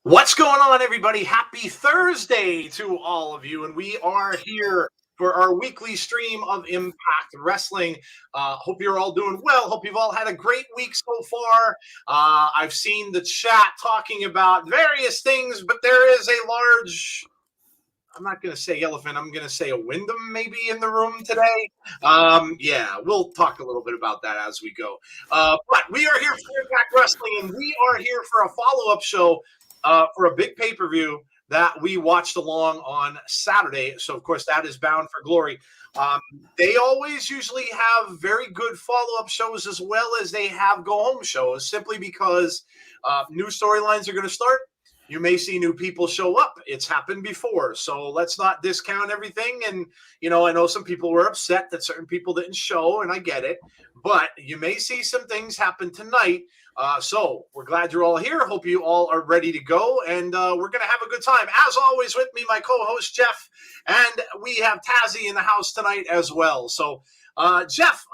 What's going on, everybody? Happy Thursday to all of you. And we are here for our weekly stream of Impact Wrestling. Hope you're all doing well. Hope you've all had a great week so far. I've seen the chat talking about various things, but there is a large, I'm not going to say elephant, I'm going to say a Wyndham maybe in the room today. Yeah, we'll talk a little bit about that as we go. But we are here for Impact Wrestling, and we are here for a follow-up show for a big pay-per-view that we watched along on Saturday. So, of course, that is Bound for Glory. They always usually have very good follow-up shows as well as they have go-home shows, simply because new storylines are going to start. You may see new people show up. It's happened before. So let's not discount everything. And, you know, I know some people were upset that certain people didn't show, and I get it. But you may see some things happen tonight. So we're glad you're all here. Hope you all are ready to go. And we're going to have a good time. As always, with me, my co-host, Jeff. And we have Tazzy in the house tonight as well. So, Jeff,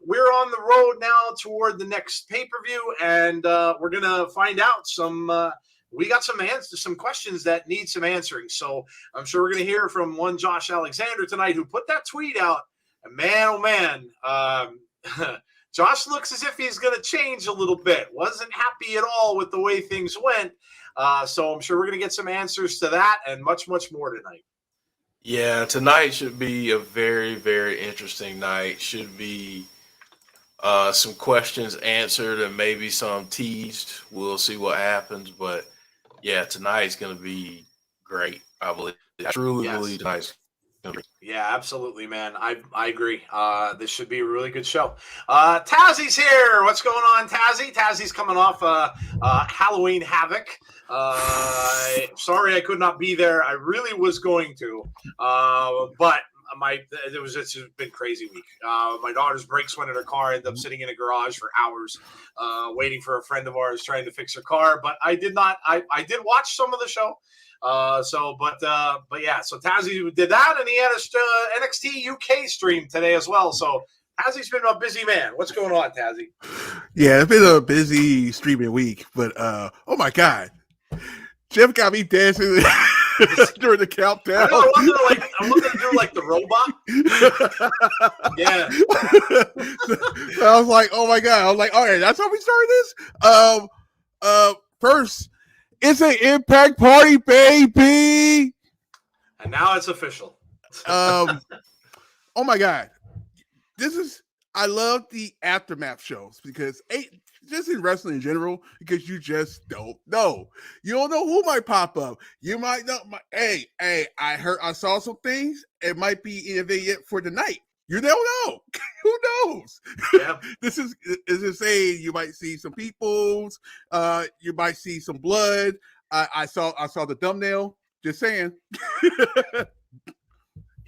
we're on the road now toward the next pay-per-view. And we're going to find out some we got some answers, some questions that need some answering. So I'm sure we're going to hear from one Josh Alexander tonight who put that tweet out. And man, oh man, Josh looks as if he's going to change a little bit. Wasn't happy at all with the way things went. So I'm sure we're going to get some answers to that and much, much more tonight. Yeah, tonight should be a very, very interesting night. Should be some questions answered and maybe some teased. We'll see what happens. But yeah, tonight's going to be great. I believe. I truly believe Yes. tonight's going to be. Yeah, absolutely, man. I agree. This should be a really good show. Tazzy's here. What's going on, Tazzy? Tazzy's coming off Halloween Havoc. Sorry I could not be there. I really was going to, but it's just been a crazy week. My daughter's brakes went in her car. I ended up sitting in a garage for hours, waiting for a friend of ours trying to fix her car. But I did not. I did watch some of the show. But yeah, so Tazzy did that, and he had a NXT UK stream today as well. So Tazzy's been a busy man. What's going on, Tazzy? Yeah, it's been a busy streaming week, but oh my god, Jeff got me dancing during the countdown. I wanted to do like the robot. Yeah. So I was like, oh my god. I was like, all right, that's how we started this. First, it's an Impact party, baby. And now it's official. Oh my god, I love the aftermath shows because just in wrestling in general, because you just don't know. You don't know who might pop up. You might know. Hey, I saw some things. It might be innovative for the night. You don't know. Who knows? Yeah. This is saying you might see some peoples. You might see some blood. I saw the thumbnail. Just saying.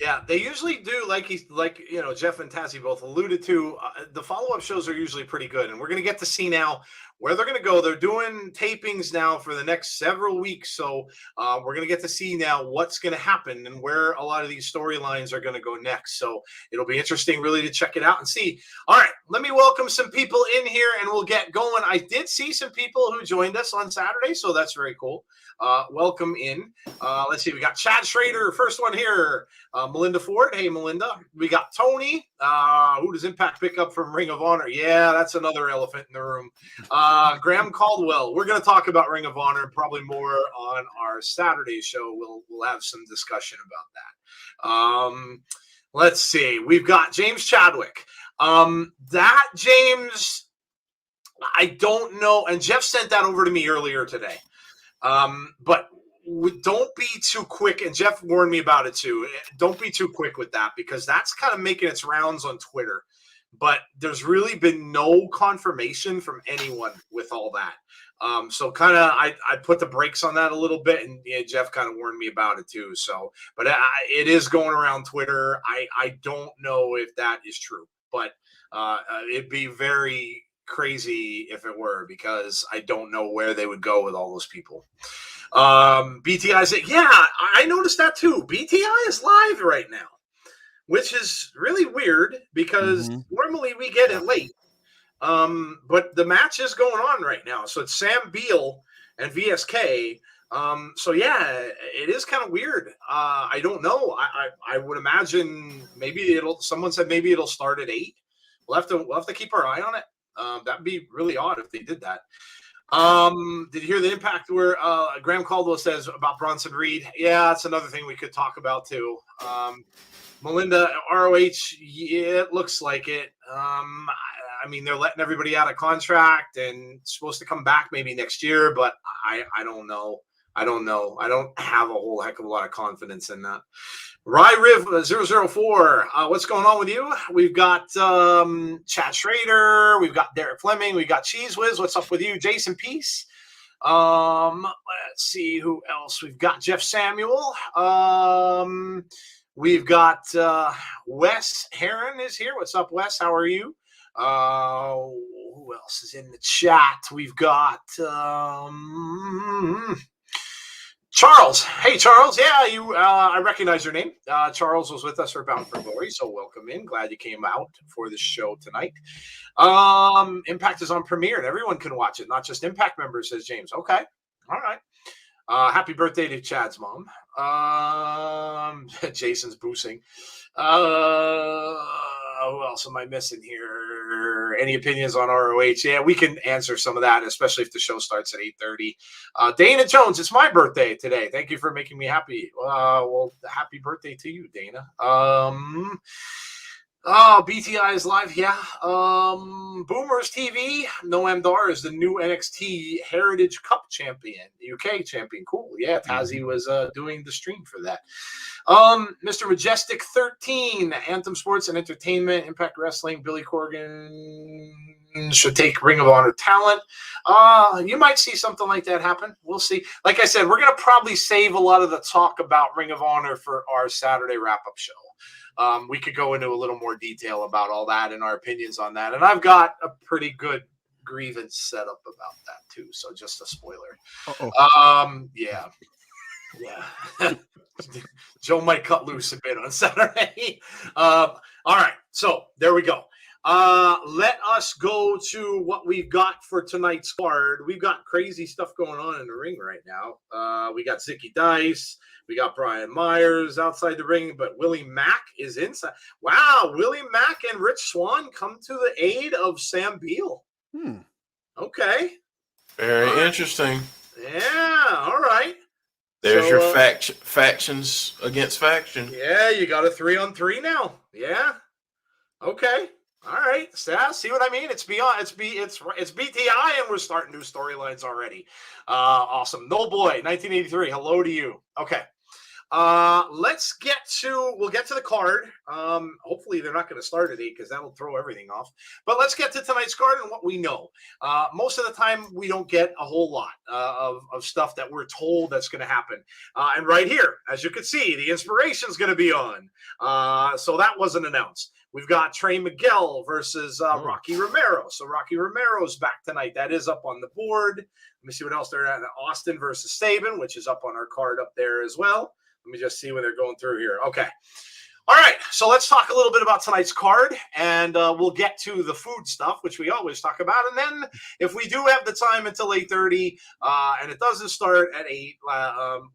Yeah, they usually do, like Jeff and Tazzy both alluded to. The follow-up shows are usually pretty good, and we're going to get to see now where they're going to go. They're doing tapings now for the next several weeks, so we're going to get to see now what's going to happen and where a lot of these storylines are going to go next. So it'll be interesting, really, to check it out and see. All right, let me welcome some people in here, and we'll get going. I did see some people who joined us on Saturday, so that's very cool. Welcome in. Let's see. We got Chad Schrader, first one here. Melinda Ford. Hey, Melinda. We got Tony. Who does Impact pick up from Ring of Honor? Yeah, that's another elephant in the room. Graham Caldwell. We're going to talk about Ring of Honor probably more on our Saturday show. We'll have some discussion about that. Let's see. We've got James Chadwick. That James, I don't know. And Jeff sent that over to me earlier today. But don't be too quick. And Jeff warned me about it too. Don't be too quick with that because that's kind of making its rounds on Twitter. But there's really been no confirmation from anyone with all that. So kind of I put the brakes on that a little bit, and Jeff kind of warned me about it too. So, but it is going around Twitter. I don't know if that is true, but it'd be very crazy if it were, because I don't know where they would go with all those people. BTI said, yeah, I noticed that too. BTI is live right now, which is really weird because normally we get it late. But the match is going on right now. So it's Sam Beal and VSK. So yeah, it is kind of weird. I don't know. I would imagine maybe someone said maybe it'll start at 8. We'll have to keep our eye on it. That'd be really odd if they did that. Did you hear the Impact where Graham Caldwell says about Bronson Reed? Yeah, that's another thing we could talk about too. Melinda, ROH, yeah, it looks like it. I mean, they're letting everybody out of contract and supposed to come back maybe next year, but I don't know. I don't have a whole heck of a lot of confidence in that. RyRiv004, what's going on with you? We've got Chad Schrader, we've got Derek Fleming, we've got Cheese Whiz. What's up with you? Jason Peace. Let's see who else. We've got Jeff Samuel. We've got Wes Heron is here. What's up, Wes? How are you? Who else is in the chat? We've got Charles. Hey, Charles. Yeah, you. I recognize your name. Charles was with us for Bound for Glory, so welcome in. Glad you came out for this show tonight. Impact is on Premiere, and everyone can watch it, not just Impact members, says James. Okay. All right. Happy birthday to Chad's mom. Jason's boosting. Who else am I missing here? Any opinions on ROH? Yeah, we can answer some of that, especially if the show starts at 8:30. Dana Jones, it's my birthday today. Thank you for making me happy. Well, happy birthday to you, Dana. Oh, BTI is live, yeah. Boomers TV, Noam Dar is the new NXT Heritage Cup champion, UK champion. Cool, yeah. Tazzy was doing the stream for that. Mr. Majestic 13, Anthem Sports and Entertainment, Impact Wrestling, Billy Corgan should take Ring of Honor talent. You might see something like that happen. We'll see. Like I said, we're going to probably save a lot of the talk about Ring of Honor for our Saturday wrap-up show. We could go into a little more detail about all that and our opinions on that. And I've got a pretty good grievance set up about that too. So just a spoiler. Yeah. Joe might cut loose a bit on Saturday. All right. So there we go. Let us go to what we've got for tonight's card. We've got crazy stuff going on in the ring right now. We got Zicky Dice. We got Brian Myers outside the ring, but Willie Mack is inside. Wow, Willie Mack and Rich Swann come to the aid of Sam Beal. Okay. Very interesting. Yeah, all right. There's your factions against faction. Yeah, you got a 3-on-3 now. Yeah. Okay. All right. See what I mean? It's BTI, and we're starting new storylines already. Awesome. No boy, 1983. Hello to you. Okay. We'll get to the card. Hopefully they're not going to start at 8 because that'll throw everything off. But let's get to tonight's card and what we know. Most of the time we don't get a whole lot of stuff that we're told that's going to happen. And right here, as you can see, the inspiration is going to be on. So that wasn't announced. We've got Trey Miguel versus Rocky Romero. So Rocky Romero's back tonight. That is up on the board. Let me see what else they're at. Austin versus Sabin, which is up on our card up there as well. Let me just see when they're going through here. Okay. All right. So let's talk a little bit about tonight's card, and we'll get to the food stuff, which we always talk about. And then if we do have the time until 8:30 and it doesn't start at 8,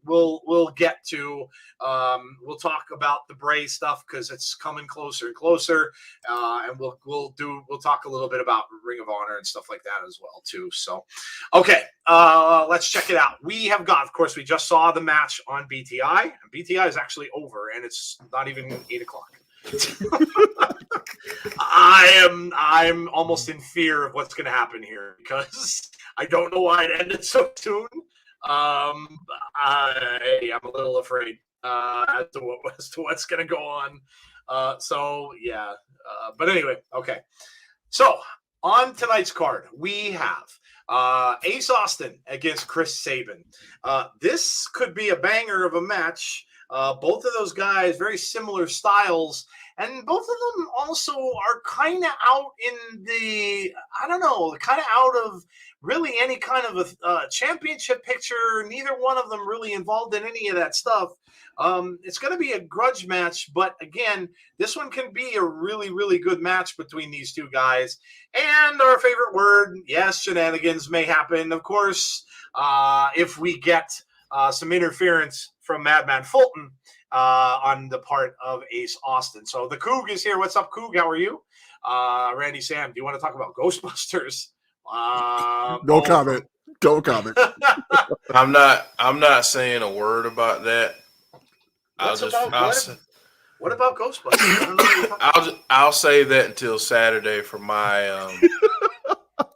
we'll get to we'll talk about the Bray stuff because it's coming closer and closer. And we'll talk a little bit about Ring of Honor and stuff like that as well too. So, okay. Let's check it out. We have got, of course, we just saw the match on BTI, and BTI is actually over, and it's not even 8 o'clock. I'm almost in fear of what's going to happen here because I don't know why it ended so soon. I'm a little afraid as to what's going to go on. But anyway, okay. So on tonight's card, we have Ace Austin against Chris Sabin. This could be a banger of a match. Both of those guys, very similar styles, and both of them also are kind of out in the, kind of out of really any kind of a championship picture. Neither one of them really involved in any of that stuff. It's going to be a grudge match, but again, this one can be a really, really good match between these two guys. And our favorite word, yes, shenanigans may happen. Of course, if we get some interference from Madman Fulton on the part of Ace Austin. So the Coug is here. What's up, Coug? How are you? Randy Sam, do you want to talk about Ghostbusters? Don't comment. Don't comment. I'm not saying a word about that. What about Ghostbusters? I don't know what you're talking about. I'll save that until Saturday for my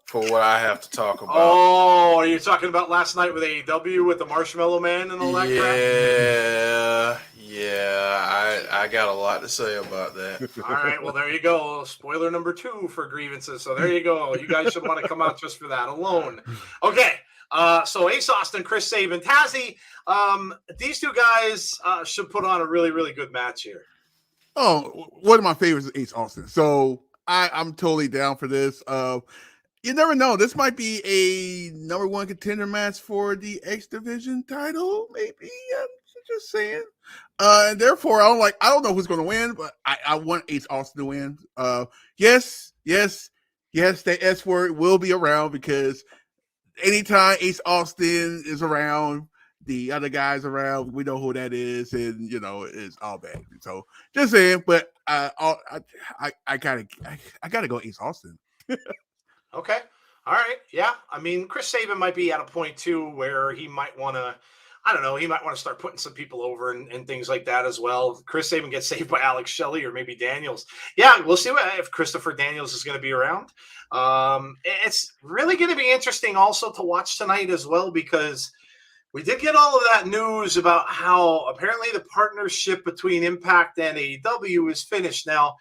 for what I have to talk about. Oh, are you talking about last night with AEW with the Marshmallow Man and all that crap? Yeah. I got a lot to say about that. All right, well, there you go. Spoiler number 2 for grievances. So there you go. You guys should want to come out just for that alone. Okay. So Ace Austin, Chris Sabin, Tazzy. These two guys should put on a really, really good match here. Oh, one of my favorites is Ace Austin. So I'm totally down for this. You never know. This might be a number 1 contender match for the X Division title. Maybe. I'm just saying. And therefore, I don't know who's going to win, but I want Ace Austin to win. Yes, the S word will be around because anytime Ace Austin is around, the other guys around, we know who that is, and it's all bad. So just saying, but I gotta go Ace Austin. Okay. All right. Yeah. I mean, Chris Sabin might be at a point too where he might want to. I don't know. He might want to start putting some people over and things like that as well. Chris Sabin gets saved by Alex Shelley or maybe Daniels. Yeah, we'll see if Christopher Daniels is going to be around. It's really going to be interesting also to watch tonight as well, because we did get all of that news about how apparently the partnership between Impact and AEW is finished. Now,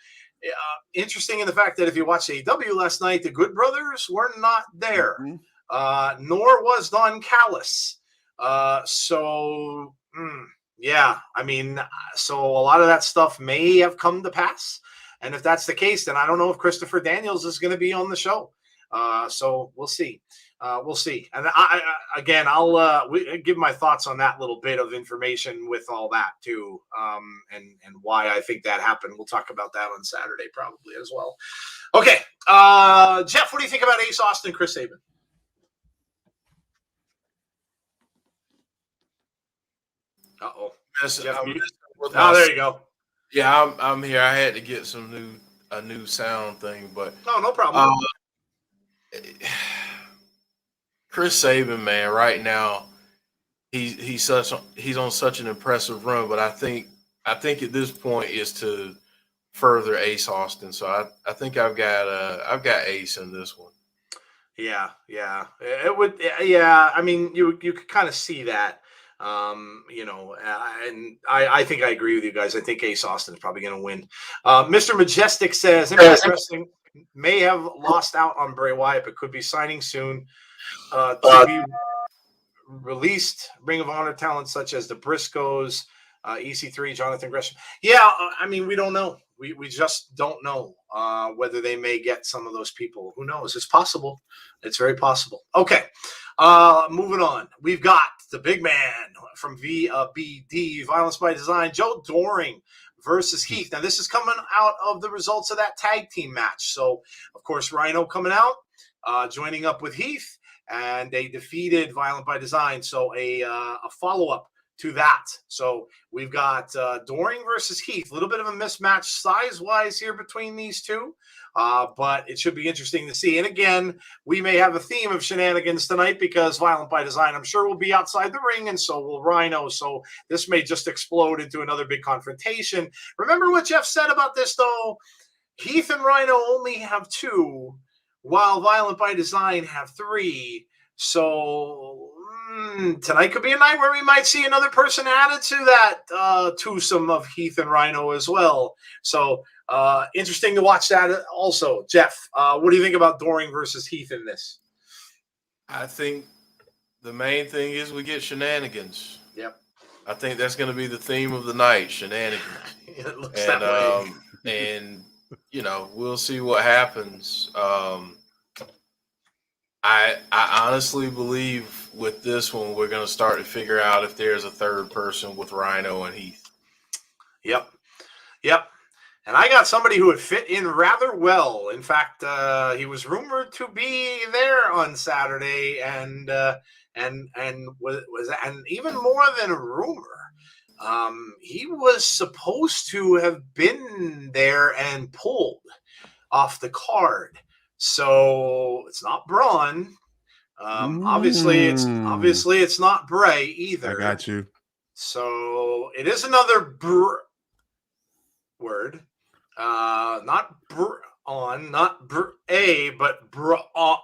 interesting in the fact that if you watched AEW last night, the Good Brothers were not there, nor was Don Callis. Yeah, I mean, so a lot of that stuff may have come to pass. And if that's the case, then I don't know if Christopher Daniels is going to be on the show. So we'll see. We'll see. And I'll give my thoughts on that little bit of information with all that too. And why I think that happened. We'll talk about that on Saturday probably as well. Okay. Jeff, what do you think about Ace Austin, Chris Sabin? Uh-oh. There you go. Yeah, I'm here. I had to get a new sound thing, but no problem. Chris Sabin, man, right now he's on such an impressive run, but I think at this point is to further Ace Austin. So I think I've got Ace in this one. Yeah, it would. Yeah, I mean, you could kind of see that. And I think I agree with you guys. I think Ace Austin is probably going to win. Mr. Majestic says Impact Wrestling may have lost out on Bray Wyatt, but could be signing soon to be released. Ring of Honor talent such as the Briscoes, EC3, Jonathan Gresham. Yeah, I mean, we don't know. We just don't know whether they may get some of those people. Who knows? It's possible. It's very possible. Okay. Moving on. We've got the big man from VBD, Violence by Design, Joe Doering versus Heath. Now, this is coming out of the results of that tag team match. So, of course, Rhino coming out, joining up with Heath, and they defeated Violent by Design. So, a follow-up to that. So, we've got Doering versus Heath. A little bit of a mismatch size-wise here between these two. But it should be interesting to see. And again, we may have a theme of shenanigans tonight because Violent by Design, I'm sure, will be outside the ring, and so will Rhino. So this may just explode into another big confrontation. Remember what Jeff said about this, though? Heath and Rhino only have 2, while Violent by Design have 3. So tonight could be a night where we might see another person added to that twosome of Heath and Rhino as well. So interesting to watch that also. Jeff, what do you think about Doering versus Heath in this? I think the main thing is we get shenanigans. Yep. I think that's going to be the theme of the night, shenanigans. It looks that way. And, we'll see what happens. I honestly believe with this one, we're going to start to figure out if there's a third person with Rhino and Heath. Yep. And I got somebody who would fit in rather well. In fact, he was rumored to be there on Saturday, and even more than a rumor, he was supposed to have been there and pulled off the card. So it's not Braun. Obviously it's not Bray either. I got you. So it is another word. Not on, not but I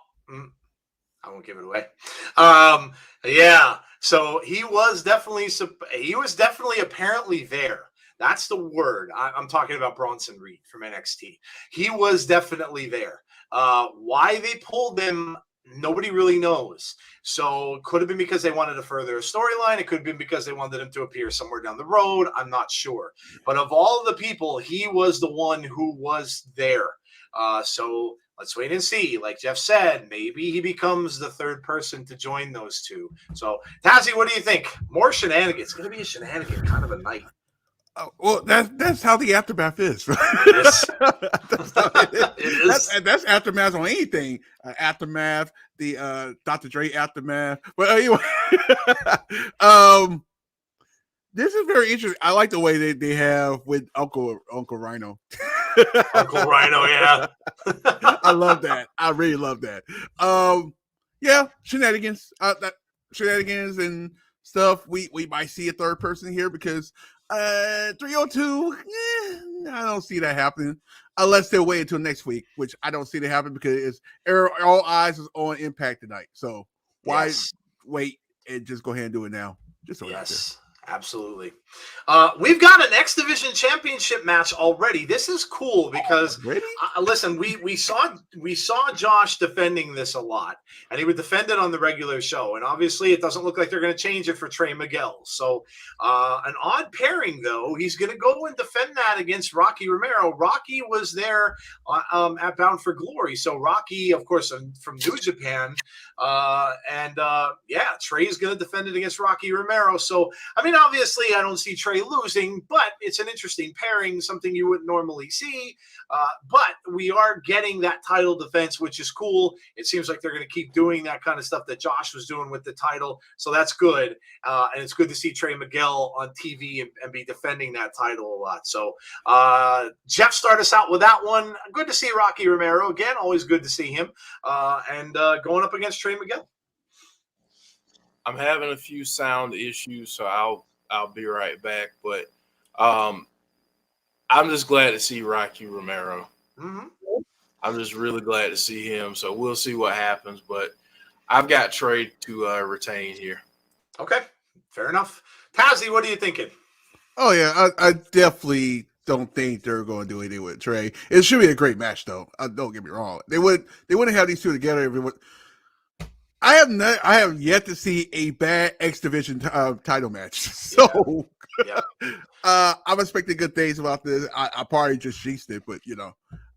won't give it away. Yeah. So he was definitely apparently there. That's the word. I'm talking about Bronson Reed from NXT. He was definitely there. Why they pulled him, nobody really knows. So it could have been because they wanted to further a storyline. It could have been because they wanted him to appear somewhere down the road. I'm not sure. But of all the people, he was the one who was there. So let's wait and see. Like Jeff said, maybe he becomes the third person to join those two. So, Tazzy, what do you think? More shenanigans. It's going to be a shenanigan kind of a night. Oh, well, that's how the aftermath is. Yes. That's aftermath on anything. Aftermath, the Dr. Dre aftermath. But anyway, this is very interesting. I like the way they have with Uncle Rhino. Uncle Rhino, yeah. I love that. I really love that. Yeah, shenanigans. Shenanigans and stuff, we might see a third person here because 302, I don't see that happening unless they'll wait until next week, which I don't see that happen because all eyes is on Impact tonight. So why wait and just go ahead and do it now? Just so yes. Absolutely. We've got an X Division Championship match already. This is cool because listen, we saw Josh defending this a lot, and he would defend it on the regular show. And obviously, it doesn't look like they're going to change it for Trey Miguel. So, an odd pairing though. He's going to go and defend that against Rocky Romero. Rocky was there at Bound for Glory. So Rocky, of course, from New Japan, Trey's going to defend it against Rocky Romero. So, I mean, obviously, I don't see Trey losing, but it's an interesting pairing, something you wouldn't normally see. But we are getting that title defense, which is cool. It seems like they're going to keep doing that kind of stuff that Josh was doing with the title. So that's good. And it's good to see Trey Miguel on TV and be defending that title a lot. So Jeff, start us out with that one. Good to see Rocky Romero again. Always good to see him. And going up against Trey Miguel. I'm having a few sound issues, so I'll be right back. But I'm just glad to see Rocky Romero. Mm-hmm. I'm just really glad to see him. So we'll see what happens. But I've got Trey to retain here. Okay, fair enough. Tazzy, what are you thinking? Oh yeah, I definitely don't think they're going to do anything with Trey. It should be a great match, though. Don't get me wrong. They wouldn't have these two together if it would. I have yet to see a bad X Division title match. So I'm expecting good things about this. I probably just jinxed it, but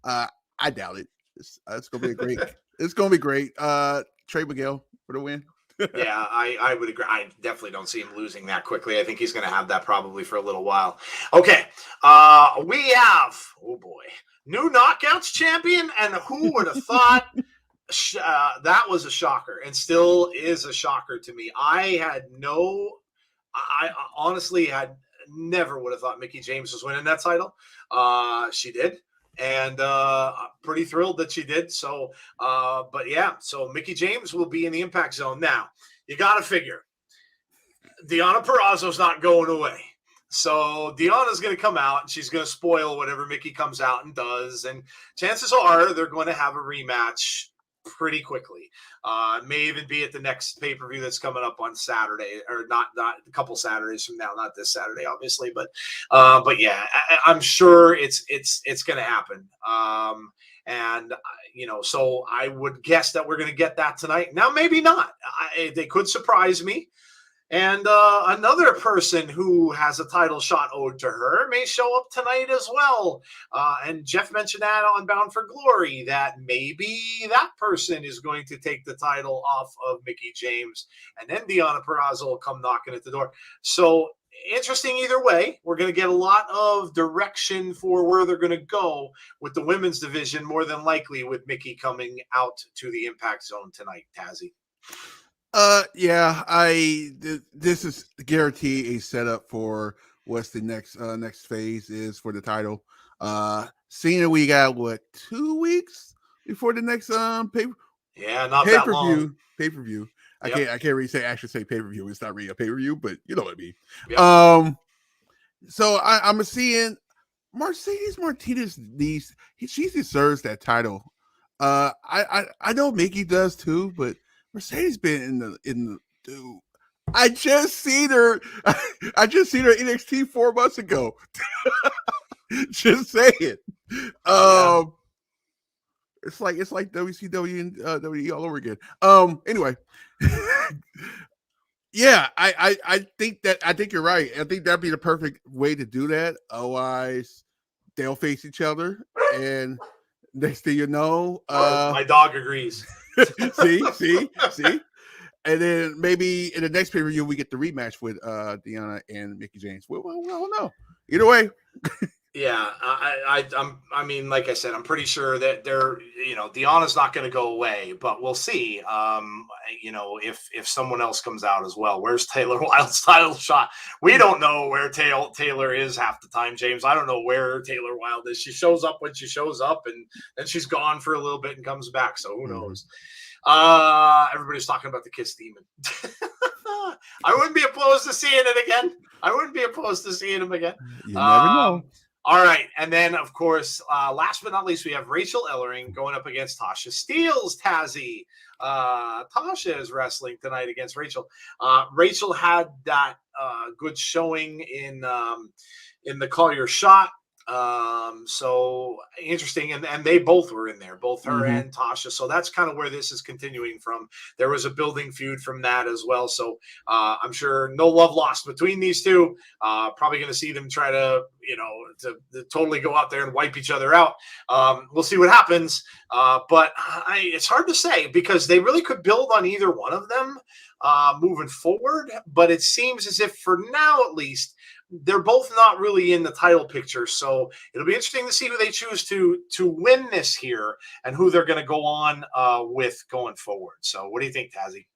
I doubt it. It's gonna be great. It's gonna be great. Trey Miguel for the win. Yeah, I would agree. I definitely don't see him losing that quickly. I think he's going to have that probably for a little while. Okay, we have, oh boy, new Knockouts champion, and who would have thought that was a shocker, and still is a shocker to me. I honestly had never would have thought Mickie James was winning that title. She did. And I'm pretty thrilled that she did. So, so Mickie James will be in the Impact Zone. Now, you got to figure, Deonna Purrazzo's not going away. So Deonna's going to come out, and she's going to spoil whatever Mickie comes out and does. And chances are they're going to have a rematch pretty quickly. It may even be at the next pay-per-view that's coming up on Saturday, or not a couple Saturdays from now, not this Saturday, obviously, but yeah, I'm sure it's going to happen. So I would guess that we're going to get that tonight. Now, maybe not. They could surprise me. And another person who has a title shot owed to her may show up tonight as well. And Jeff mentioned that on Bound for Glory, that maybe that person is going to take the title off of Mickie James. And then Deonna Purrazzo will come knocking at the door. So interesting either way. We're going to get a lot of direction for where they're going to go with the women's division, more than likely with Mickie coming out to the Impact Zone tonight, Tazzy. This is guarantee a setup for what's the next phase is for the title. Seeing we got 2 weeks before the next pay-per-view. I can't really say pay-per-view. It's not really a pay-per-view, but you know what I mean. Yep. So I'm seeing Mercedes Martinez she deserves that title. I know Mickie does too, but Mercedes been in the I just seen her NXT 4 months ago. Just saying. It's like WCW and WWE all over again. Anyway. Yeah, I think you're right. I think that'd be the perfect way to do that. Otherwise, they'll face each other, and next thing you know, my dog agrees. see, and then maybe in the next pay-per-view we get the rematch with Deonna and Mickie James. Well, I don't know. Either way. Yeah, I mean, like I said, I'm pretty sure that Deonna's not going to go away, but we'll see. If someone else comes out as well. Where's Taylor Wilde's title shot? We don't know where Taylor is half the time, James. I don't know where Taylor Wilde is. She shows up when she shows up, and then she's gone for a little bit and comes back. So who knows? Everybody's talking about the Kiss Demon. I wouldn't be opposed to seeing it again. I wouldn't be opposed to seeing him again. You never know. All right. And then, of course, last but not least, we have Rachael Ellering going up against Tasha Steelz. Tazzy. Tasha is wrestling tonight against Rachael. Rachael had that good showing in the Call Your Shot. So interesting. And they both were in there, both her and Tasha. So that's kind of where this is continuing from. There was a building feud from that as well. So I'm sure no love lost between these two. Probably going to see them try to, to totally go out there and wipe each other out. We'll see what happens. But it's hard to say because they really could build on either one of them moving forward. But it seems as if for now, at least, they're both not really in the title picture, so it'll be interesting to see who they choose to win this here and who they're going to go on with going forward. So, what do you think, Tazzy?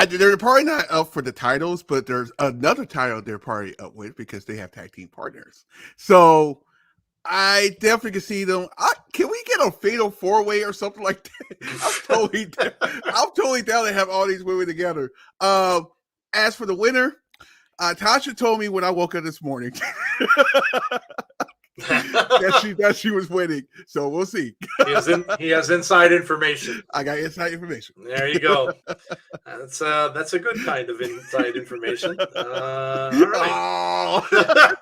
They're probably not up for the titles, but there's another title they're probably up with because they have tag team partners. So, I definitely can see them. Can we get a fatal 4-way or something like that? I'm totally down to have all these women together. As for the winner. Tasha told me when I woke up this morning that she was winning. So we'll see. He has inside information. I got inside information. There you go. That's a good kind of inside information. All right.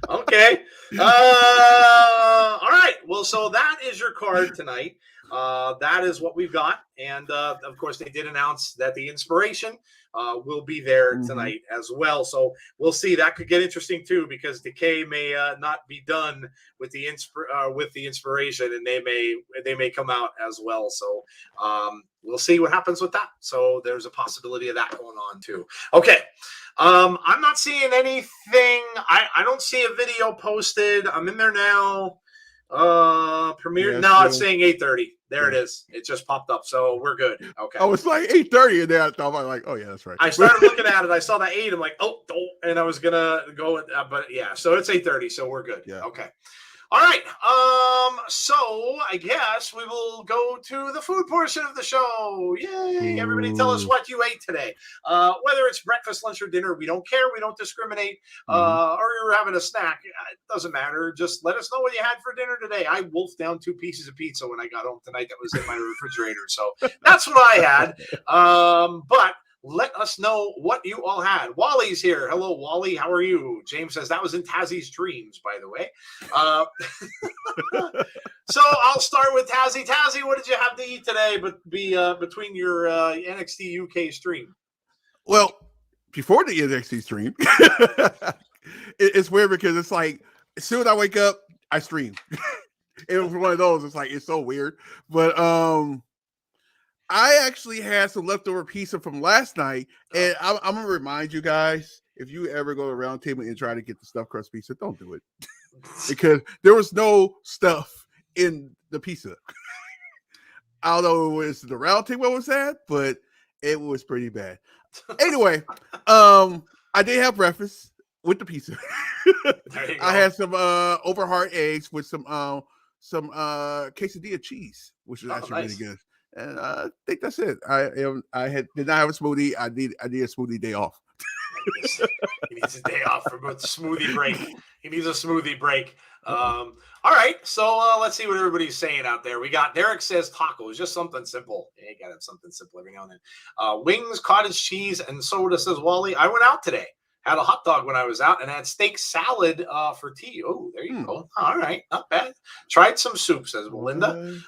Okay. All right. Well, so that is your card tonight. That is what we've got. And of course, they did announce that the inspiration will be there tonight as well. So we'll see. That could get interesting too, because Decay may not be done with the inspiration, and they may come out as well. So we'll see what happens with that. So there's a possibility of that going on too. Okay. I'm not seeing anything. I don't see a video posted. I'm in there now. Premiere. Yeah, no, it's saying 8:30. There it is. It just popped up, so we're good. Okay. Oh, it's like 8:30, and then I thought, like, oh yeah, that's right. I started looking at it. I saw that 8. I'm like, oh, and I was gonna go with, but yeah. So it's 8:30, so we're good. Yeah. Okay. All right. So I guess we will go to the food portion of the show. Yay! Everybody, tell us what you ate today. Whether it's breakfast, lunch, or dinner, we don't care. We don't discriminate. Or you're having a snack, it doesn't matter. Just let us know what you had for dinner today. I wolfed down 2 pieces of pizza when I got home tonight. That was in my refrigerator, so that's what I had. But let us know what you all had. Wally's here. Hello, Wally. How are you? James says that was in Tazzy's dreams, by the way. So I'll start with Tazzy. Tazzy, what did you have to eat today? But between your NXT UK stream. Well, before the NXT stream, it's weird because it's like as soon as I wake up, I stream. It was one of those. It's like it's so weird, but I actually had some leftover pizza from last night, and I'm gonna remind you guys: if you ever go to Round Table and try to get the stuffed crust pizza, don't do it because there was no stuff in the pizza. I don't know if it was the Round Table was that, but it was pretty bad. Anyway, I did have breakfast with the pizza. I had some overhard eggs with some quesadilla cheese, which is actually really good. And I think that's it. did not have a smoothie. I need a smoothie day off. He needs a day off from a smoothie break. He needs a smoothie break. All right. So let's see what everybody's saying out there. We got Derek says tacos, just something simple. Yeah, you got to have something simple every now and then. Wings, cottage cheese, and soda, says Wally. I went out today. Had a hot dog when I was out and had steak salad for tea. Oh, there you go. All right. Not bad. Tried some soup, says Melinda.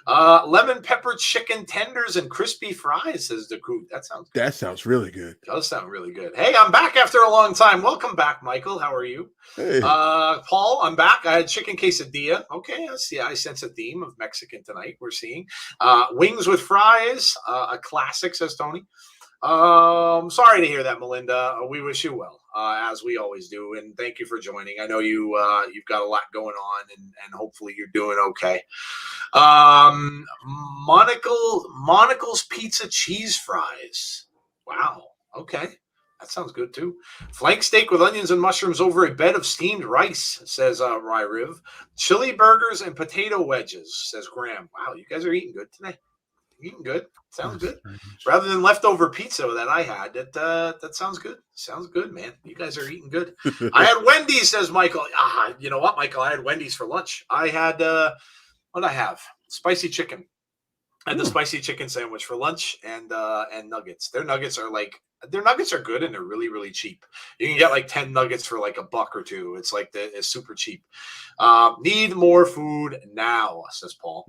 Lemon pepper chicken tenders and crispy fries, says Dakut. That sounds really good. Does sound really good. Hey, I'm back after a long time. Welcome back, Michael. How are you? Hey. Paul, I'm back. I had chicken quesadilla. Okay. I sense a theme of Mexican tonight. We're seeing wings with fries, a classic, says Tony. Sorry to hear that, Melinda. We wish you well, as we always do, and thank you for joining. I know you've got a lot going on, and hopefully you're doing okay. Monocle's pizza cheese fries. Wow. Okay. That sounds good too. Flank steak with onions and mushrooms over a bed of steamed rice, says Ryriv. Chili burgers and potato wedges, says Graham. Wow, you guys are eating good today. Eating good. Sounds good. Rather than leftover pizza that I had, that sounds good. Sounds good, man. You guys are eating good. I had Wendy's, says Michael. You know what, Michael? I had Wendy's for lunch. I had what did I have? Spicy chicken. I had the spicy chicken sandwich for lunch and nuggets. Their nuggets are good and they're really, really cheap. You can get like 10 nuggets for like $1 or $2. It's like it's super cheap. Need more food now, says Paul.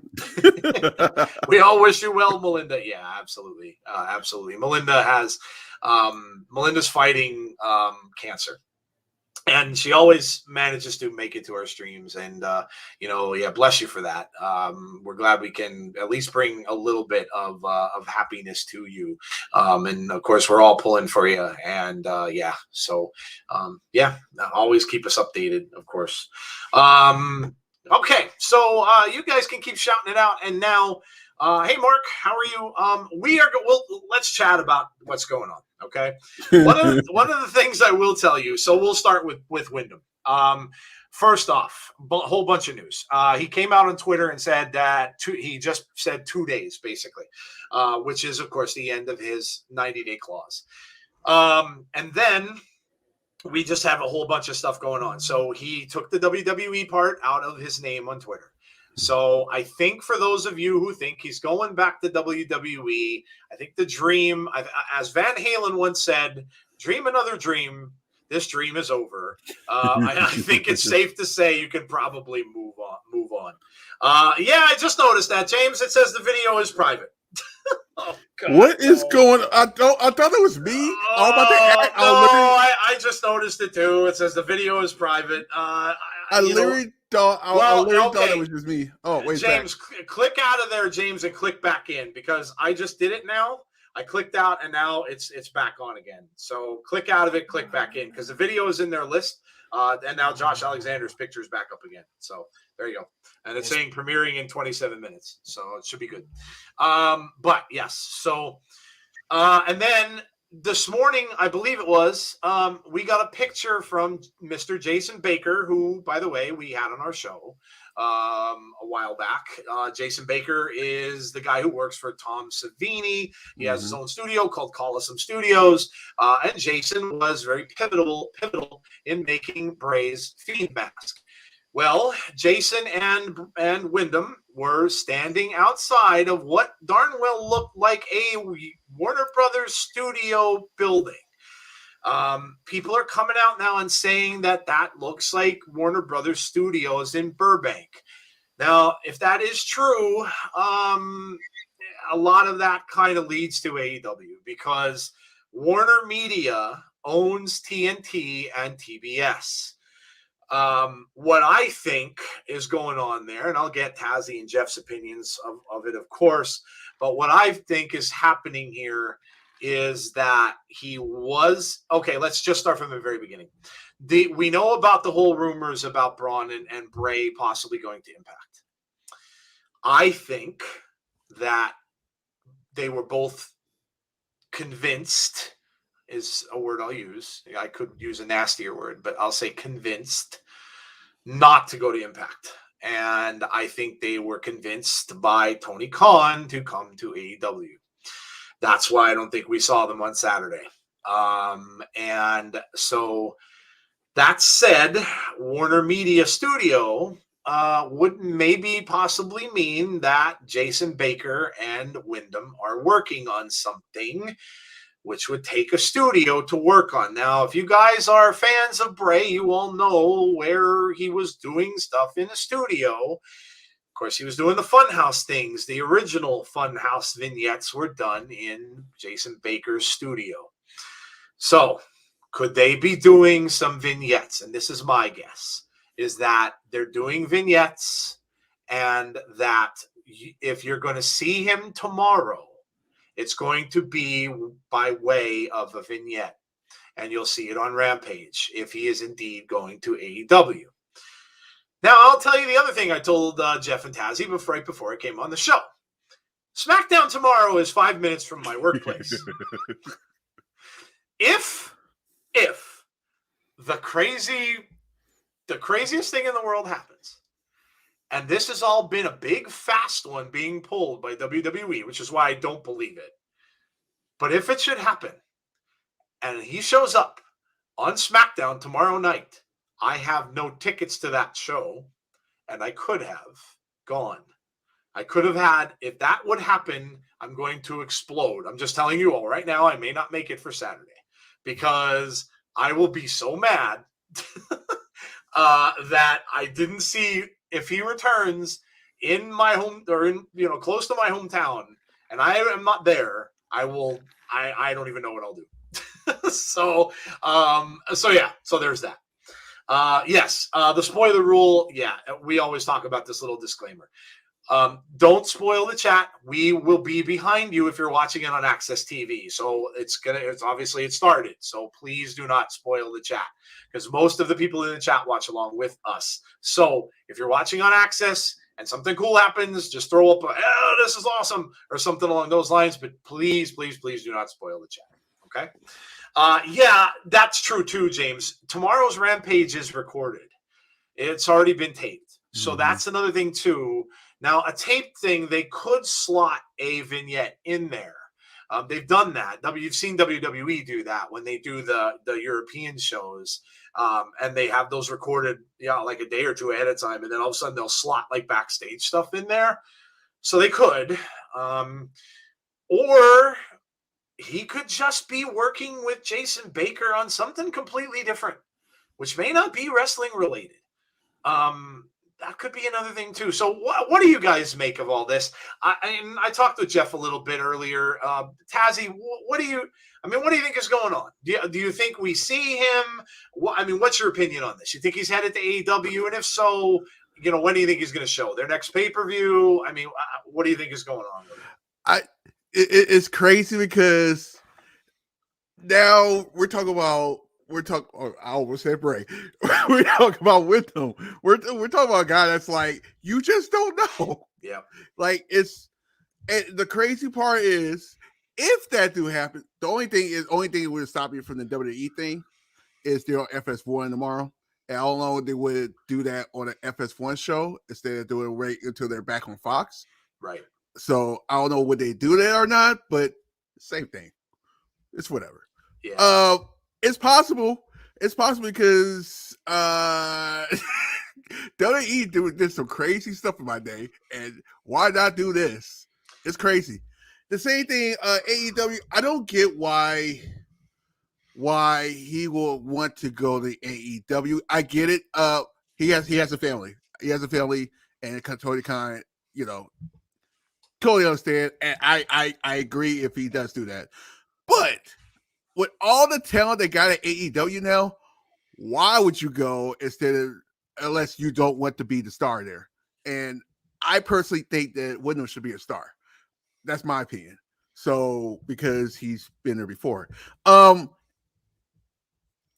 We all wish you well, Melinda. Yeah, absolutely. Absolutely. Melinda's fighting cancer. And she always manages to make it to our streams. And, bless you for that. We're glad we can at least bring a little bit of happiness to you. And, of course, we're all pulling for you. And, always keep us updated, of course. Okay, so you guys can keep shouting it out. And now, hey, Mark, how are you? Let's chat about what's going on. Okay. One of the things I will tell you. So we'll start with Wyndham. First off, a whole bunch of news. He came out on Twitter and said that he just said 2 days, basically, which is, of course, the end of his 90-day clause. And then we just have a whole bunch of stuff going on. So he took the WWE part out of his name on Twitter. So I think for those of you who think he's going back to WWE, I think the dream, as Van Halen once said, dream another dream. This dream is over. I think it's safe to say you can probably move on. I just noticed that, James. It says the video is private. Oh, God, what is going on? I thought it was me. I just noticed it too. It says the video is private. I literally thought it was just me. Oh, wait, James, click out of there, James, and click back in because I just did it now. I clicked out and now it's back on again. So click out of it, click back in because the video is in their list. And now Josh Alexander's picture is back up again. So there you go. And it's saying premiering in 27 minutes. So it should be good. But yes. So, and then this morning, I believe it was, we got a picture from Mr. Jason Baker, who, by the way, we had on our show a while back. Jason Baker is the guy who works for Tom Savini. He has his own studio called Coliseum Studios. And Jason was very pivotal in making Bray's Fiend mask. Well, Jason and Wyndham were standing outside of what darn well looked like a Warner Brothers studio building. People are coming out now and saying that looks like Warner Brothers Studios in Burbank. Now, if that is true, a lot of that kind of leads to AEW because Warner Media owns TNT and TBS. What I think is going on there, and I'll get Tazzy and Jeff's opinions of it, of course, but what I think is happening here is that let's just start from the very beginning. We know about the whole rumors about Braun and Bray possibly going to Impact. I think that they were both convinced is a word I'll use. I could use a nastier word, but I'll say convinced not to go to Impact. And I think they were convinced by Tony Khan to come to AEW. That's why I don't think we saw them on Saturday. And so that said, Warner Media Studio would maybe possibly mean that Jason Baker and Wyndham are working on something which would take a studio to work on. Now, if you guys are fans of Bray, you all know where he was doing stuff in a studio. Of course, he was doing the Funhouse things. The original Funhouse vignettes were done in Jason Baker's studio. So, could they be doing some vignettes? And this is my guess, is that they're doing vignettes and that if you're going to see him tomorrow, it's going to be by way of a vignette, and you'll see it on Rampage if he is indeed going to AEW. Now, I'll tell you the other thing I told Jeff and Tazzy right before I came on the show. SmackDown tomorrow is 5 minutes from my workplace. If the craziest thing in the world happens, And this has all been a big, fast one being pulled by WWE, which is why I don't believe it. But if it should happen, and he shows up on SmackDown tomorrow night, I have no tickets to that show, and I could have gone. I could have had, if that would happen, I'm going to explode. I'm just telling you all right now, I may not make it for Saturday because I will be so mad that I didn't see if he returns in my home or in, close to my hometown and I am not there, I don't even know what I'll do. So there's that. Yes, the spoiler rule. Yeah, we always talk about this little disclaimer. Don't spoil the chat. We will be behind you if you're watching it on Access TV. So it's obviously it started. So please do not spoil the chat because most of the people in the chat watch along with us. So if you're watching on Access and something cool happens, just throw up "Oh, this is awesome" or something along those lines. But please, please, please do not spoil the chat. Okay. Yeah, that's true too, James. Tomorrow's Rampage is recorded. It's already been taped. So that's another thing too. Now, a tape thing, they could slot a vignette in there. They've done that. You've seen WWE do that when they do the European shows, and they have those recorded, like a day or two ahead of time, and then all of a sudden they'll slot like backstage stuff in there. So they could, or he could just be working with Jason Baker on something completely different, which may not be wrestling related. That could be another thing too. So what do you guys make of all this? I talked to Jeff a little bit earlier. Tazzy, what do you think is going on? Do you think we see him? What's your opinion on this? You think he's headed to AEW? And if so, when do you think he's going to show? Their next pay-per-view? What do you think is going on with it? It's crazy because now we're talking about I almost said Bray. We're talking about Wyndham. We're talking about a guy that's like, you just don't know. Yeah. Like and the crazy part is if that do happen, the only thing that would stop you from the WWE thing is they're on FS1 tomorrow. And I don't know if they would do that on an FS1 show instead of doing right until they're back on Fox. Right. So I don't know would they do that or not, but same thing. It's whatever. Yeah. It's possible. It's possible because WWE did some crazy stuff in my day, and why not do this? It's crazy. The same thing, AEW. I don't get why he will want to go to AEW. I get it. He has a family. He has a family, and totally totally understand. And I agree if he does do that, but with all the talent they got at AEW now, why would you go unless you don't want to be the star there? And I personally think that Wyndham should be a star. That's my opinion. So because he's been there before.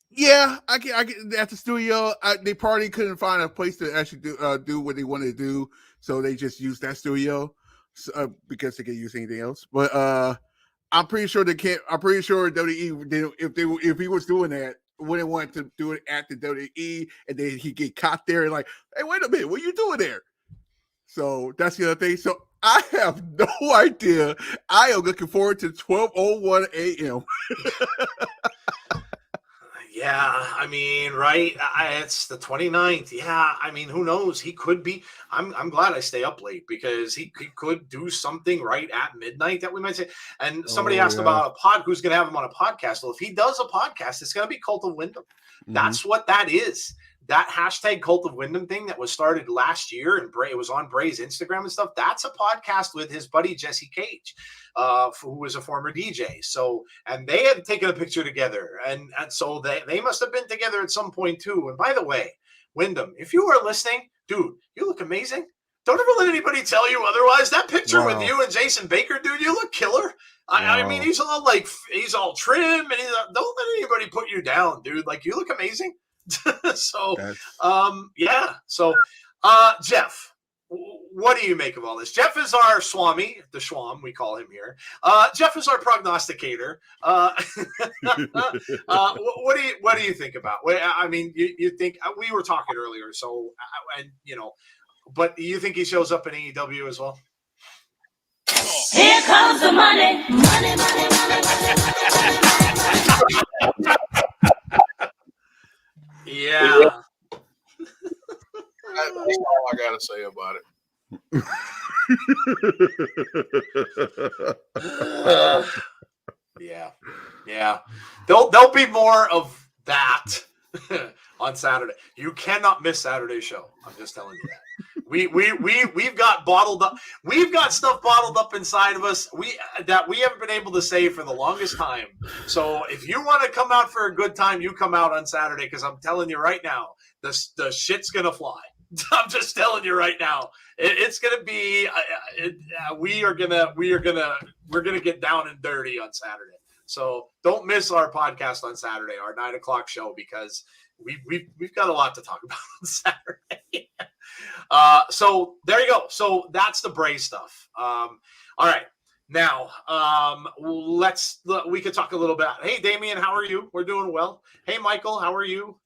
Yeah, I get at the studio. They probably couldn't find a place to actually do what they wanted to do, so they just used that studio because they can't use anything else. But I'm pretty sure they can't. I'm pretty sure WWE, if he was doing that, wouldn't want to do it at the WWE, and then he get caught there and like, hey, wait a minute, what are you doing there? So that's the other thing. So I have no idea. I am looking forward to 12:01 a.m. Yeah, right? It's the 29th. Yeah, who knows? He could be. I'm glad I stay up late because he could do something right at midnight that we might say. And somebody asked about who's going to have him on a podcast. Well, if he does a podcast, it's going to be Cult of Wyndham. Mm-hmm. That's what that is. That hashtag Cult of Wyndham thing that was started last year, and it was on Bray's Instagram and stuff. That's a podcast with his buddy Jesse Cage, who was a former DJ. So, and they had taken a picture together, and so they must have been together at some point too. And by the way, Wyndham, if you are listening, dude, you look amazing. Don't ever let anybody tell you otherwise. That picture with you and Jason Baker, dude, you look killer. He's all trim, and don't let anybody put you down, dude. Like, you look amazing. So, Jeff, what do you make of all this? Jeff is our Swami, the Schwam, we call him here. Jeff is our prognosticator. What do you think about? You think we were talking earlier, so But you think he shows up in AEW as well? Here comes the money. Money, money, money, money. Yeah. That's all I gotta say about it. Yeah. There'll be more of that on Saturday. You cannot miss Saturday's show. I'm just telling you that. We've got bottled up. We've got stuff bottled up inside of us. That we haven't been able to say for the longest time. So if you want to come out for a good time, you come out on Saturday, because I'm telling you right now, the shit's gonna fly. I'm just telling you right now, it's gonna be. We're gonna get down and dirty on Saturday. So don't miss our podcast on Saturday, our 9:00 show, because we've got a lot to talk about on Saturday. So there you go. So that's the Bray stuff. All right. Now, we could talk a little bit. Hey, Damien, how are you? We're doing well. Hey, Michael, how are you?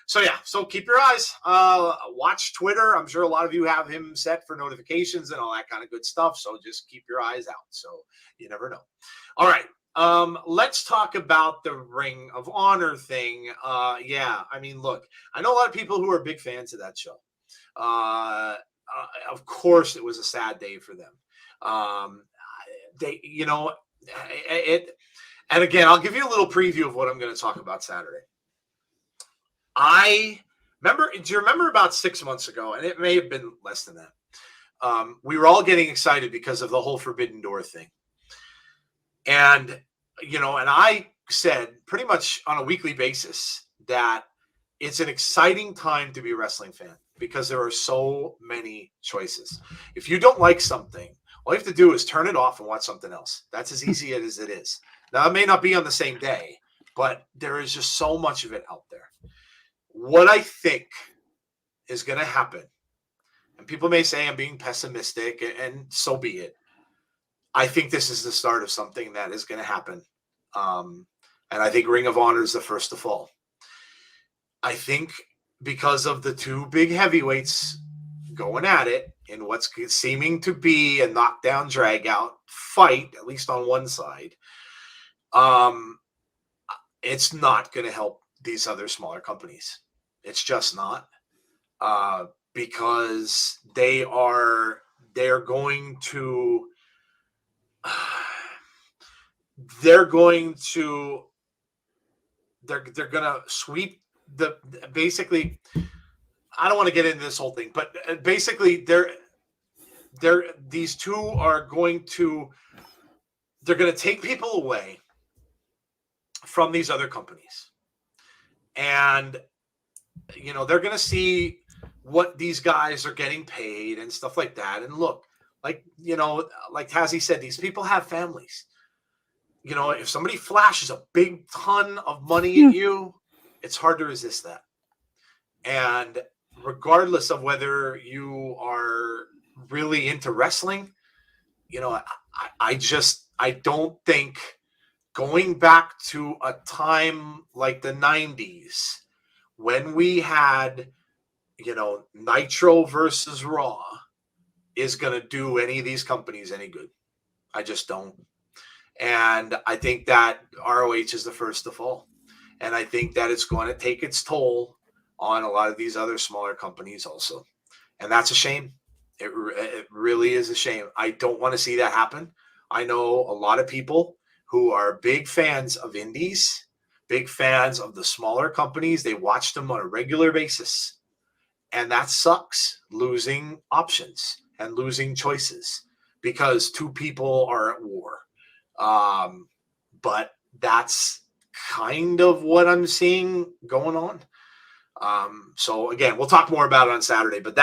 So keep your eyes, watch Twitter. I'm sure a lot of you have him set for notifications and all that kind of good stuff. So just keep your eyes out. So you never know. All right. Let's talk about the Ring of Honor thing. I mean, look, I know a lot of people who are big fans of that show. Of course it was a sad day for them. And again, I'll give you a little preview of what I'm going to talk about Saturday. Do you remember about 6 months ago, and it may have been less than that, we were all getting excited because of the whole Forbidden Door thing. And I said pretty much on a weekly basis that it's an exciting time to be a wrestling fan because there are so many choices. If you don't like something, all you have to do is turn it off and watch something else. That's as easy as it is. Now, it may not be on the same day, but there is just so much of it out there. What I think is going to happen, and people may say I'm being pessimistic, and so be it. I think this is the start of something that is going to happen. And I think Ring of Honor is the first to fall. I think because of the two big heavyweights going at it in what's seeming to be a knockdown, drag out fight, at least on one side, it's not going to help these other smaller companies. It's just not, because they're going to sweep basically. I don't want to get into this whole thing, but basically these two are going to take people away from these other companies. And, they're going to see what these guys are getting paid and stuff like that. And look, like Tazzy said, these people have families. If somebody flashes a big ton of money at you, it's hard to resist that. And regardless of whether you are really into wrestling, I don't think going back to a time like the 90s when we had, Nitro versus Raw is going to do any of these companies any good. I just don't. And I think that ROH is the first to fall. And I think that it's going to take its toll on a lot of these other smaller companies also. And that's a shame. It really is a shame. I don't want to see that happen. I know a lot of people who are big fans of indies, big fans of the smaller companies. They watch them on a regular basis. And that sucks, losing options and losing choices because two people are at war. But that's kind of what I'm seeing going on. So again, we'll talk more about it on Saturday, but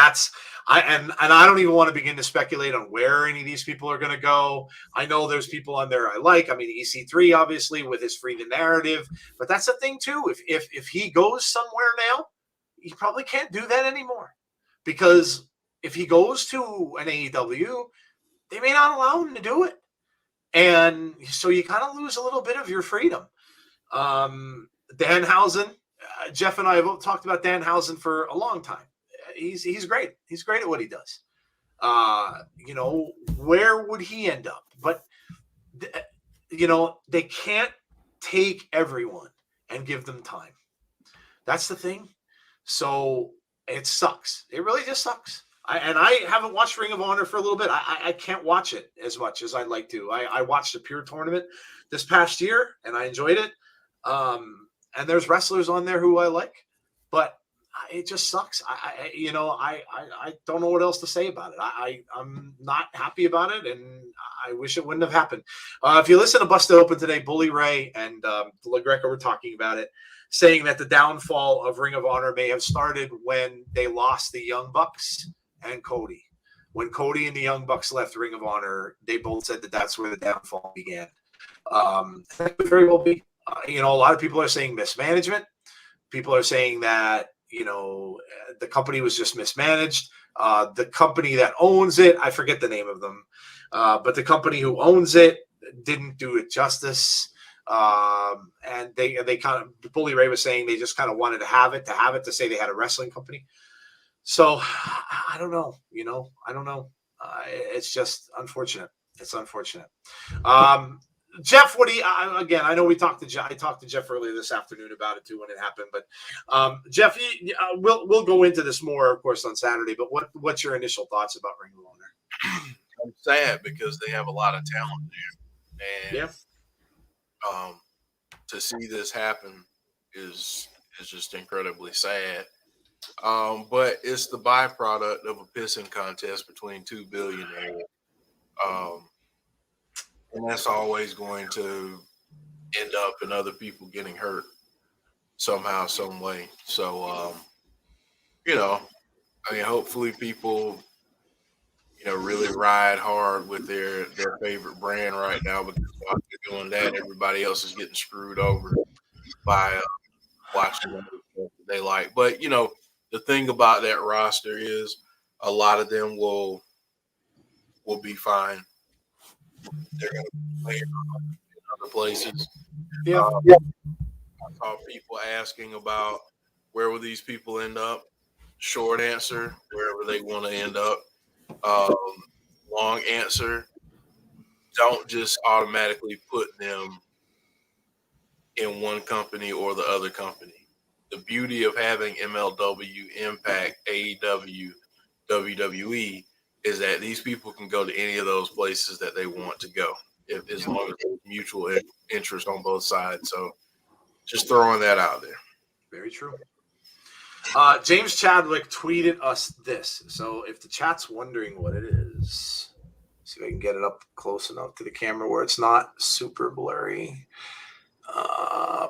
and I don't even want to begin to speculate on where any of these people are going to go. I know there's people on there I like. I mean, EC3 obviously with his Free the Narrative, but that's the thing too. If he goes somewhere now, he probably can't do that anymore, because if he goes to an AEW, they may not allow him to do it. And so you kind of lose a little bit of your freedom. Danhausen, Jeff and I have talked about Danhausen for a long time. he's great. He's great at what he does. Where would he end up? But they can't take everyone and give them time. That's the thing. So it sucks. It really just sucks. I haven't watched Ring of Honor for a little bit. I can't watch it as much as I'd like to. I watched the Pure tournament this past year and I enjoyed it. And there's wrestlers on there who I like, but it just sucks. I don't know what else to say about it. I'm not happy about it, and I wish it wouldn't have happened. If you listen to Busted Open today, Bully Ray and LaGreca were talking about it, saying that the downfall of Ring of Honor may have started when they lost the Young Bucks and Cody. When Cody and the Young Bucks left Ring of Honor, they both said that that's where the downfall began. That could very well be. A lot of people are saying mismanagement. People are saying that the company was just mismanaged. The company that owns it, I forget the name of them, but the company who owns it didn't do it justice. And they kind of, Bully Ray was saying they just kind of wanted to have it to say they had a wrestling company. So I don't know, I don't know. It's just unfortunate. It's unfortunate. Jeff, what do you? Again, I know we talked to Jeff. I talked to Jeff earlier this afternoon about it too when it happened. But Jeff, we'll go into this more, of course, on Saturday. But what's your initial thoughts about Ring of Honor? I'm sad because they have a lot of talent there, and to see this happen is just incredibly sad. But it's the byproduct of a pissing contest between two billionaires. And that's always going to end up in other people getting hurt somehow, some way. So, hopefully people, really ride hard with their favorite brand right now, because while they're doing that, everybody else is getting screwed over by watching what they like. But, the thing about that roster is a lot of them will be fine. They're going to play in other places. Yeah. I saw people asking about where will these people end up. Short answer, wherever they want to end up. Long answer, don't just automatically put them in one company or the other company. The beauty of having MLW, Impact, AEW, WWE is that these people can go to any of those places that they want to go, as long as there's mutual interest on both sides. So just throwing that out there. Very true. James Chadwick tweeted us this. So if the chat's wondering what it is, see if I can get it up close enough to the camera where it's not super blurry.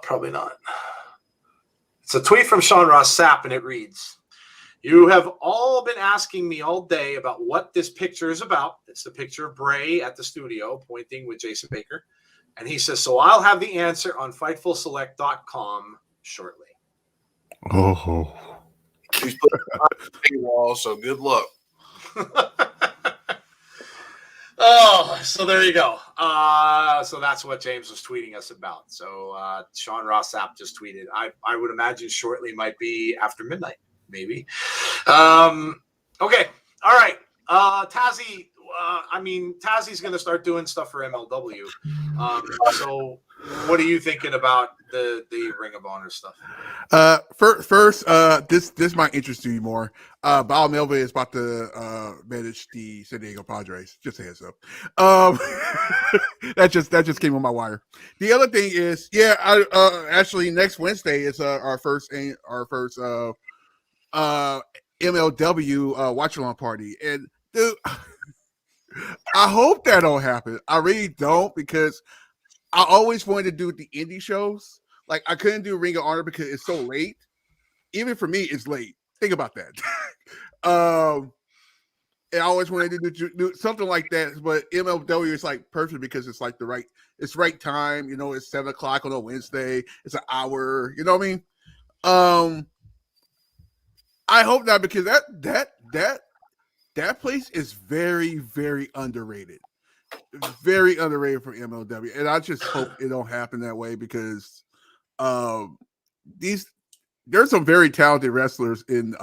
Probably not. It's a tweet from Sean Ross Sapp, and it reads, "You have all been asking me all day about what this picture is about." It's the picture of Bray at the studio pointing with Jason Baker. And he says, "So I'll have the answer on FightfulSelect.com shortly." Oh. He's put it on the paywall, so good luck. Oh, so there you go. So that's what James was tweeting us about. So Sean Ross Sapp just tweeted. I would imagine shortly might be after midnight, maybe. Okay. All right. Tazzy. Tazzy's going to start doing stuff for MLW. So what are you thinking about the Ring of Honor stuff? First, this might interest you more. Bob Melvin is about to manage the San Diego Padres. Just a heads up. That just came on my wire. The other thing is, actually next Wednesday is our first MLW watch-along party, and dude, I hope that don't happen. I really don't, because I always wanted to do the indie shows. Like, I couldn't do Ring of Honor because it's so late. Even for me, it's late. Think about that. And I always wanted to do something like that, but MLW is like perfect because it's like it's right time. It's 7:00 on a Wednesday. It's an hour. You know what I mean? I hope not, because that place is very, very underrated. Very underrated for MLW. And I just hope it don't happen that way, because there's some very talented wrestlers in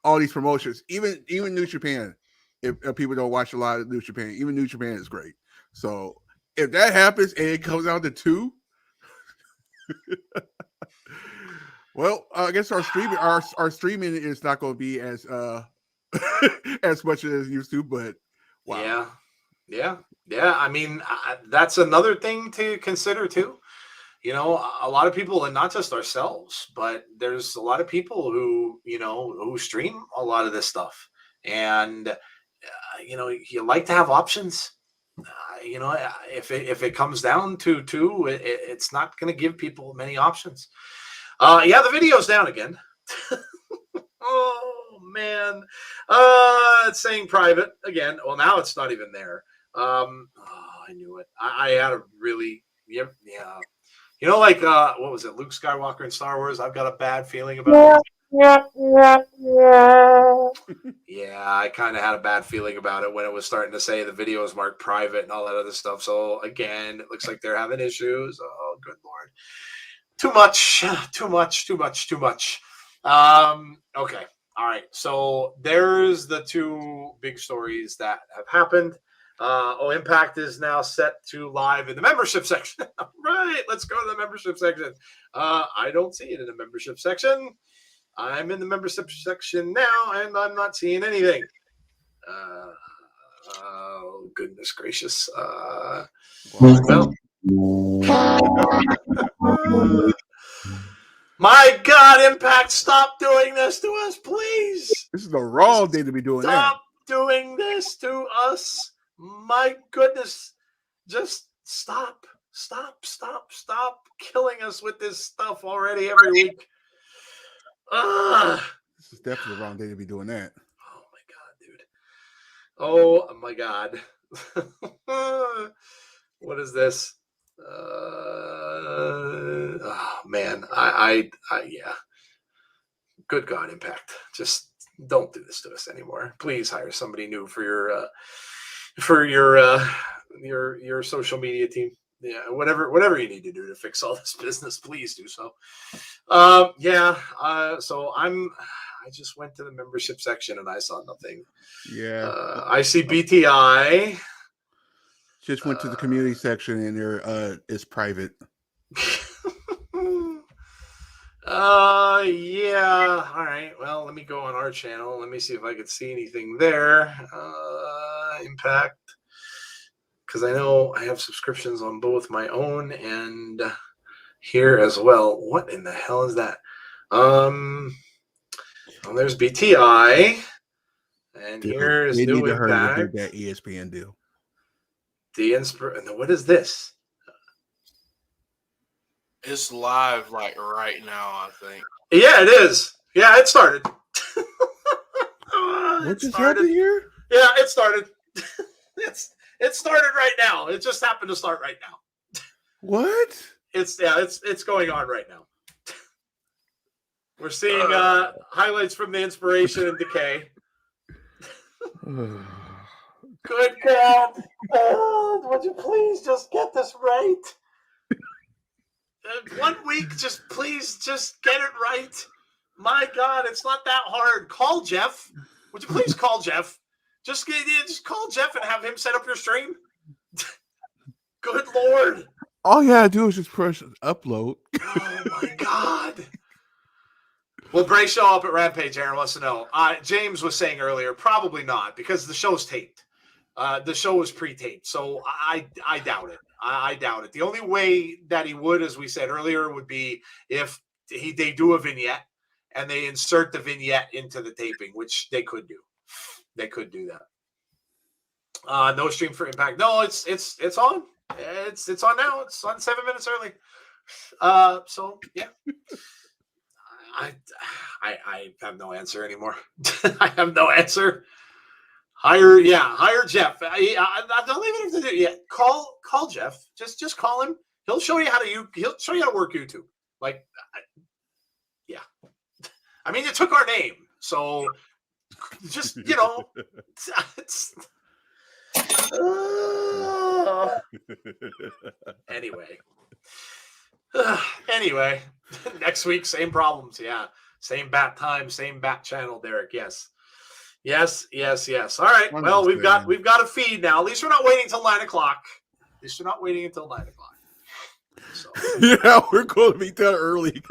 all these promotions, even New Japan. If people don't watch a lot of New Japan, even New Japan is great. So if that happens and it comes out to 2, well, I guess our streaming is not going to be as as much as it used to. But wow, yeah. I mean, that's another thing to consider too. You know, a lot of people, and not just ourselves, but there's a lot of people who, you know, who stream a lot of this stuff. And, you know, you like to have options. You know, if it comes down to 2, it's not going to give people many options. Yeah, the video's down again. Oh, man. It's saying private again. Well, now it's not even there. I knew it. I had a really, yeah. You know, like, what was it, Luke Skywalker in Star Wars? I've got a bad feeling about it. Yeah, I kind of had a bad feeling about it when it was starting to say the video is marked private and all that other stuff. So, again, it looks like they're having issues. Oh, good Lord. Too much. Okay. All right. So, there's the 2 big stories that have happened. Impact is now set to live in the membership section. Right, let's go to the membership section. I don't see it in the membership section. I'm in the membership section now, and I'm not seeing anything. Oh, goodness gracious. Well, my God, Impact, stop doing this to us, please. this is the wrong day to be doing that. Stop doing this to us. My goodness, just stop killing us with this stuff already every week. This is definitely the wrong day to be doing that. Oh my God, dude. Oh my God. What is this? Oh man, yeah. Good God, Impact. Just don't do this to us anymore. Please hire somebody new for your social media team. Yeah, whatever you need to do to fix all this business, please do so. So I just went to the membership section and I saw nothing. Yeah. I see BTI. Just went to the community section and there it's private. Yeah. All right. Well, let me go on our channel. Let me see if I could see anything there. Impact. Because I know I have subscriptions on both my own and here as well. What in the hell is that? Well, there's BTI. And here's they New need to hurry Impact. to do that ESPN deal. What is this? It's live like right now, I think. Yeah, it is. Yeah, it started. What just happened here? Yeah, it started. It started right now. It just happened to start right now. What? It's going on right now. We're seeing highlights from the Inspiration and Decay. Good God. Would you please just get this right? 1 week, please get it right. My God, it's not that hard. Call Jeff. Would you please call Jeff? Just call Jeff and have him set up your stream. Good Lord. All you gotta do is just press upload. Oh my God. Will Bray show up at Rampage? Aaron wants to know. James was saying earlier, probably not, because the show's taped. The show was pre-taped, so I doubt it. I doubt it. The only way that he would, as we said earlier, would be if they do a vignette and they insert the vignette into the taping, which they could do. They could do that. No stream for Impact. No, it's on. It's on now. It's on 7 minutes early. So yeah. I have no answer anymore. I have no answer. Hire Jeff. I don't even have to do. Yeah, call Jeff. Just call him. He'll show you how to work YouTube. Like, yeah. I mean, you took our name, so just Anyway, next week, same problems. Yeah. Same bat time, same bat channel, Derek. Yes. All right. Well, we've got a feed now. At least we're not waiting until 9 o'clock. So Yeah, we're going to be done early.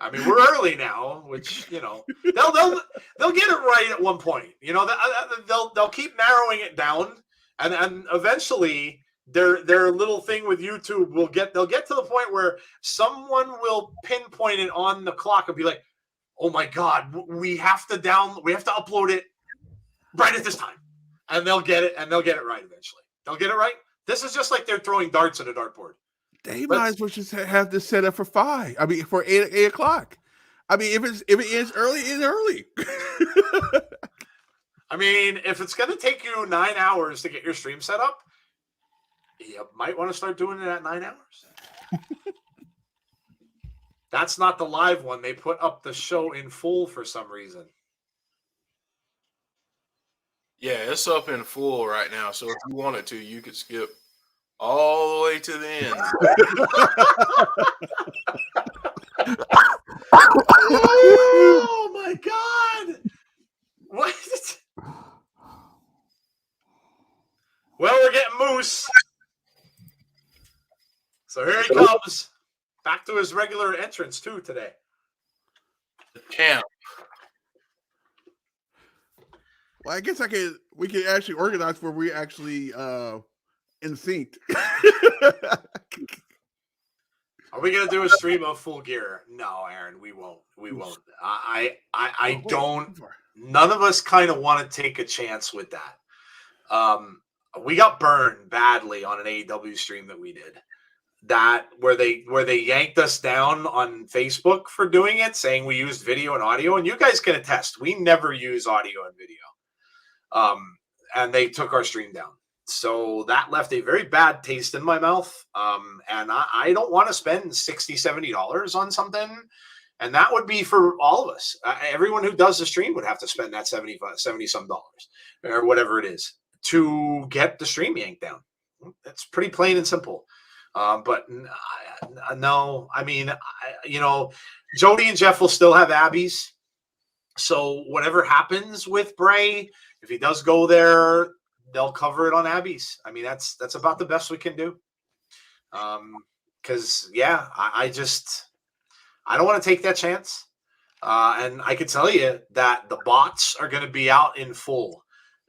I mean, we're early now, which they'll get it right at one point. They'll keep narrowing it down, and eventually their little thing with YouTube they'll get to the point where someone will pinpoint it on the clock and be like, "Oh my God, we have to upload it right at this time," and they'll get it right eventually. They'll get it right. This is just like they're throwing darts at a dartboard. They might as well just have this set up for 5. I mean, for 8 o'clock. I mean, if it ends early, it's early. I mean, if it's going to take you 9 hours to get your stream set up, you might want to start doing it at 9 hours. That's not the live one. They put up the show in full for some reason. Yeah, it's up in full right now. So if you wanted to, you could skip all the way to the end. Oh my God! What? Well, we're getting Moose. So here he comes. Back to his regular entrance too today. The champ. Well, I guess we can actually organize where we actually in sync. Are we gonna do a stream of Full Gear? No, Aaron, we won't. I don't. None of us kind of want to take a chance with that. We got burned badly on an AEW stream that we did. That where they yanked us down on Facebook for doing it, saying we used video and audio, and you guys can attest, we never use audio and video. And they took our stream down. So that left a very bad taste in my mouth. And I don't want to spend $60, $70 on something. And that would be for all of us. Everyone who does the stream would have to spend that $70 some dollars or whatever it is to get the stream yanked down. It's pretty plain and simple. But no, I mean, Jody and Jeff will still have Abby's. So whatever happens with Bray, if he does go there, they'll cover it on Abby's. I mean, that's about the best we can do. Because I don't want to take that chance. And I can tell you that the bots are going to be out in full.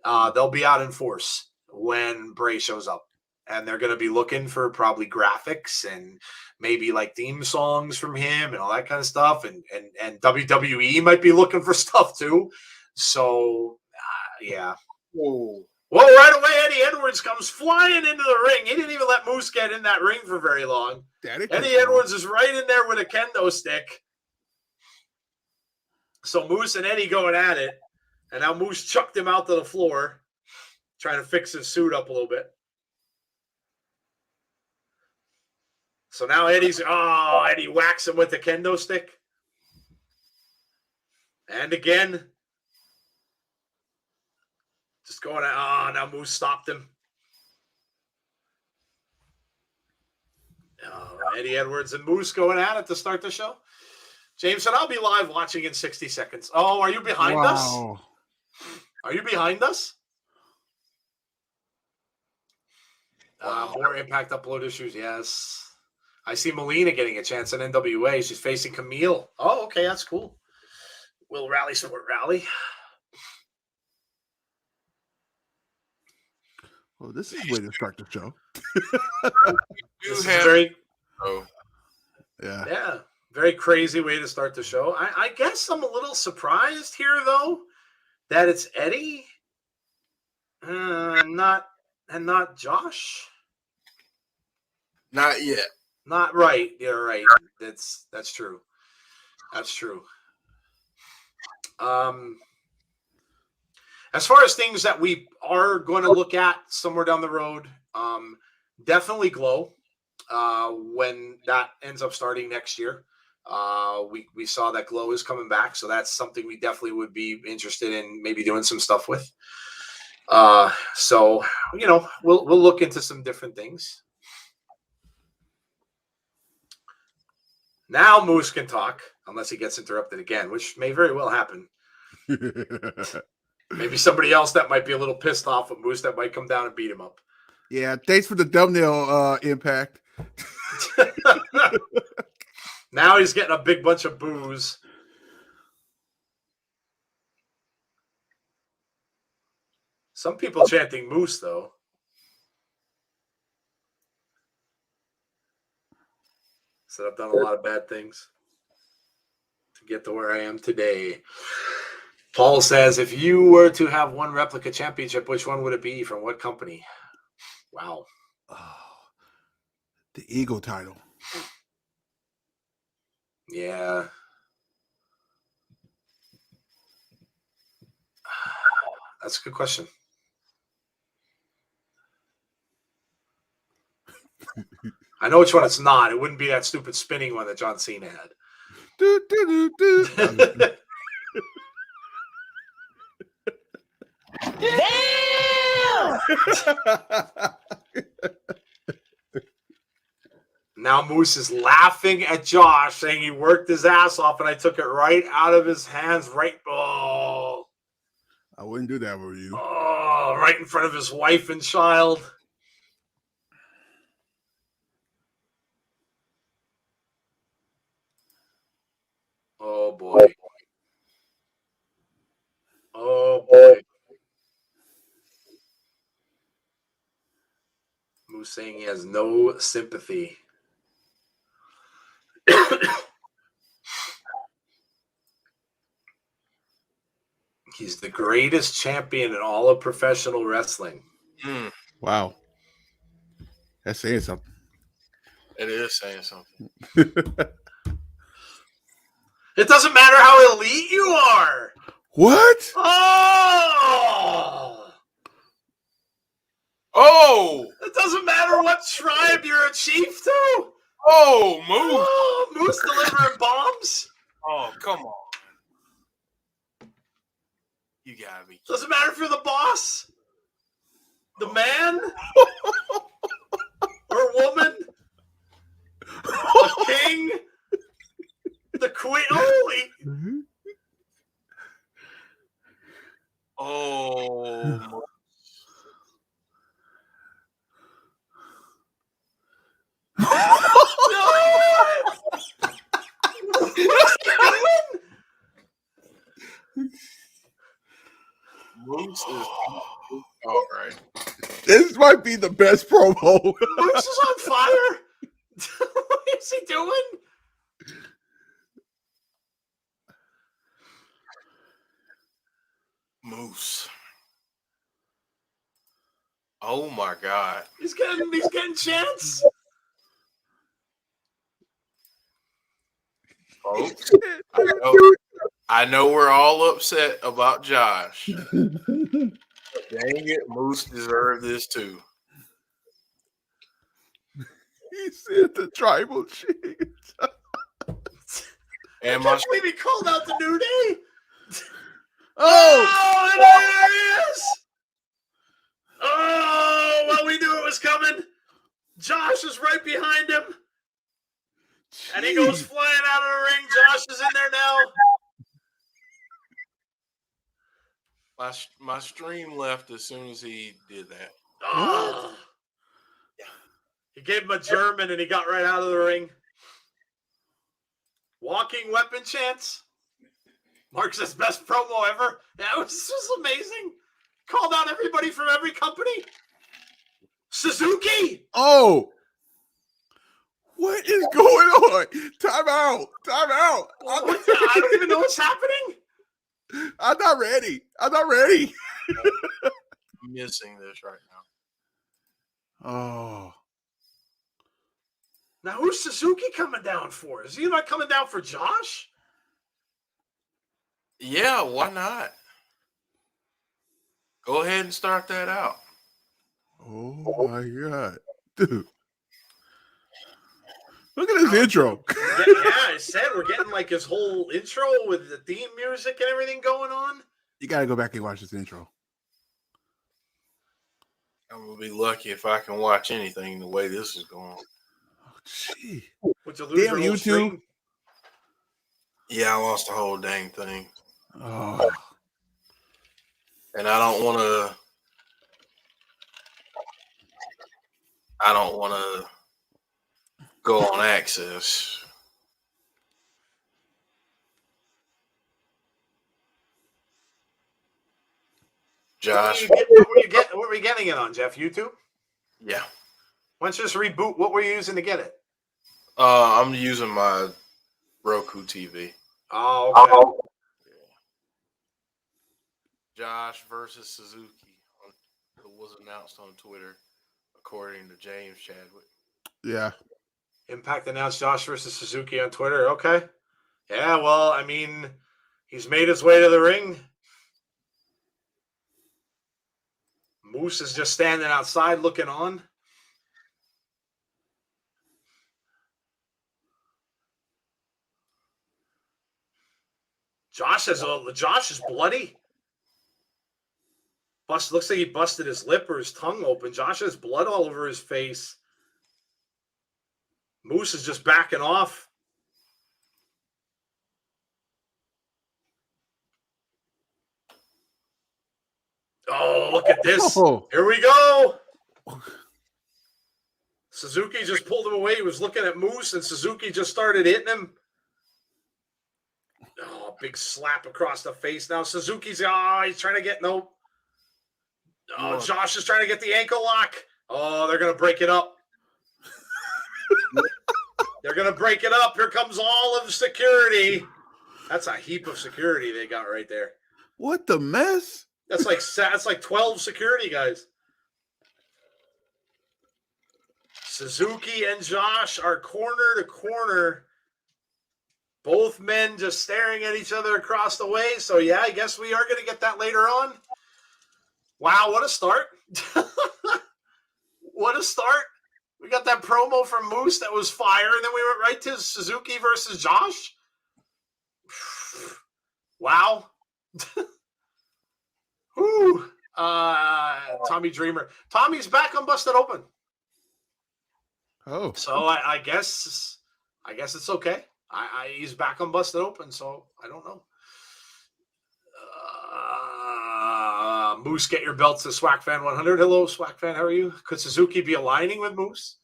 They'll be out in force when Bray shows up. And they're going to be looking for probably graphics and maybe like theme songs from him and all that kind of stuff. And WWE might be looking for stuff too. So, yeah. Whoa. Well, right away, Eddie Edwards comes flying into the ring. He didn't even let Moose get in that ring for very long. Eddie Edwards is right in there with a kendo stick. So Moose and Eddie going at it. And now Moose chucked him out to the floor, trying to fix his suit up a little bit. So now Eddie whacks him with the kendo stick. And again, just going, now Moose stopped him. Eddie Edwards and Moose going at it to start the show. James said, I'll be live watching in 60 seconds. Oh, are you behind us? Are you behind us? More Impact upload issues, yes. I see Melina getting a chance in NWA. She's facing Camille. Oh, okay, that's cool. Will Rally support Rally. Well, this is a way to start the show. Yeah, very crazy way to start the show. I guess I'm a little surprised here, though, that it's Eddie and not Josh. Not yet. Not right. You're right. That's true. That's true. As far as things that we are going to look at somewhere down the road, definitely Glow when that ends up starting next year. We saw that Glow is coming back, so that's something we definitely would be interested in maybe doing some stuff with. So we'll look into some different things. Now Moose can talk, unless he gets interrupted again, which may very well happen. Maybe somebody else that might be a little pissed off with Moose that might come down and beat him up. Yeah, thanks for the thumbnail impact. Now he's getting a big bunch of boos. Some people chanting Moose, though. Said I've done a lot of bad things to get to where I am today. Paul says, if you were to have one replica championship, which one would it be? From what company? Wow. Oh, the Eagle title. Yeah. That's a good question. I know which one it's not. It wouldn't be that stupid spinning one that John Cena had. Do, do, do, do. Damn! Now Moose is laughing at Josh, saying he worked his ass off, and I took it right out of his hands. Oh, I wouldn't do that with you. oh, right in front of his wife and child. Oh boy. Oh boy. Moose saying he has no sympathy. He's the greatest champion in all of professional wrestling. Wow. That's saying something. It is saying something. It doesn't matter how elite you are. What? Oh! Oh! It doesn't matter what tribe you're a chief to. Oh, Moose! Oh, Moose delivering bombs. Oh, come on. You gotta be. Doesn't matter if you're the boss, the man, or woman, the king, the queen. Holy. Oh, Moose is all right. This might be the best promo. Moose is on fire. What is he doing? Moose. Oh my God. He's getting chance. Folks, I know we're all upset about Josh. Dang it, Moose deserved this too. He said the tribal shit. And I can't believe he called out the New Day. Oh! And there he is. Oh, well, we knew it was coming. Josh is right behind him. And he goes flying out of the ring. Josh is in there now. my stream left as soon as he did that. Oh. He gave him a German and he got right out of the ring. Walking weapon chance. Mark says best promo ever. That was just amazing. Called out everybody from every company. Suzuki. Oh! What is going on? Time out. Time out. I don't even know what's happening. I'm not ready. I'm Missing this right now. Oh. Now, who's Suzuki coming down for? Is he not coming down for Josh? Yeah, why not? Go ahead and start that out. Oh my God. Dude. Look at his intro. I said we're getting like his whole intro with the theme music and everything going on. You got to go back and watch this intro. I'm going to be lucky if I can watch anything the way this is going. Oh, gee. Would you lose Damn your whole YouTube. stream? Yeah, I lost the whole dang thing. Oh. And I don't want to go on Access. Josh. What were you getting it on, Jeff? YouTube? Yeah. Why don't you just reboot? What were you using to get it? I'm using my Roku TV. Oh, okay. Josh versus Suzuki was announced on Twitter, according to James Chadwick. Yeah. Impact announced Josh versus Suzuki on Twitter. Okay. Yeah, well, I mean, he's made his way to the ring. Moose is just standing outside looking on. Josh is bloody. Looks like he busted his lip or his tongue open. Josh has blood all over his face. Moose is just backing off. Oh, look at this. Oh. Here we go. Suzuki just pulled him away. He was looking at Moose, and Suzuki just started hitting him. Oh, big slap across the face. Now Suzuki's, he's trying to get, nope. Oh, Josh is trying to get the ankle lock. Oh, they're going to break it up. They're going to break it up. Here comes all of security. That's a heap of security they got right there. What the mess? That's like 12 security guys. Suzuki and Josh are corner to corner. Both men just staring at each other across the way. So, yeah, I guess we are going to get that later on. Wow, what a start. What a start. We got that promo from Moose that was fire, and then we went right to Suzuki versus Josh. Wow. Whew. Tommy Dreamer. Tommy's back on Busted Open. Oh. So I guess it's okay. He's back on Busted Open, so I don't know. Moose, get your belts to SwackFan 100. Hello, SwackFan. How are you? Could Suzuki be aligning with Moose?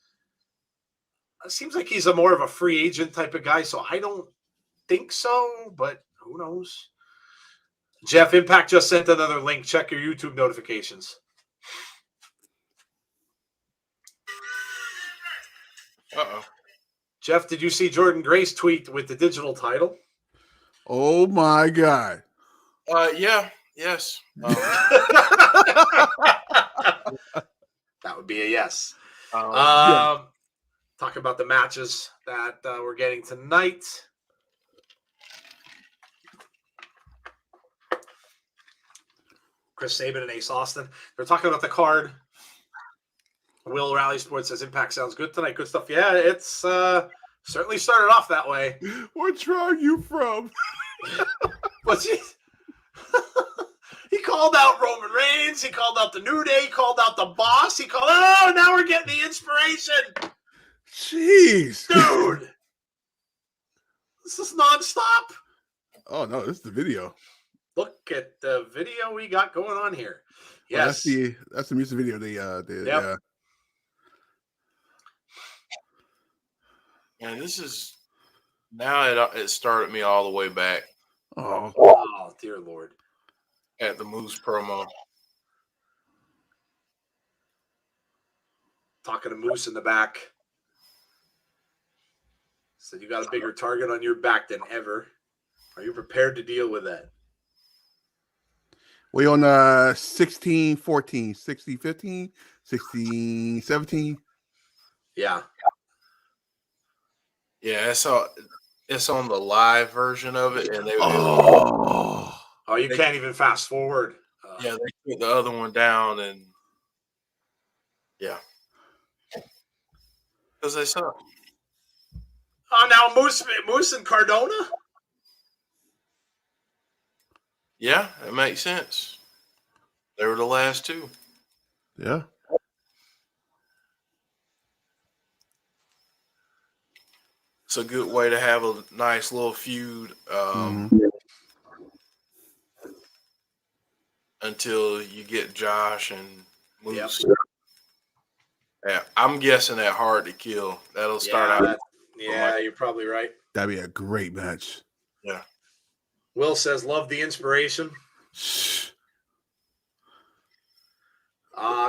It seems like he's more of a free agent type of guy, so I don't think so, but who knows? Jeff, Impact just sent another link. Check your YouTube notifications. Uh-oh. Jeff, did you see Jordan Grace tweet with the digital title? Oh, my God. Yeah. Yes. That would be a yes. Yeah. Talking about the matches that we're getting tonight. Chris Sabin and Ace Austin. They're talking about the card. Will Rally Sports says Impact sounds good tonight. Good stuff. Yeah, it's certainly started off that way. Where are you from? But he called out Roman Reigns. He called out the New Day. He called out the Boss. He called, now we're getting the inspiration. Jeez. Dude. This is nonstop. Oh, no, this is the video. Look at the video we got going on here. Yes. Oh, that's the music video they did. Yep. Yeah. And this is now it started me all the way back Oh, dear Lord. at the Moose promo. Talking to Moose in the back. Said you got a bigger target on your back than ever. Are you prepared to deal with that? We on 16-14, 60-15, 16-17. Yeah. Yeah, it's on the live version of it, and Oh, you can't even fast forward. they put the other one down, and yeah, because they suck. Oh, now Moose and Cardona? Yeah, it makes sense. They were the last two. yeah. it's a good way to have a nice little feud until you get Josh and Moose. Yep. Yeah, I'm guessing that Hard to Kill. That'll start out. Yeah, you're probably right. That'd be a great match. Yeah. Will says, love the inspiration.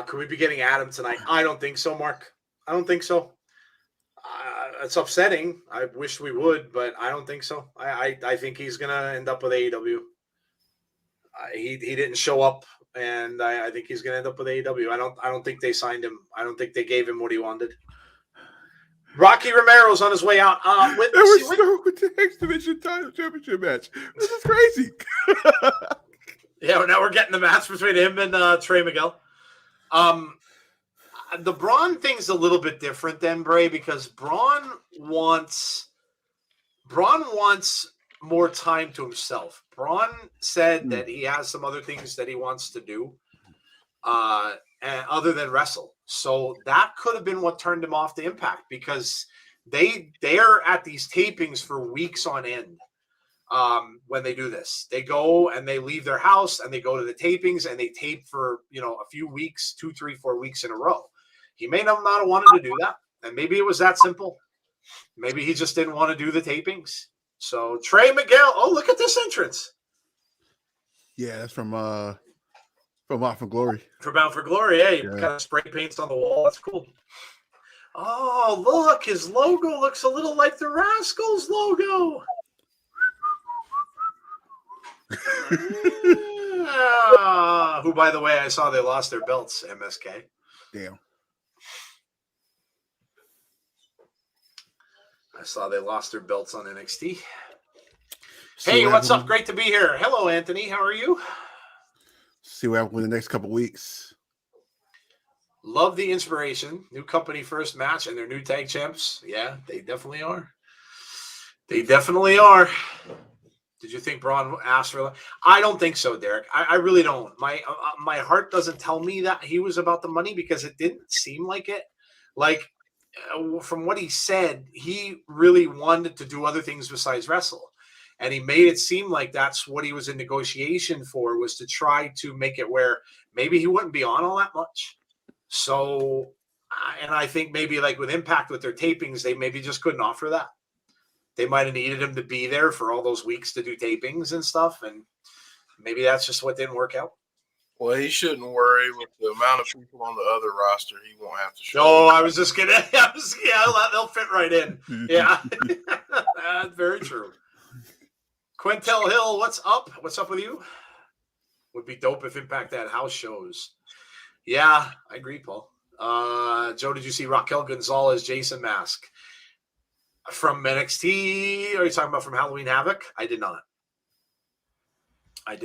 Could we be getting Adam tonight? I don't think so, Mark. I don't think so. It's upsetting. I wish we would, but I don't think so. I think he's going to end up with AEW. He didn't show up, and I think he's going to end up with AEW. I don't think they signed him. I don't think they gave him what he wanted. Rocky Romero's on his way out. With the X Division title championship match. This is crazy. Yeah, now we're getting the match between him and Trey Miguel. The Braun thing's a little bit different than Bray because Braun wants more time to himself. Braun said that he has some other things that he wants to do, other than wrestle. So that could have been what turned him off the Impact because they're at these tapings for weeks on end. When they do this, they go and they leave their house and they go to the tapings and they tape for, a few weeks, 2, 3, 4 weeks in a row. He may not have wanted to do that. And maybe it was that simple. Maybe he just didn't want to do the tapings. So Trey Miguel, oh, look at this entrance. Yeah, that's from Bound for Glory. For Bound for Glory, yeah. Kind of spray paints on the wall. That's cool. Oh, look, his logo looks a little like the Rascals logo. Who, by the way, I saw they lost their belts, MSK. Damn. I saw they lost their belts on NXT. See Hey, what's happens. up? Great to be here. Hello, Anthony. How are you? See what happens in the next couple weeks. Love the inspiration. New company first match and their new tag champs. Yeah, they definitely are. They definitely are. Did you think Braun asked for? I don't think so, Derek. I really don't. My heart doesn't tell me that he was about the money because it didn't seem like it. Like from what he said, he really wanted to do other things besides wrestle, and he made it seem like that's what he was in negotiation for, was to try to make it where maybe he wouldn't be on all that much. So, and I think maybe like with Impact with their tapings, they maybe just couldn't offer that. They might have needed him to be there for all those weeks to do tapings and stuff, and maybe that's just what didn't work out. Well, he shouldn't worry with the amount of people on the other roster. He won't have to show. No, I was just kidding. Yeah, they'll fit right in. Yeah, that's very true. Quintel Hill, what's up? What's up with you? Would be dope if Impact had house shows. Yeah, I agree, Paul. Joe, did you see Raquel Gonzalez Jason mask? From NXT? Are you talking about from Halloween Havoc? I did not. I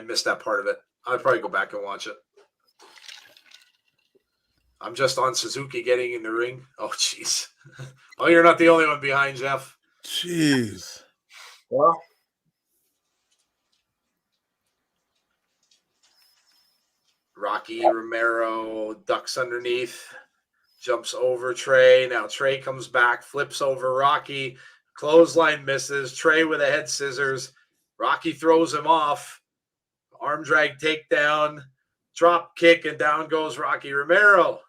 missed that part of it. I'd probably go back and watch it. I'm just on Suzuki getting in the ring. Oh, jeez. Oh, you're not the only one behind, Jeff. Jeez. Well, Rocky Romero ducks underneath. Jumps over Trey. Now Trey comes back, flips over Rocky. Clothesline misses. Trey with a head scissors. Rocky throws him off. Arm drag takedown. Drop kick, and down goes Rocky Romero.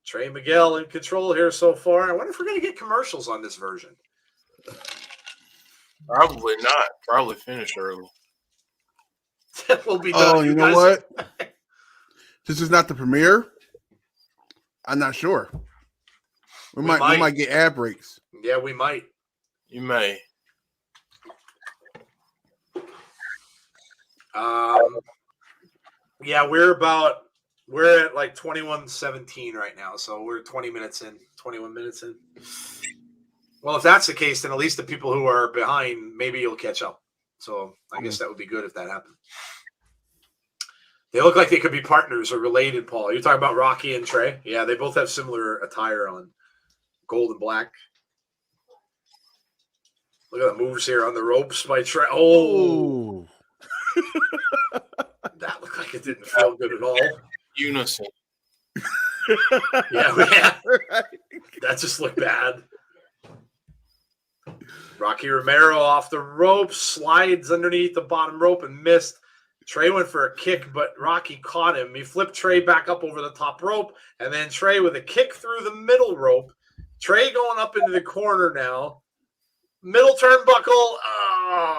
Trey Miguel in control here so far. I wonder if we're going to get commercials on this version. probably not. Probably finish early. We'll be done. Oh, you know what? This is not the premiere. I'm not sure. We might get ad breaks. Yeah, we might. You may. Yeah, we're at like 21:17 right now, so we're 21 minutes in. Well, if that's the case, then at least the people who are behind, maybe you'll catch up. So I guess that would be good if that happened. They look like they could be partners or related, Paul. You're talking about Rocky and Trey? Yeah, they both have similar attire on, gold and black. Look at the moves here on the ropes by Trey. Oh. That looked like it didn't feel good at all. Unison. Yeah. That just looked bad. Rocky Romero off the rope, slides underneath the bottom rope and missed. Trey went for a kick, but Rocky caught him. He flipped Trey back up over the top rope, and then Trey with a kick through the middle rope. Trey going up into the corner now. Middle turnbuckle,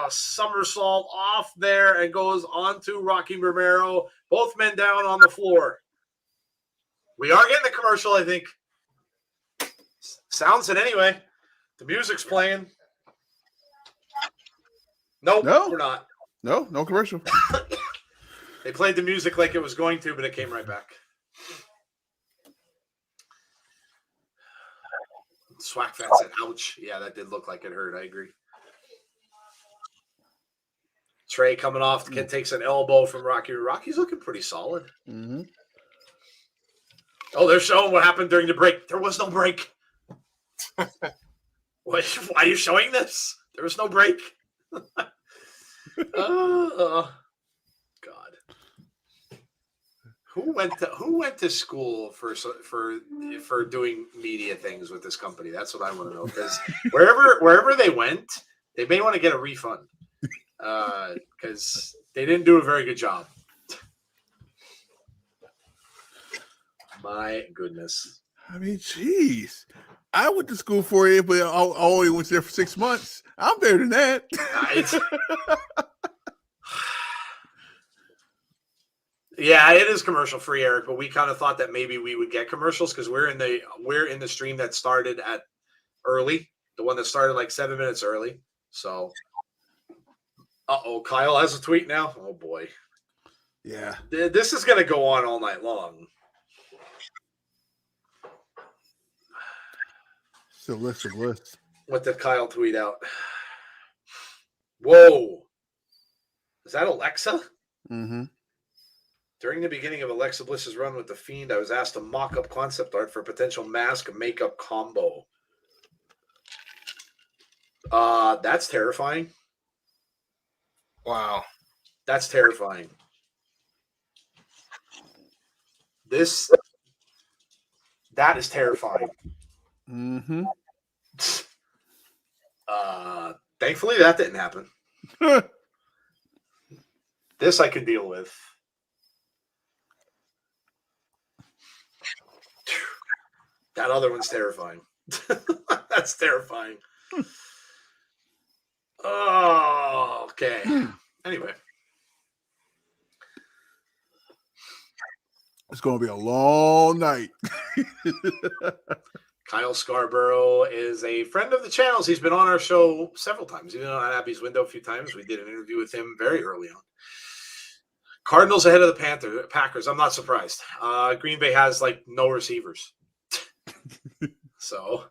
somersault off there and goes onto Rocky Romero. Both men down on the floor. We are getting the commercial, I think. Sounds it anyway. The music's playing. Nope, No. we're not. No commercial. They played the music like it was going to, but it came right back. Swack Fat said, ouch. Yeah, that did look like it hurt. I agree. Trey coming off. The kid takes an elbow from Rocky. Rocky's looking pretty solid. Mm-hmm. Oh, they're showing what happened during the break. There was no break. Why are you showing this? There was no break. God. Who went to school for doing media things with this company? That's what I want to know. Because wherever they went, they may want to get a refund. Because they didn't do a very good job. My goodness. I mean, jeez. I went to school for it, but I only went there for 6 months. I'm better than that. Yeah, it is commercial free, Eric. But we kind of thought that maybe we would get commercials because we're in the stream that started at early, the one that started like 7 minutes early. So, Kyle has a tweet now. Oh boy, Yeah, this is going to go on all night long. so list of lists. What did Kyle tweet out? Whoa, is that Alexa? Mm-hmm. During the beginning of Alexa Bliss's run with The Fiend, I was asked to mock up concept art for a potential mask makeup combo. That's terrifying. Wow. That's terrifying. That is terrifying. Mm-hmm. Thankfully, that didn't happen. This I could deal with. That other one's terrifying. That's terrifying. Oh, okay. Anyway. It's going to be a long night. Kyle Scarborough is a friend of the channels. He's been on our show several times. He's been on Abby's Window a few times. We did an interview with him very early on. Cardinals ahead of the Packers. I'm not surprised. Green Bay has like no receivers. So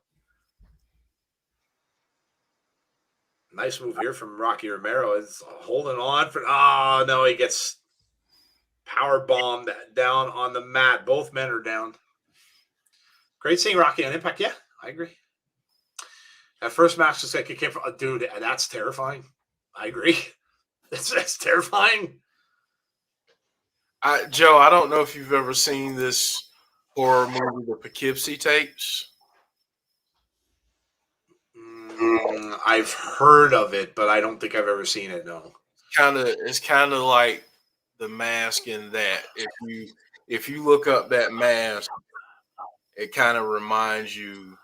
nice move here from Rocky Romero. Is holding on for. Oh no, he gets power bombed down on the mat. Both men are down. Great seeing Rocky on Impact. Yeah, I agree. That first match just like it came from a dude. That's terrifying. I agree. That's terrifying. Joe, I don't know if you've ever seen this horror movie, The Poughkeepsie Tapes. I've heard of it, but I don't think I've ever seen it. No. It's kind of like The Mask in that if you look up that mask, it kind of reminds you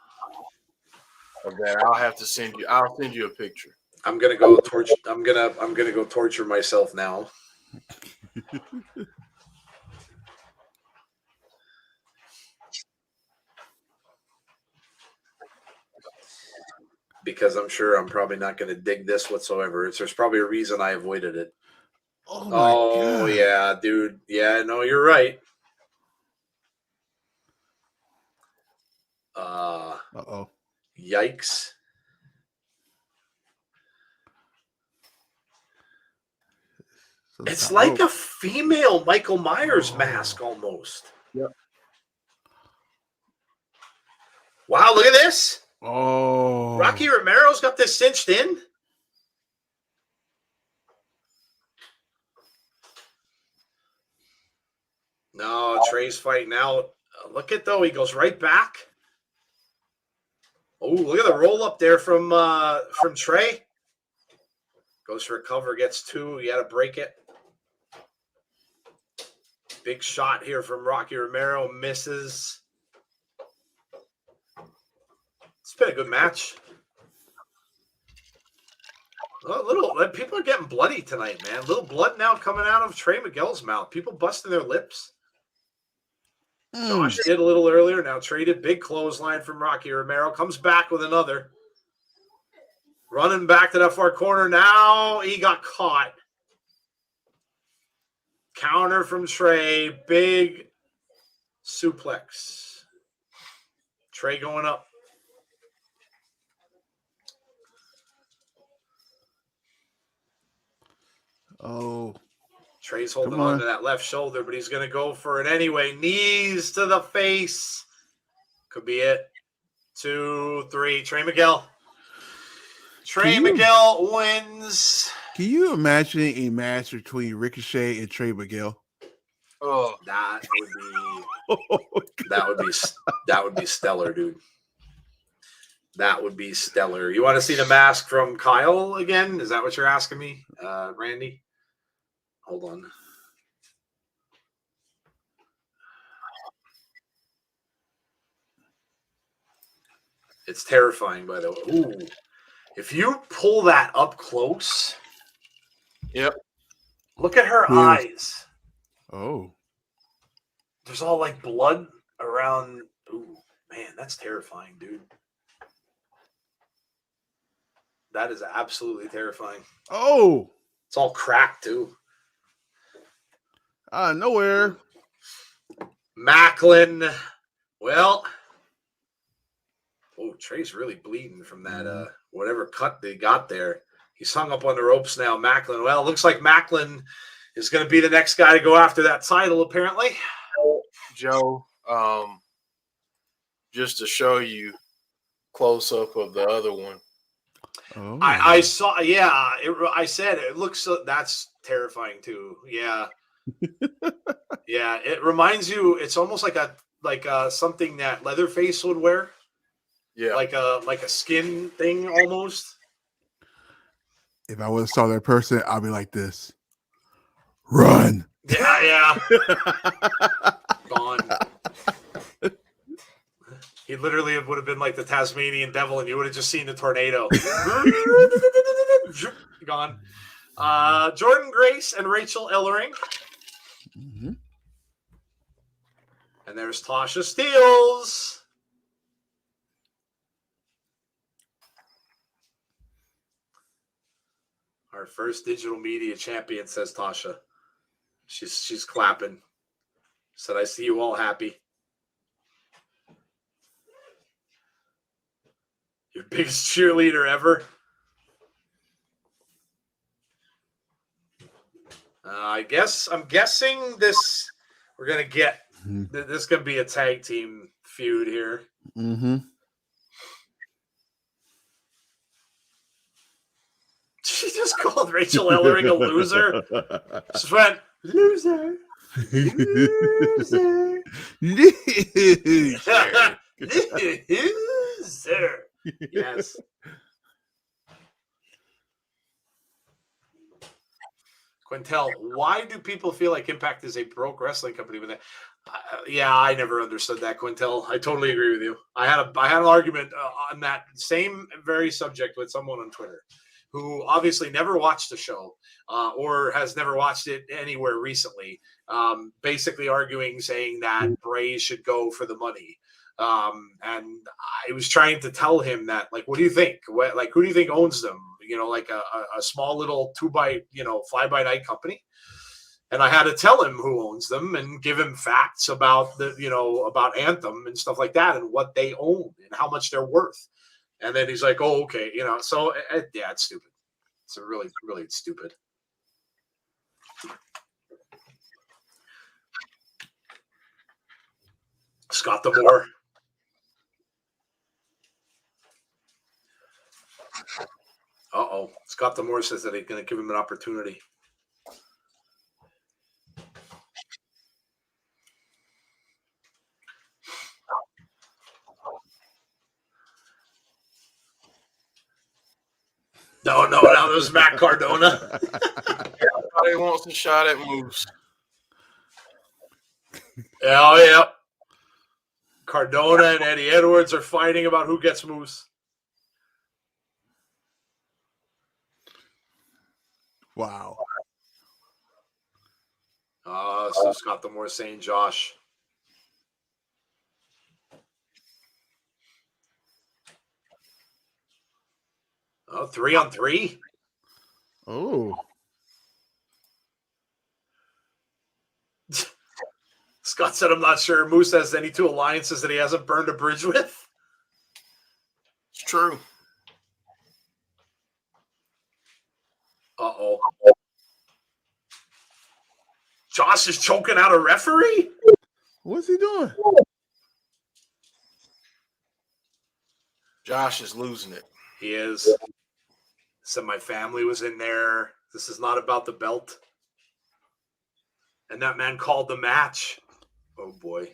of that. I'll send you a picture. I'm gonna go torture. I'm gonna go torture myself now. Because I'm sure I'm probably not going to dig this whatsoever. There's probably a reason I avoided it. Oh, yeah, dude. Yeah, no, you're right. Uh-oh. Yikes. So It's like a female Michael Myers mask almost. Yep. Wow, look at this. Oh. Rocky Romero's got this cinched in. No, Trey's fighting out. Look at though, he goes right back. Oh, look at the roll up there from Trey. Goes for a cover, gets 2. You got to break it. Big shot here from Rocky Romero, misses. It's been a good match. People are getting bloody tonight, man. A little blood now coming out of Trey Miguel's mouth. People busting their lips. Josh did a little earlier. Now Trey did. Big clothesline from Rocky Romero. Comes back with another. Running back to that far corner. Now he got caught. Counter from Trey. Big suplex. Trey going up. Oh. Trey's holding on to that left shoulder, but he's going to go for it anyway. Knees to the face. Could be it. 2, 3. Trey Miguel. Miguel wins. Can you imagine a match between Ricochet and Trey Miguel? Oh, That would be stellar, dude. That would be stellar. You want to see the mask from Kyle again? Is that what you're asking me, Randy? Hold on. It's terrifying, by the way. Ooh. If you pull that up close. Yep. Look at her eyes. Oh. There's all like blood around. Ooh, man, that's terrifying, dude. That is absolutely terrifying. Oh. It's all cracked, too. Nowhere. Macklin. Well. Oh, Trey's really bleeding from that whatever cut they got there. He's hung up on the ropes now. Macklin. Well, it looks like Macklin is going to be the next guy to go after that title, apparently. Joe, just to show you close up of the other one. Oh. I saw, yeah. I said it looks. That's terrifying too. Yeah, yeah. It reminds you. It's almost like something that Leatherface would wear. Yeah, like a skin thing almost. If I would have saw that person, I'd be like this. Run. Yeah. Gone. He literally would have been like the Tasmanian devil, and you would have just seen the tornado. Gone. Jordan Grace and Rachael Ellering. Mm-hmm. And there's Tasha Steelz. Our first digital media champion, says Tasha. She's clapping. Said, I see you all happy. Your biggest cheerleader ever. I'm guessing this. We're gonna get this. Is gonna be a tag team feud here. Mm-hmm. She just called Rachael Ellering a loser. She went, loser. Loser. Loser. Yes. Quintel, why do people feel like Impact is a broke wrestling company with that? Yeah, I never understood that, Quintel. I totally agree with you. I had an argument on that same very subject with someone on Twitter who obviously never watched the show or has never watched it anywhere recently, basically arguing, saying that Bray should go for the money. And I was trying to tell him that, like, what do you think? Who do you think owns them? You know, like a small little fly-by-night company. And I had to tell him who owns them and give him facts about about Anthem and stuff like that and what they own and how much they're worth. And then he's like, oh, okay. So yeah, it's stupid. It's really, really stupid. Scott D'Amore. Uh-oh. Scott D'Amore says that he's going to give him an opportunity. No, that was Matt Cardona. Everybody wants a shot at Moose. Oh, yeah. Cardona and Eddie Edwards are fighting about who gets Moose. Wow. So Scott Demore saying Josh. Oh, 3-on-3. Oh. Scott said, I'm not sure Moose has any two alliances that he hasn't burned a bridge with. It's true. Uh-oh. Josh is choking out a referee? What's he doing? Josh is losing it. He is. Said my family was in there. This is not about the belt. And that man called the match. Oh, boy.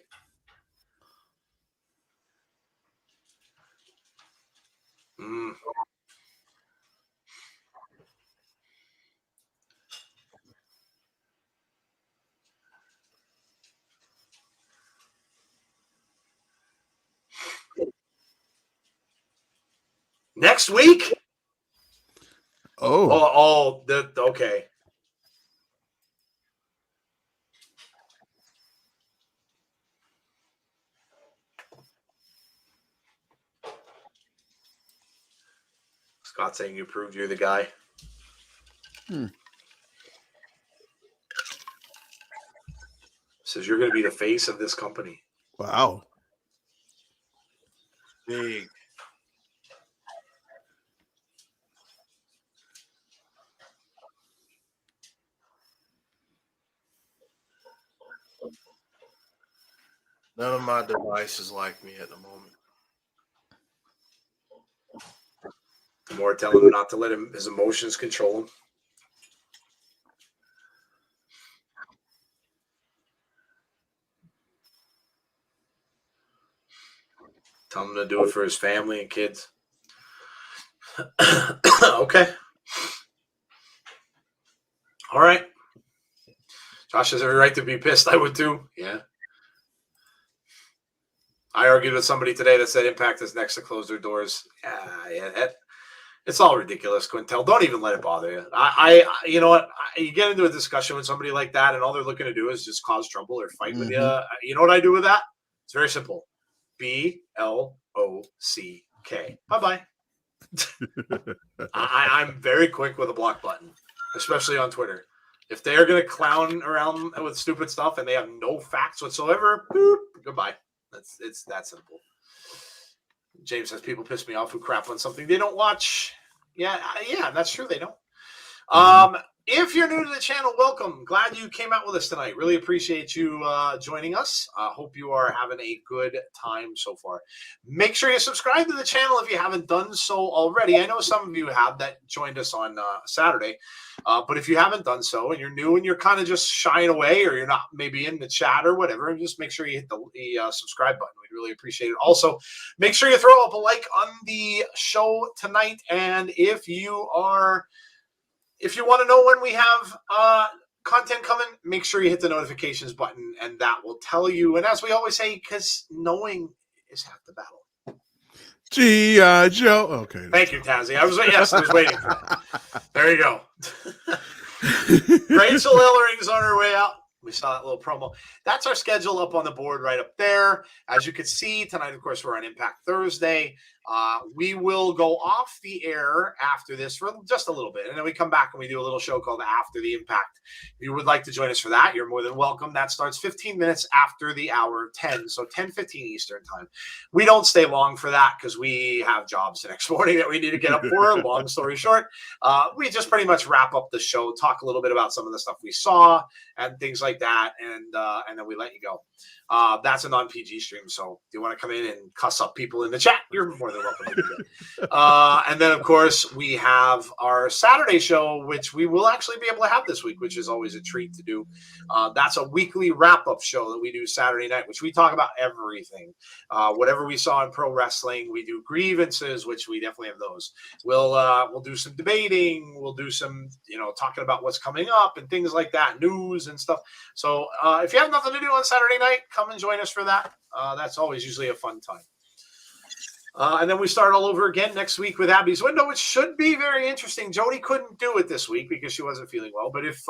Next week? Okay. Scott saying you proved you're the guy. Says you're going to be the face of this company. Wow. Big. None of my devices like me at the moment. More telling him not to let his emotions control him. Tell him to do it for his family and kids. Okay. All right. Josh has every right to be pissed. I would too. Yeah. I argued with somebody today that said Impact is next to close their doors. It's all ridiculous, Quintel. Don't even let it bother you. You know what? You get into a discussion with somebody like that, and all they're looking to do is just cause trouble or fight with you. You know what I do with that? It's very simple. BLOCK. Bye-bye. I'm very quick with a block button, especially on Twitter. If they're going to clown around with stupid stuff and they have no facts whatsoever, boop, goodbye. It's that simple. James says people piss me off who crap on something they don't watch. Yeah, that's true. They don't. If you're new to the channel, welcome. Glad you came out with us tonight. Really appreciate you joining us. Hope you are having a good time so far. Make sure you subscribe to the channel if you haven't done so already. I know some of you have that joined us on Saturday. But if you haven't done so and you're new and you're kind of just shying away or you're not maybe in the chat or whatever, just make sure you hit the subscribe button. We'd really appreciate it. Also, make sure you throw up a like on the show tonight. And if you want to know when we have content coming, make sure you hit the notifications button and that will tell you. And as we always say, because knowing is half the battle. G.I. Joe. Okay. Thank you, Tazzy. I was waiting for that. There you go. Rachael Ellering's on her way out. We saw that little promo. That's our schedule up on the board right up there. As you can see, tonight, of course, we're on Impact Thursday. We will go off the air after this for just a little bit. And then we come back and we do a little show called After the Impact. If you would like to join us for that, you're more than welcome. That starts 15 minutes after the hour 10, so 10:15 Eastern time. We don't stay long for that because we have jobs the next morning that we need to get up for. Long story short, we just pretty much wrap up the show, talk a little bit about some of the stuff we saw and things like that, and then we let you go. That's a non-PG stream, so if you want to come in and cuss up people in the chat, you're more more than welcome to do that. And then, of course, we have our Saturday show, which we will actually be able to have this week, which is always a treat to do. That's a weekly wrap-up show that we do Saturday night, which we talk about everything. Whatever we saw in pro wrestling, we do grievances, which we definitely have those. We'll do some debating. We'll do some, talking about what's coming up and things like that, news and stuff. So if you have nothing to do on Saturday night, come and join us for that. That's always usually a fun time. And then we start all over again next week with Abby's Window, which should be very interesting. Jody couldn't do it this week because she wasn't feeling well. But if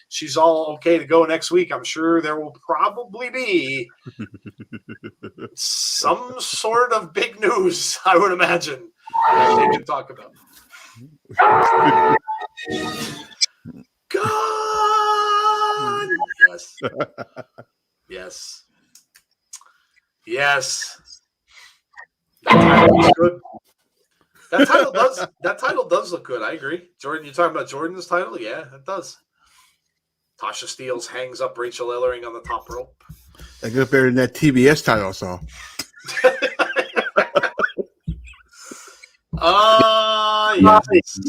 she's all okay to go next week, I'm sure there will probably be some sort of big news, I would imagine, that they can talk about. God! Yes. Yes. That title was good. That title does look good. I agree. Jordan, you talking about Jordan's title? Yeah, it does. Tasha Steelz hangs up Rachael Ellering on the top rope. That goes better than that TBS title I saw. Yes.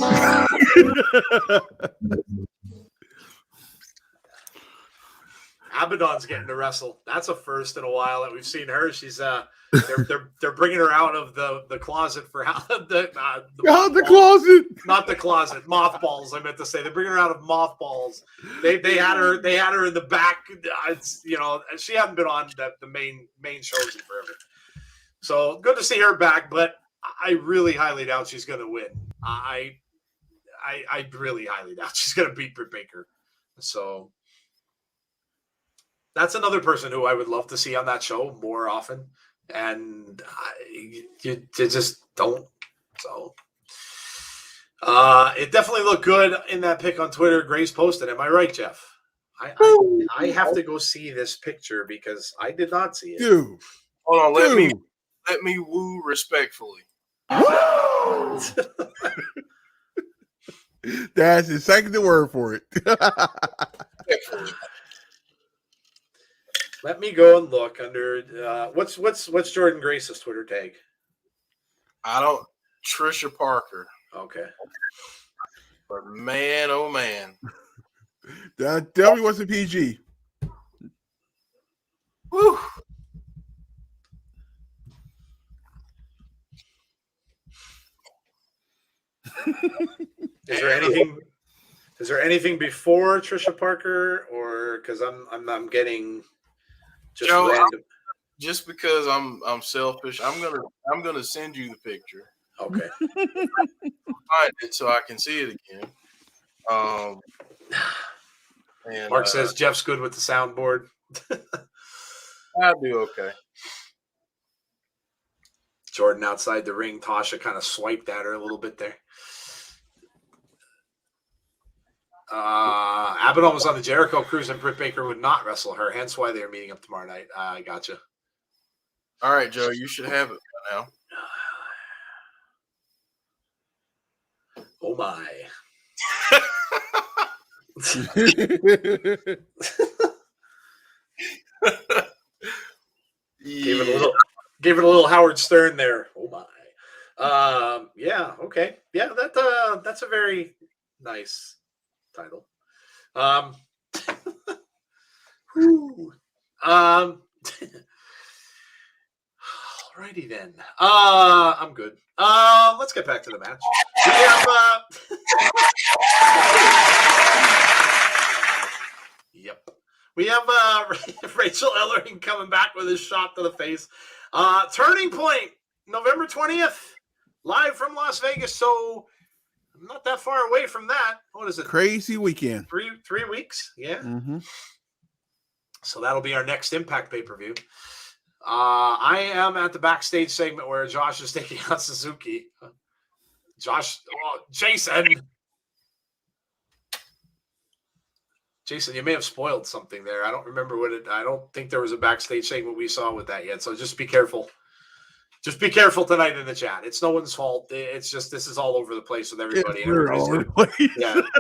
Abaddon's getting to wrestle. That's a first in a while that we've seen her. She's they're bringing her out of the closet for the closet, not the closet, mothballs. I meant to say they're bringing her out of mothballs. They had her in the back. She hadn't been on the main shows in forever. So good to see her back, but I really highly doubt she's going to win. I really highly doubt she's going to beat Britt Baker. So that's another person who I would love to see on that show more often. And you just don't. So it definitely looked good in that pic on Twitter. Grace posted. Am I right, Jeff? I have to go see this picture because I did not see it. Dude. Hold on, let me woo respectfully. That's exactly the word for it. Let me go and look under what's Jordan Grace's Twitter tag? Trisha Parker. Okay. But man, oh man. That definitely wasn't PG. Woo. Is there anything before Trisha Parker, or because I'm getting just Joe, random? Just because I'm selfish, I'm gonna send you the picture. Okay. Find it so I can see it again. And Mark says Jeff's good with the soundboard. I'll do okay. Jordan outside the ring. Tasha kind of swiped at her a little bit there. Abaddon was on the Jericho cruise and Britt Baker would not wrestle her, hence why they're meeting up tomorrow night. I gotcha. All right, Joe, you should have it by now. Oh my. Gave it a little Howard Stern there. Oh my. Yeah, okay. Yeah, that's a very nice title. Alrighty then. I'm good. Let's get back to the match. We have yep. We have Rachael Ellering coming back with his shot to the face. Turning Point, November 20th, live from Las Vegas. So not that far away from that. What is it? Crazy weekend. 3 weeks? Yeah. Mm-hmm. So that'll be our next Impact pay-per-view. I am at the backstage segment where Josh is taking out Suzuki. Jason, you may have spoiled something there. I don't remember I don't think there was a backstage segment we saw with that yet. So just be careful. Just be careful tonight in the chat. It's no one's fault. It's just this is all over the place with everybody.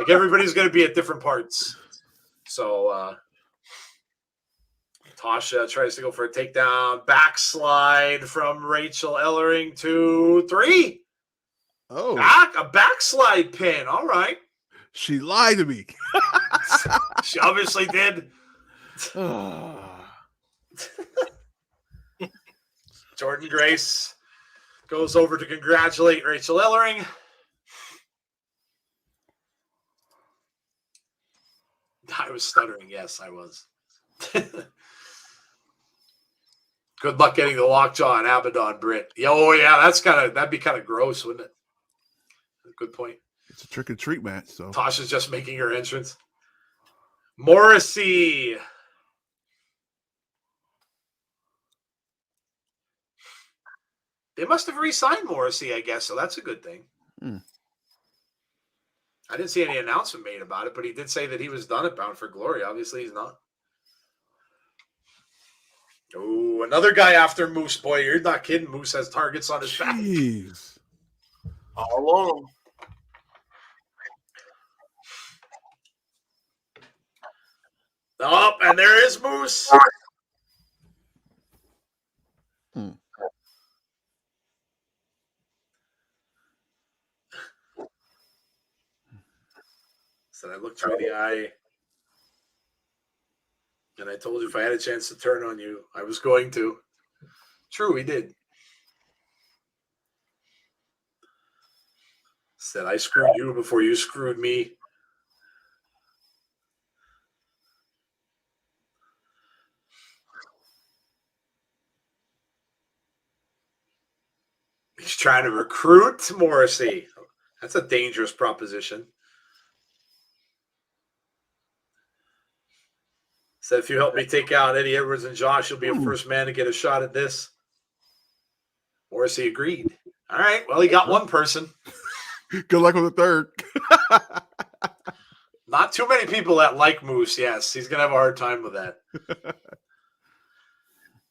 Everybody's going to be at different parts. So Tasha tries to go for a takedown. Backslide from Rachael. Ellering 2, 3. Oh, A backslide pin. All right. she lied to me. She obviously did. Jordan Grace goes over to congratulate Rachael Ellering. I was stuttering. Yes, I was. Good luck getting the lockjaw on Abaddon, Britt. Oh, yeah, that'd be kind of gross, wouldn't it? Good point. It's a trick or treat match. So Tasha's just making her entrance. Morrissey. They must have re-signed Morrissey, I guess, so that's a good thing. I didn't see any announcement made about it, but he did say that he was done at Bound for Glory. Obviously, he's not. Oh, another guy after Moose. Boy, you're not kidding. Moose has targets on his back. jeez. All along. Oh, and there is Moose. So I looked through the eye, and I told you if I had a chance to turn on you, I was going to. True, he did. Said I screwed you before you screwed me. He's trying to recruit Morrissey. That's a dangerous proposition. Said if you help me take out Eddie Edwards and Josh, you'll be the first man to get a shot at this. Morrissey agreed. All right. Well, he got one person. Good luck with the third. Not too many people that like Moose. Yes, he's gonna have a hard time with that.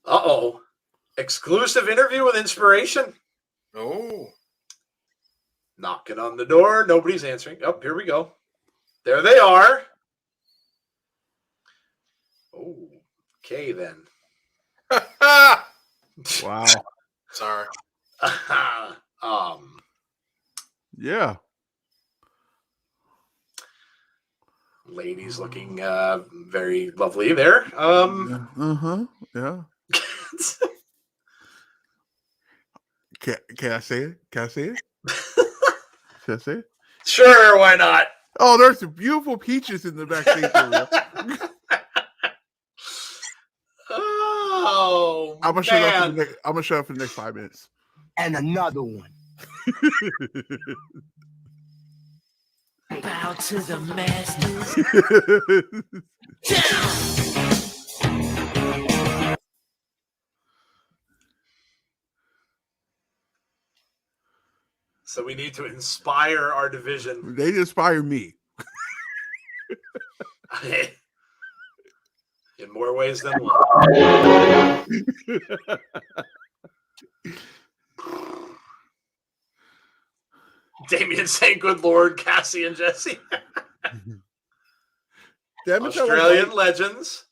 Uh-oh. Exclusive interview with Inspiration. Oh. Knocking on the door. Nobody's answering. Oh, here we go. There they are. Oh, okay then. Wow. Sorry. Yeah. Ladies looking very lovely there. Yeah. Can I say it? Can I say it? Can I say it? Sure, why not? Oh, there's some beautiful peaches in the backstage area. Oh, I'm gonna man. shut up for the next 5 minutes. And another one. Bow to the masters. So we need to inspire our division. They inspire me. In more ways than one. Damien saying, good Lord, Cassie and Jesse. Australian legends.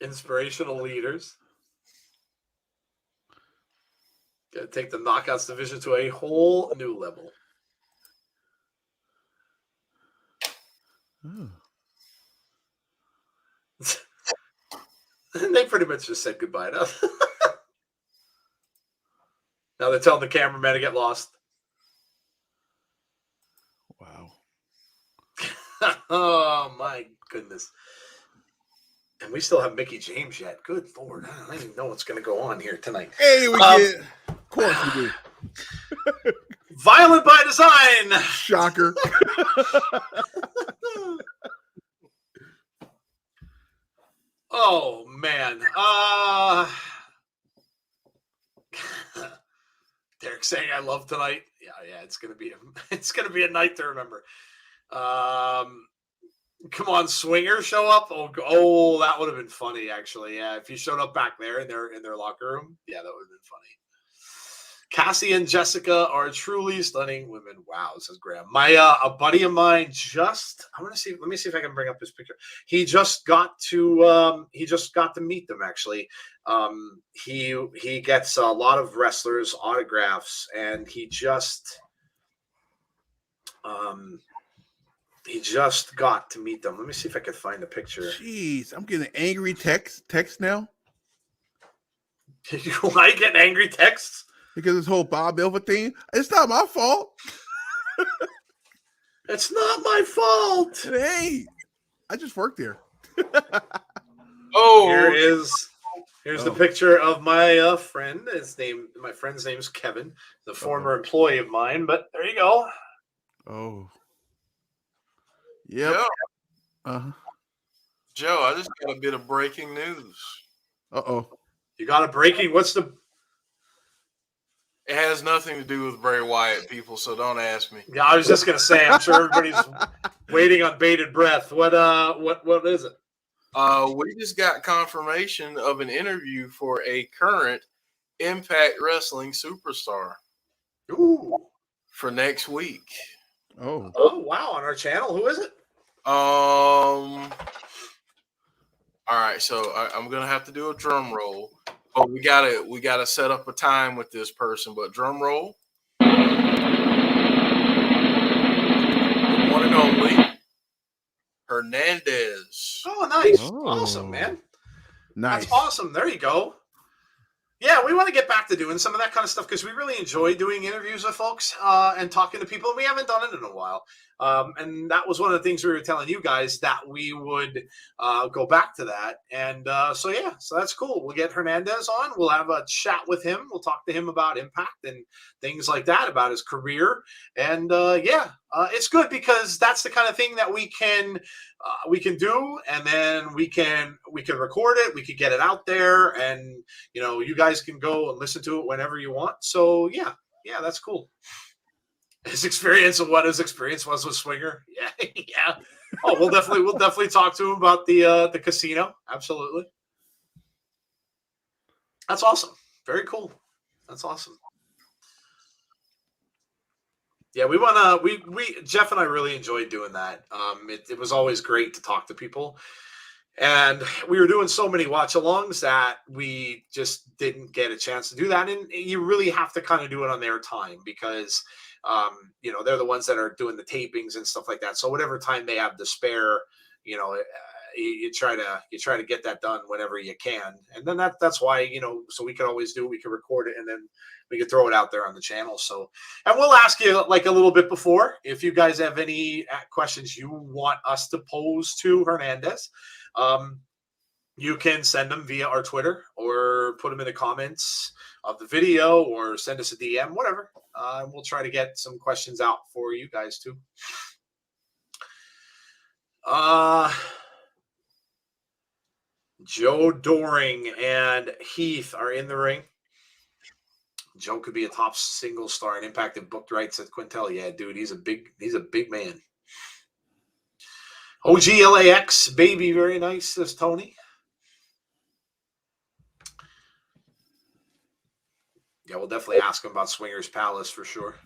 Inspirational leaders. Gonna take the Knockouts division to a whole new level. Oh. They pretty much just said goodbye now. Now they're telling the cameraman to get lost. Wow. Oh my goodness. And we still have Mickie James yet. Good Lord. I don't even know what's going to go on here tonight. Hey, we get. Of course we do. Violent by design. Shocker. Oh man. Derek saying I love tonight. Yeah, it's gonna be a night to remember. Come on, Swinger, show up. Oh, that would have been funny, actually. Yeah, if you showed up back there in their locker room, yeah, that would have been funny. Cassie and Jessica are truly stunning women. Wow, says Graham. My a buddy of mine let me see if I can bring up his picture. He just got to meet them actually. He gets a lot of wrestlers autographs, and he just got to meet them. Let me see if I can find a picture. Jeez, I'm getting angry text now. Why are you getting angry texts? Because this whole Bob Elva thing, it's not my fault. It's not my fault. Hey, I just worked there. Here's the picture of my friend. My friend's name's Kevin, the former employee of mine. But there you go. Oh, yep. Joe, I just got a bit of breaking news. You got a breaking? It has nothing to do with Bray Wyatt, people, so don't ask me. Yeah, I was just gonna say. I'm sure everybody's waiting on bated breath. What is it? We just got confirmation of an interview for a current Impact Wrestling superstar. Ooh. For next week. Oh wow! On our channel, who is it? All right, so I'm gonna have to do a drum roll. But we gotta set up a time with this person. But drum roll. The one and only Hernandez. Oh, nice. Awesome, man. Nice. That's awesome. There you go. Yeah, we want to get back to doing some of that kind of stuff because we really enjoy doing interviews with folks and talking to people. And we haven't done it in a while. And that was one of the things we were telling you guys, that we would go back to that. And so that's cool. We'll get Hernandez on. We'll have a chat with him. We'll talk to him about Impact and things like that, about his career. And it's good because that's the kind of thing that we can do, and then we can record it. We could get it out there, and you guys can go and listen to it whenever you want. So yeah, that's cool. His experience was with Swinger. Yeah. Oh, we'll definitely talk to him about the casino. Absolutely. That's awesome. Very cool. That's awesome. Yeah, we Jeff and I really enjoyed doing that. It was always great to talk to people. And we were doing so many watch-alongs that we just didn't get a chance to do that. And you really have to kind of do it on their time because they're the ones that are doing the tapings and stuff like that. So whatever time they have to spare, you try to get that done whenever you can. And then that's why, so we can always do it. We can record it and then we can throw it out there on the channel. So, and we'll ask you like a little bit before, if you guys have any questions you want us to pose to Hernandez, you can send them via our Twitter or put them in the comments of the video or send us a DM, whatever. We'll try to get some questions out for you guys too. Joe Doering and Heath are in the ring. Joe could be a top single star in Impact if booked right, said Quintel. Yeah, dude, he's a big man. OGLAX, baby, very nice, says Tony. Yeah, we'll definitely ask him about Swingers Palace for sure.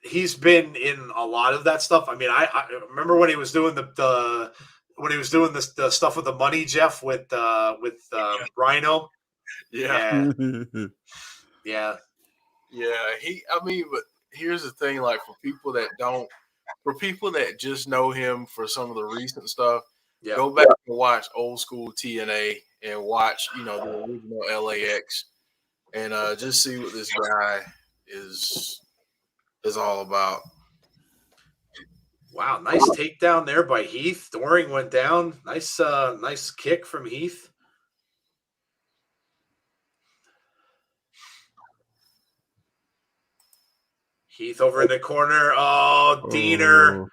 He's been in a lot of that stuff. I mean, I remember when he was doing the stuff with the money, Jeff, with Rhino. Yeah. Yeah. But here's the thing, like for people that just know him for some of the recent stuff, go back and watch old school TNA and watch, the original LAX and just see what this guy is all about. Wow, nice takedown there by Heath. Doering went down. Nice kick from Heath. Heath over in the corner. Oh, Diener.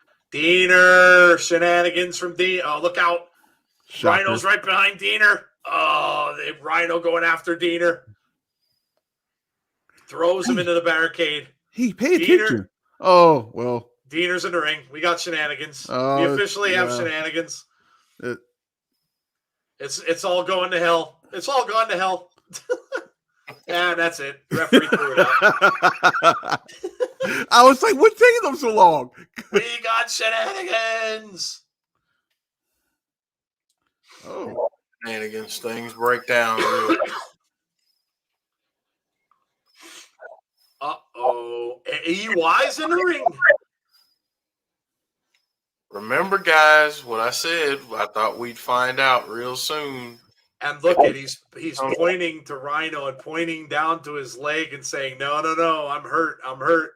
Shenanigans from Diener. Oh, look out. Shocker. Rhino's right behind Diener. Oh, Rhino going after Diener. Throws him into the barricade. He paid attention. Oh, well. Diener's in the ring. We got shenanigans. We officially have shenanigans. It's all going to hell. It's all gone to hell. Yeah, that's it. Referee threw it out. I was like, what's taking them so long? We got shenanigans. Oh. Shenanigans, things break down. Uh-oh. EY's in the ring. Remember, guys, what I said. I thought we'd find out real soon. And look at he's pointing to Rhino and pointing down to his leg and saying, no, I'm hurt. I'm hurt.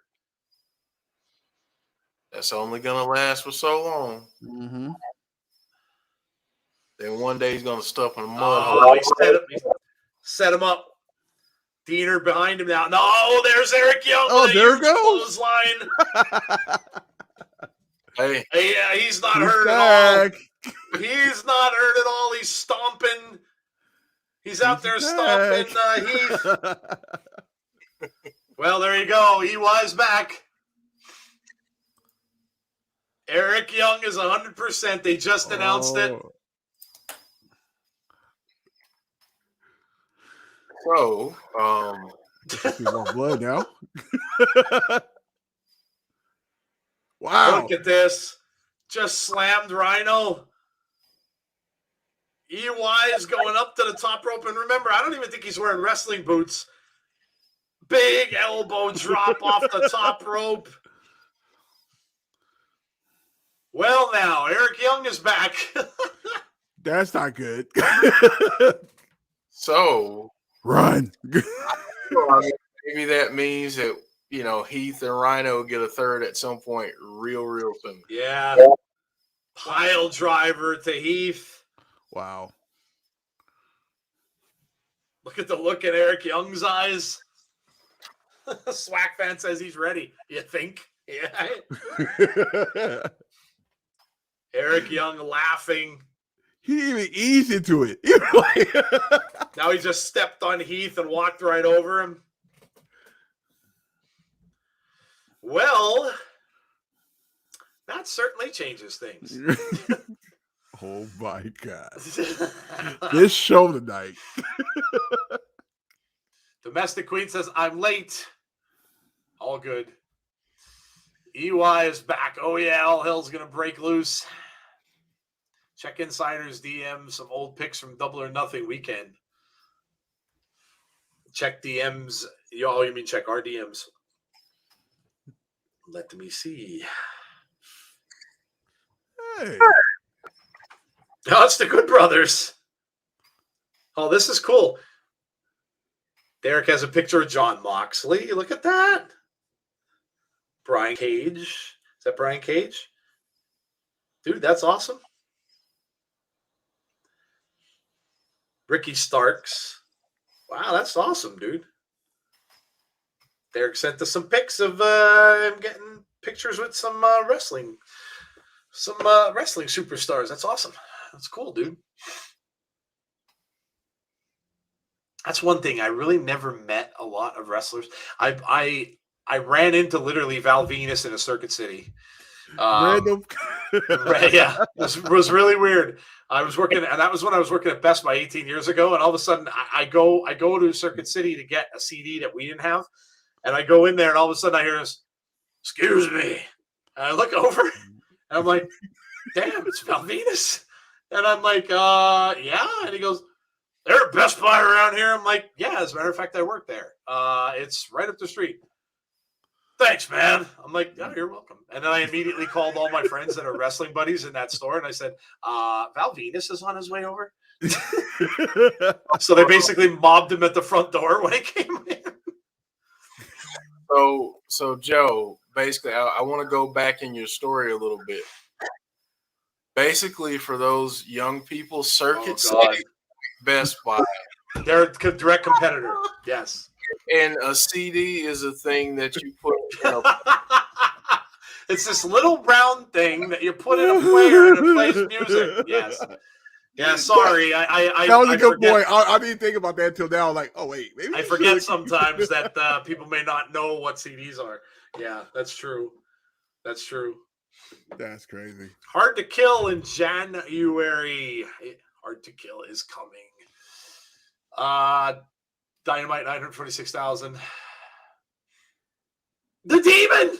That's only gonna last for so long. Mm-hmm. Then one day he's gonna stuff in the mud. Oh, he set him up. Diener behind him now. No, there's Eric Young. Oh, there it goes. Clothesline. Hey, Yeah, he's not He's hurt back. at all. He's not hurt at all. He's stomping. He's out there stomping Heath. Well, there you go. He was back. Eric Young is 100%. They just announced it. so See more blood now. Wow. Look at this. Just slammed Rhino. EY is going up to the top rope. And remember, I don't even think he's wearing wrestling boots. Big elbow drop off the top rope. Well, now, Eric Young is back. That's not good. so Run. maybe that means that Heath and Rhino get a third at some point real soon. Yeah. Pile driver to Heath. Wow. Look at the look in Eric Young's eyes. Swack fan says he's ready. You think? Yeah. Eric Young laughing. He didn't even ease into it. Now he just stepped on Heath and walked right over him. Well, that certainly changes things. Oh my God. This show tonight. Domestic Queen says, I'm late. All good. EY is back. Oh, yeah, all hell's going to break loose. Check Insider's DM, some old pics from Double or Nothing weekend. Check DMs. You mean check our DMs. Let me see. Hey. Oh, it's the Good Brothers. Oh, this is cool. Derek has a picture of John Moxley. Look at that. Brian Cage. Is that Brian Cage? Dude, that's awesome. Ricky Starks. Wow, that's awesome, dude. Derek sent us some pics of him getting pictures with some wrestling superstars. That's awesome. That's cool, dude. That's one thing. I really never met a lot of wrestlers. I ran into literally Val Venus in a Circuit City. Random. Yeah, it was really weird. I was working, and that was when I was working at Best Buy 18 years ago. And all of a sudden, I go to Circuit City to get a CD that we didn't have, and I go in there, and all of a sudden I hear this, "Excuse me," and I look over, and I'm like, "Damn, it's Val Venus," and I'm like, "Yeah," and he goes, "They're at Best Buy around here." I'm like, "Yeah, as a matter of fact, I work there. It's right up the street." Thanks, man. I'm like, "Oh, you're welcome." And then I immediately called all my friends that are wrestling buddies in that store, and I said, Val Venus is on his way over. So they basically mobbed him at the front door when he came in. So Joe, basically, I want to go back in your story a little bit. Basically, for those young people, Circuit City, Best Buy. They're a direct competitor. Yes. And a CD is a thing that you put. It's this little round thing that you put in a player and it plays music. Yes. Yeah, sorry. That was a good point. I didn't think about that until now. Like, oh, wait. Maybe I forget sometimes that people may not know what CDs are. Yeah, that's true. That's true. That's crazy. Hard to Kill in January. Hard to Kill is coming. Dynamite 946,000. The Demon.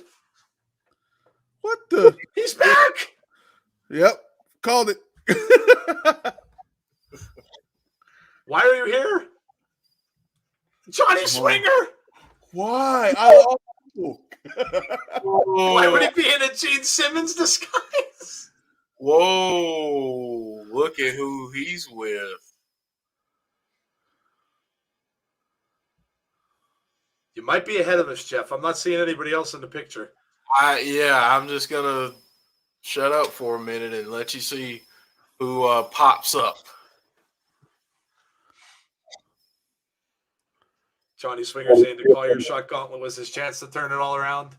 What the? He's back. Yep, called it. Why are you here? Johnny Swinger. Why? Why would he be in a Gene Simmons disguise? Whoa! Look at who he's with. You might be ahead of us, Jeff. I'm not seeing anybody else in the picture. I'm just gonna shut up for a minute and let you see who pops up. Johnny Swinger saying to call your shot gauntlet was his chance to turn it all around.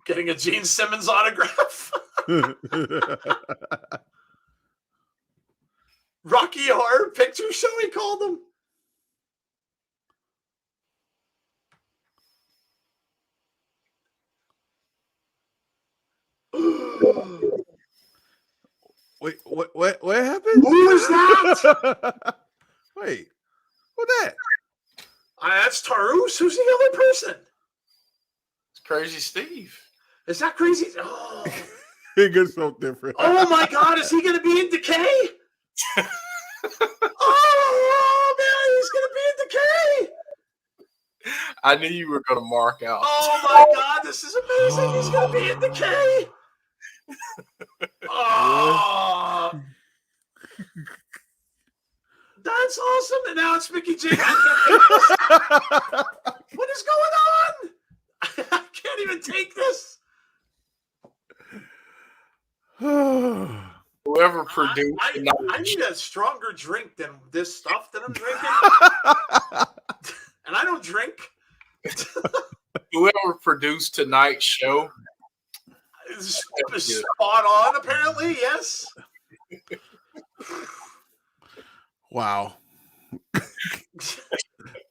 Getting a Gene Simmons autograph. Rocky Horror Picture Show, he called him. Wait, what happened? Who was that? Wait, what's that? That's Tarus. Who's the other person? It's Crazy Steve. Is that Crazy? Oh, It gets so different. oh my God! Is he going to be in Decay? Oh man, he's going to be in Decay. I knew you were going to mark out. Oh my God, this is amazing. He's going to be in Decay. Oh, that's awesome. And now it's Mickie J. What is going on? I can't even take this. Whoever produced I need a stronger drink than this stuff that I'm drinking. And I don't drink. whoever produced tonight's show. It's spot on, apparently, yes. Wow.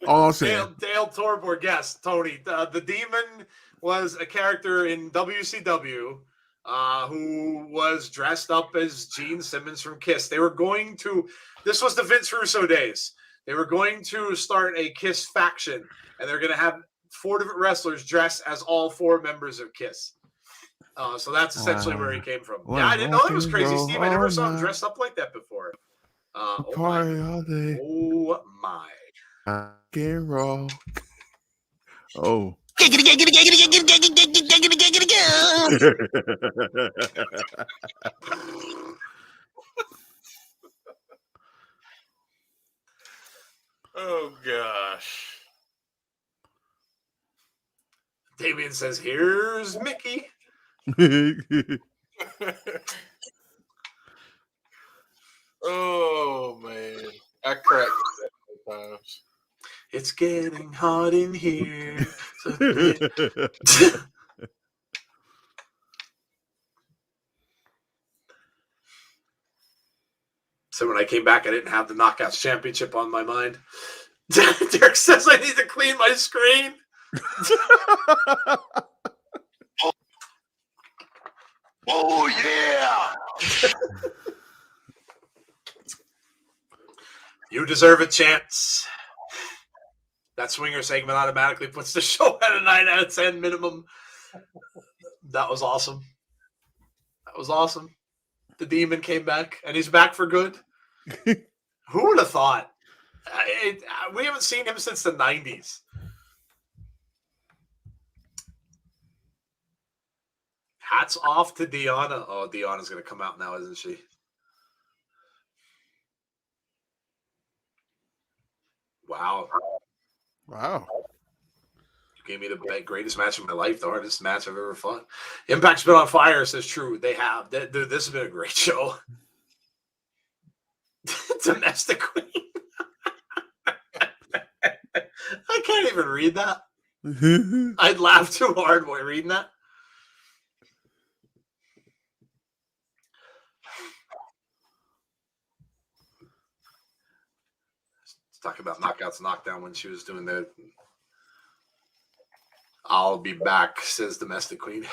All I'm saying. Dale Torborg, yes, Tony. The Demon was a character in WCW who was dressed up as Gene Simmons from Kiss. They were going to, this was the Vince Russo days. They were going to start a Kiss faction, and they're going to have 4 different wrestlers dressed as all 4 members of Kiss. So that's essentially where he came from. Yeah, I didn't know it was Crazy Steve. I never saw him dressed up like that before. Party all day. Oh my. Rock and roll. Oh. Oh, gosh. Damien says, here's Mickie. Oh, man. I cracked that sometimes. It's getting hot in here. So when I came back, I didn't have the Knockouts Championship on my mind. Derek says I need to clean my screen. Oh, yeah. You deserve a chance. That Swinger segment automatically puts the show at a 9 out of 10 minimum. That was awesome. That was awesome. The Demon came back, and he's back for good. Who would have thought? We haven't seen him since the 90s. Hats off to Deanna. Oh, Deanna's going to come out now, isn't she? Wow. Wow. You gave me the greatest match of my life, the hardest match I've ever fought. Impact's been on fire, says True. They have. Dude, this has been a great show. Domestic Queen. I can't even read that. I'd laugh too hard while reading that. Talking about knockouts, knockdown when she was doing that. I'll be back, says Domestic Queen.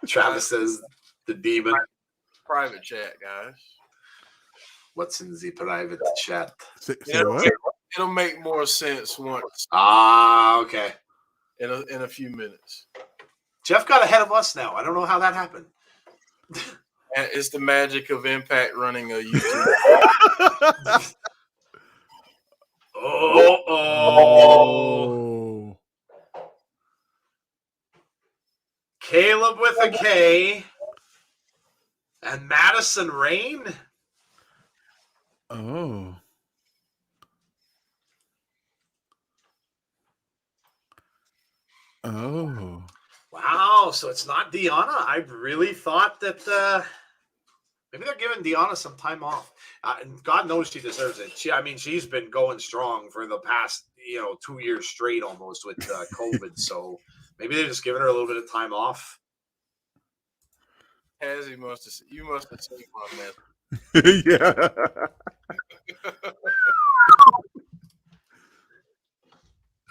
Travis says the Demon. Private chat, guys. What's in the private chat? Say what? It'll make more sense once Okay. in a few minutes. Jeff got ahead of us now. I don't know how that happened. And it's the magic of Impact running a YouTube. Oh. Caleb with a K. And Madison Rain. Oh. Oh. Wow. So it's not Deanna. I really thought that maybe they're giving Deanna some time off. And God knows she deserves it. She's been going strong for the past, 2 years straight almost with COVID. So maybe they're just giving her a little bit of time off. You must have seen my man. Yeah.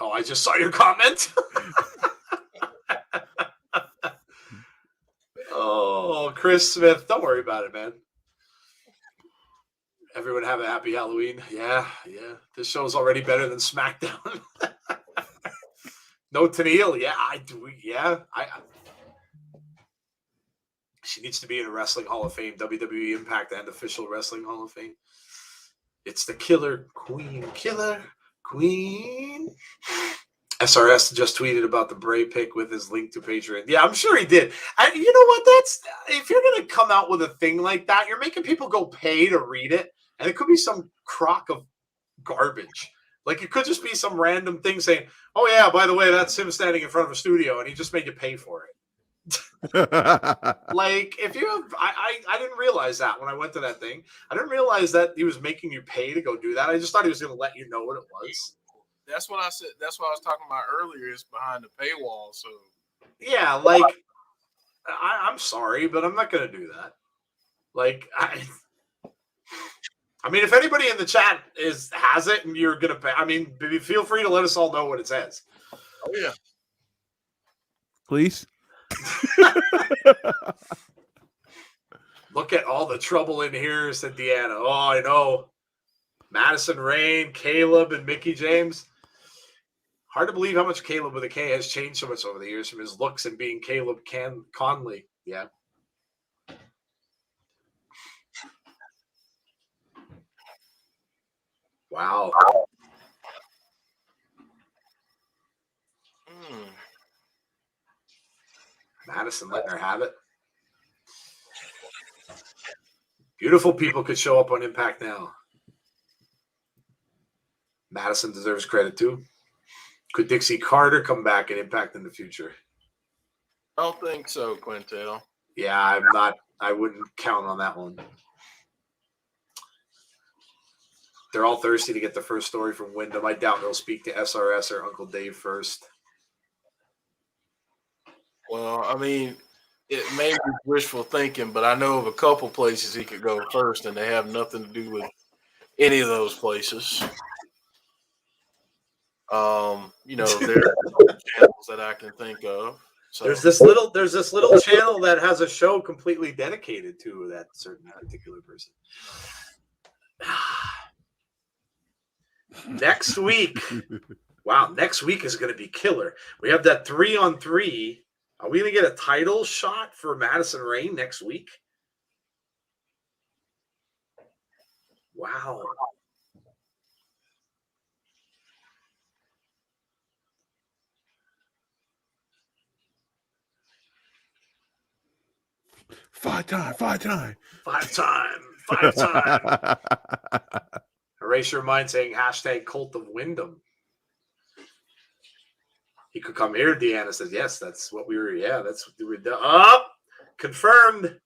Oh, I just saw your comment. Oh, Chris Smith. Don't worry about it, man. Everyone have a happy Halloween. Yeah. This show's already better than SmackDown. No Tennille. Yeah, I do. Yeah. She needs to be in a Wrestling Hall of Fame, WWE Impact and Official Wrestling Hall of Fame. It's the Killer Queen. SRS just tweeted about the Bray pick with his link to Patreon. Yeah, I'm sure he did. And you know what? If you're going to come out with a thing like that, you're making people go pay to read it. And it could be some crock of garbage. Like, it could just be some random thing saying, oh, yeah, by the way, that's him standing in front of a studio, and he just made you pay for it. Like, if you have, I didn't realize that when I went to that thing. I didn't realize that he was making you pay to go do that. I just thought he was going to let you know what it was. That's what I said. That's what I was talking about earlier. Is behind the paywall. So yeah, like I'm sorry, but I'm not going to do that. Like I mean, if anybody in the chat has it and you're going to pay, I mean, feel free to let us all know what it says. Oh yeah, please. Look at all the trouble in here, said Deanna. Oh, I know. Madison Rain, Caleb, and Mickie James. Hard to believe how much Caleb with a K has changed so much over the years from his looks and being Caleb Conley. Yeah. Wow. Madison letting her have it. Beautiful people could show up on Impact now. Madison deserves credit too. Could Dixie Carter come back and Impact in the future? I don't think so, Quintel. Yeah, I wouldn't count on that one. They're all thirsty to get the first story from Wyndham. I doubt they'll speak to SRS or Uncle Dave first. Well, I mean, it may be wishful thinking, but I know of a couple places he could go first, and they have nothing to do with any of those places. There are channels that I can think of. So there's this little channel that has a show completely dedicated to that certain particular person. Next week. Wow, next week is going to be killer. We have that 3-on-3. Are we going to get a title shot for Madison Rain next week? Wow. Five time. Erase your mind saying hashtag Cult of Wyndham. He could come here. Deanna says, yes, that's what we were. Yeah, that's what we were done. Oh, confirmed.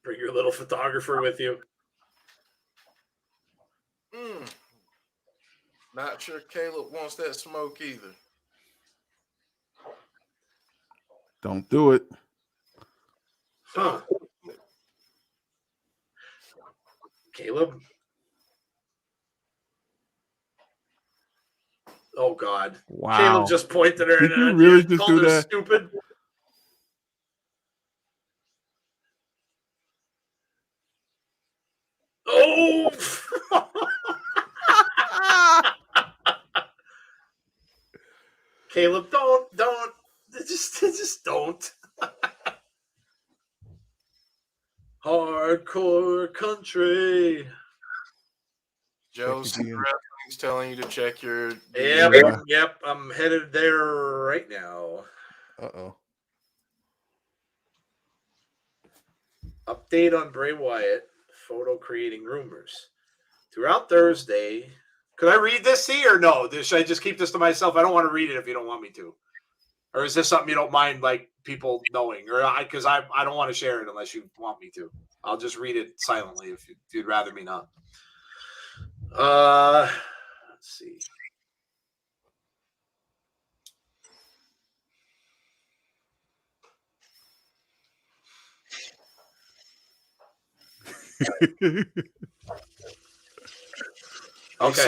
Bring your little photographer with you. Not sure Caleb wants that smoke either. Don't do it. Huh. Caleb? Oh, God. Wow. Caleb just pointed her. Did you really just do that? Stupid. Caleb, don't. Just don't. Hardcore country. Joe, Check your DM. Wrestling's telling you to check your. Yep. I'm headed there right now. Uh-oh. Update on Bray Wyatt. Photo creating rumors. Throughout Thursday. Could I read this, C, or no? Should I just keep this to myself? I don't want to read it if you don't want me to. Or is this something you don't mind, like, people knowing? Or because I don't want to share it unless you want me to. I'll just read it silently if you'd rather me not. Let's see. Okay.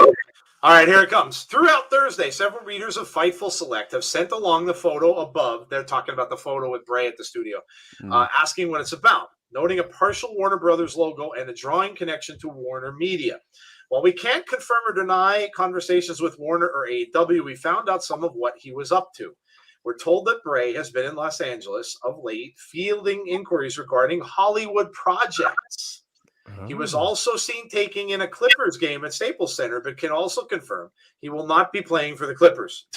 All right, here it comes. Throughout Thursday, several readers of Fightful Select have sent along the photo above. They're talking about the photo with Bray at the studio, asking what it's about, noting a partial Warner Brothers logo and a drawing connection to Warner Media. While we can't confirm or deny conversations with Warner or AEW, we found out some of what he was up to. We're told that Bray has been in Los Angeles of late, fielding inquiries regarding Hollywood projects. He was also seen taking in a Clippers game at Staples Center, but can also confirm he will not be playing for the Clippers.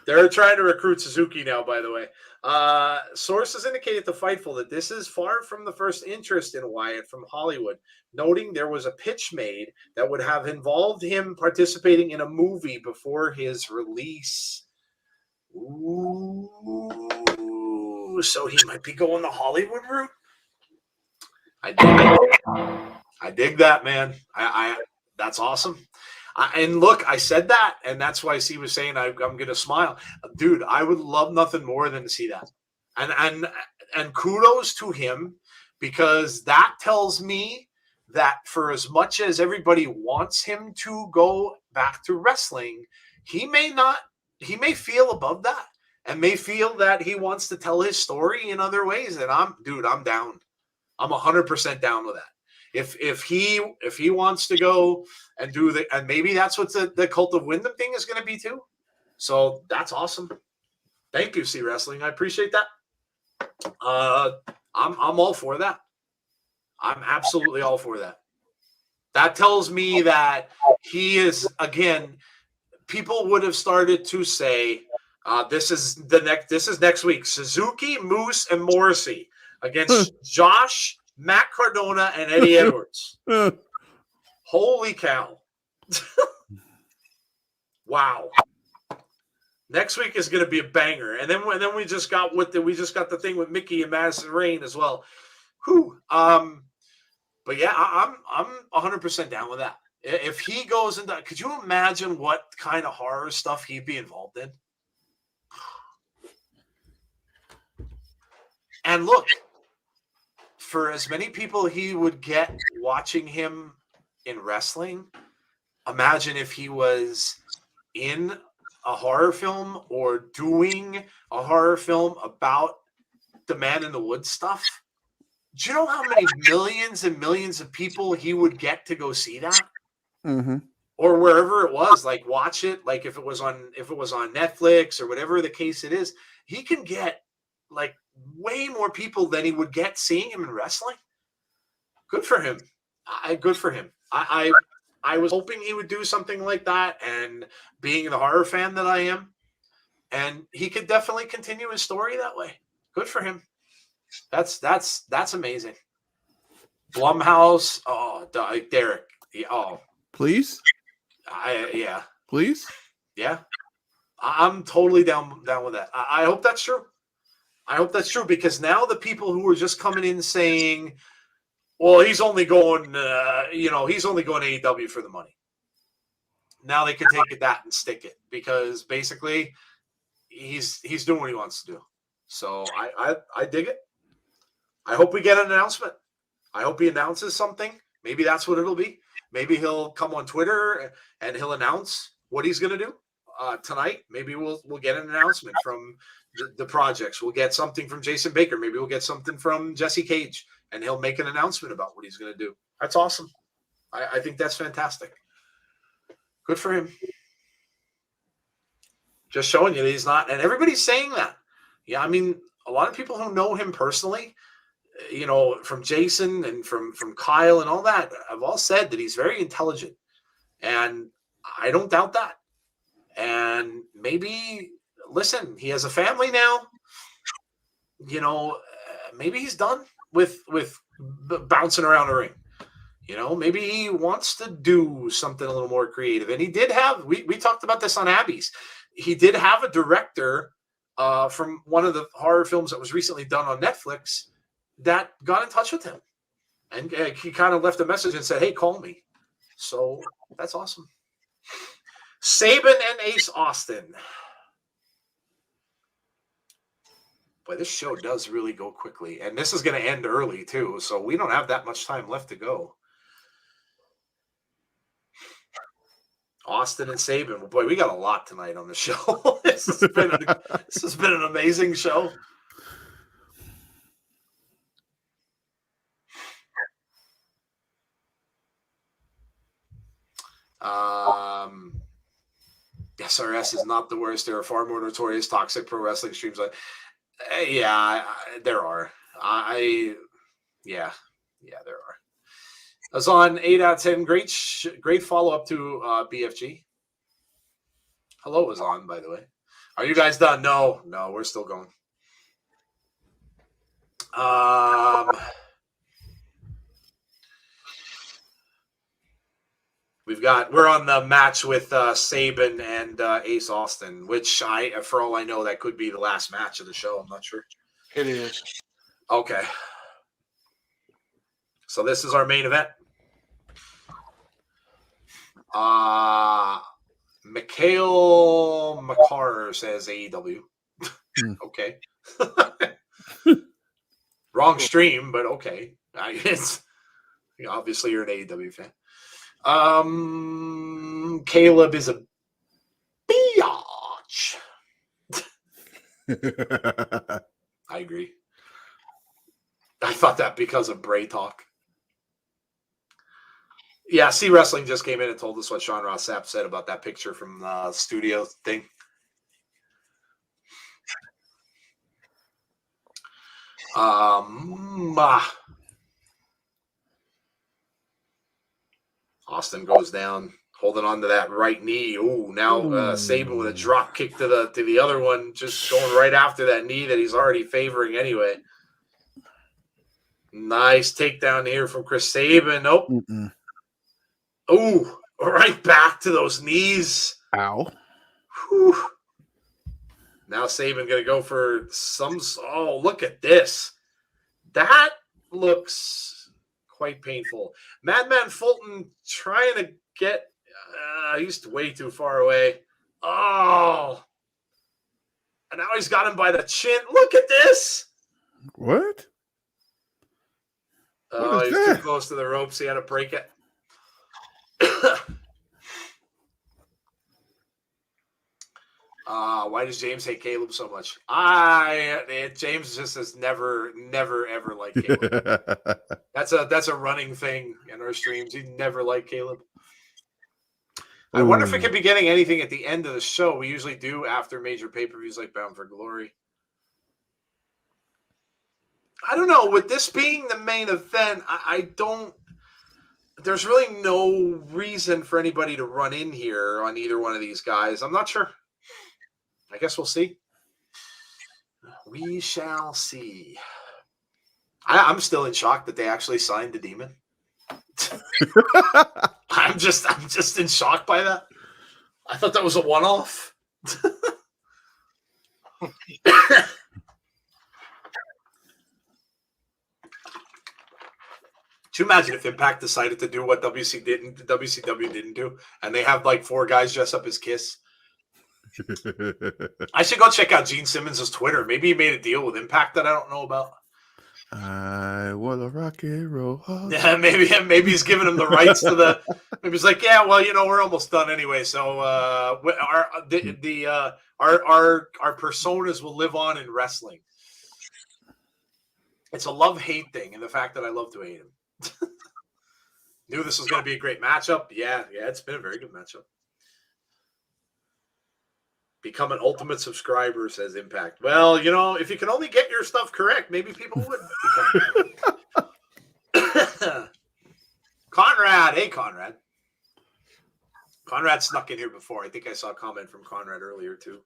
They're trying to recruit Suzuki now, by the way. Sources indicated to Fightful that this is far from the first interest in Wyatt from Hollywood, noting there was a pitch made that would have involved him participating in a movie before his release. Ooh, so he might be going the Hollywood route. I dig that, man. I that's awesome. And look, I said that, and that's why C was saying I'm going to smile, dude. I would love nothing more than to see that, and kudos to him, because that tells me that for as much as everybody wants him to go back to wrestling, he may feel above that and may feel that he wants to tell his story in other ways. And I'm down. I'm 100% down with that. If he wants to go and do and maybe that's what the Cult of Wyndham thing is going to be too. So that's awesome. Thank you, C Wrestling. I appreciate that. I'm all for that. I'm absolutely all for that. That tells me that he is, again, people would have started to say, this is next week. Suzuki, Moose, and Morrissey against Josh, Matt Cardona, and Eddie Edwards. Holy cow. Wow. Next week is going to be a banger. And then we just got the thing with Mickie and Madison Rayne as well. Whew. But yeah, I'm 100% down with that. If he goes into, could you imagine what kind of horror stuff he'd be involved in? And look, for as many people he would get watching him in wrestling, imagine if he was in a horror film or doing a horror film about the Man in the Woods stuff. Do you know how many millions and millions of people he would get to go see that? Mm-hmm. Or wherever it was, like watch it, like if it was on Netflix or whatever the case it is, he can get like way more people than he would get seeing him in wrestling. Good for him. Good for him. I was hoping he would do something like that, and being the horror fan that I am, and he could definitely continue his story that way. Good for him. That's amazing. Blumhouse, Derek, please, yeah, please, yeah. I'm totally down with that. I hope that's true. I hope that's true, because now the people who are just coming in saying, well, he's only going AEW for the money. Now they can take that and stick it, because basically he's doing what he wants to do. So I dig it. I hope we get an announcement. I hope he announces something. Maybe that's what it'll be. Maybe he'll come on Twitter and he'll announce what he's going to do tonight. Maybe we'll get an announcement from the projects. We'll get something from Jason Baker. Maybe we'll get something from Jesse Cage, and he'll make an announcement about what he's going to do. That's awesome. I think that's fantastic. Good for him. Just showing you that he's not, and everybody's saying that. Yeah, I mean, a lot of people who know him personally, from Jason and from Kyle and all that, have all said that he's very intelligent, and I don't doubt that. And maybe, listen, he has a family now. Maybe he's done with bouncing around the ring. Maybe he wants to do something a little more creative. And he did have, we talked about this on Abby's. He did have a director from one of the horror films that was recently done on Netflix that got in touch with him. And he kind of left a message and said, hey, call me. So that's awesome. Sabin and Ace Austin. Boy, this show does really go quickly. And this is going to end early, too. So we don't have that much time left to go. Austin and Sabin. Well, boy, we got a lot tonight on the show. This has been an amazing show. SRS is not the worst. There are far more notorious toxic pro wrestling streams. Yeah, there are. Yeah, there are. I was on 8 out of 10. Great follow-up to BFG. Hello is on, by the way. Are you guys done? No, we're still going. We're on the match with Sabin and Ace Austin, which for all I know, that could be the last match of the show. I'm not sure. It is. Okay. So this is our main event. Mikhail Makar says AEW. Okay. Wrong stream, but okay. Obviously, you're an AEW fan. Caleb is a biatch. I agree. I thought that because of Bray talk. Yeah, C Wrestling just came in and told us what Sean Ross Sapp said about that picture from the studio thing. Austin goes down, holding on to that right knee. Ooh, now Sabin with a drop kick to the other one, just going right after that knee that he's already favoring anyway. Nice takedown here from Chris Sabin. Nope. Ooh, right back to those knees. Ow. Whew. Now Sabin going to go for some. Oh, look at this. That looks quite painful. Madman Fulton trying to get. He's way too far away. Oh. And now he's got him by the chin. Look at this. What? Oh, he's too close to the ropes. He had to break it. Why does James hate Caleb so much? James just has never ever liked Caleb. That's a running thing in our streams. He never liked Caleb. I wonder if we could be getting anything at the end of the show. We usually do after major pay-per-views like Bound for Glory. I don't know. With this being the main event, I don't. There's really no reason for anybody to run in here on either one of these guys. I'm not sure. I guess we'll see. We shall see. I'm still in shock that they actually signed the Demon. I'm just in shock by that. I thought that was a one-off. Could you imagine if Impact decided to do what WCW didn't do, and they have like 4 guys dress up as Kiss? I should go check out Gene Simmons' Twitter. Maybe he made a deal with Impact that I don't know about. I want to rock and roll. Yeah, maybe he's giving him the rights to the. Maybe he's like, yeah, well, we're almost done anyway. So our personas will live on in wrestling. It's a love-hate thing, and the fact that I love to hate him. Knew this was going to be a great matchup. Yeah, it's been a very good matchup. Become an ultimate subscriber, says Impact. Well, you know, if you can only get your stuff correct, maybe people would become. Conrad. Hey, Conrad. Conrad snuck in here before. I think I saw a comment from Conrad earlier, too.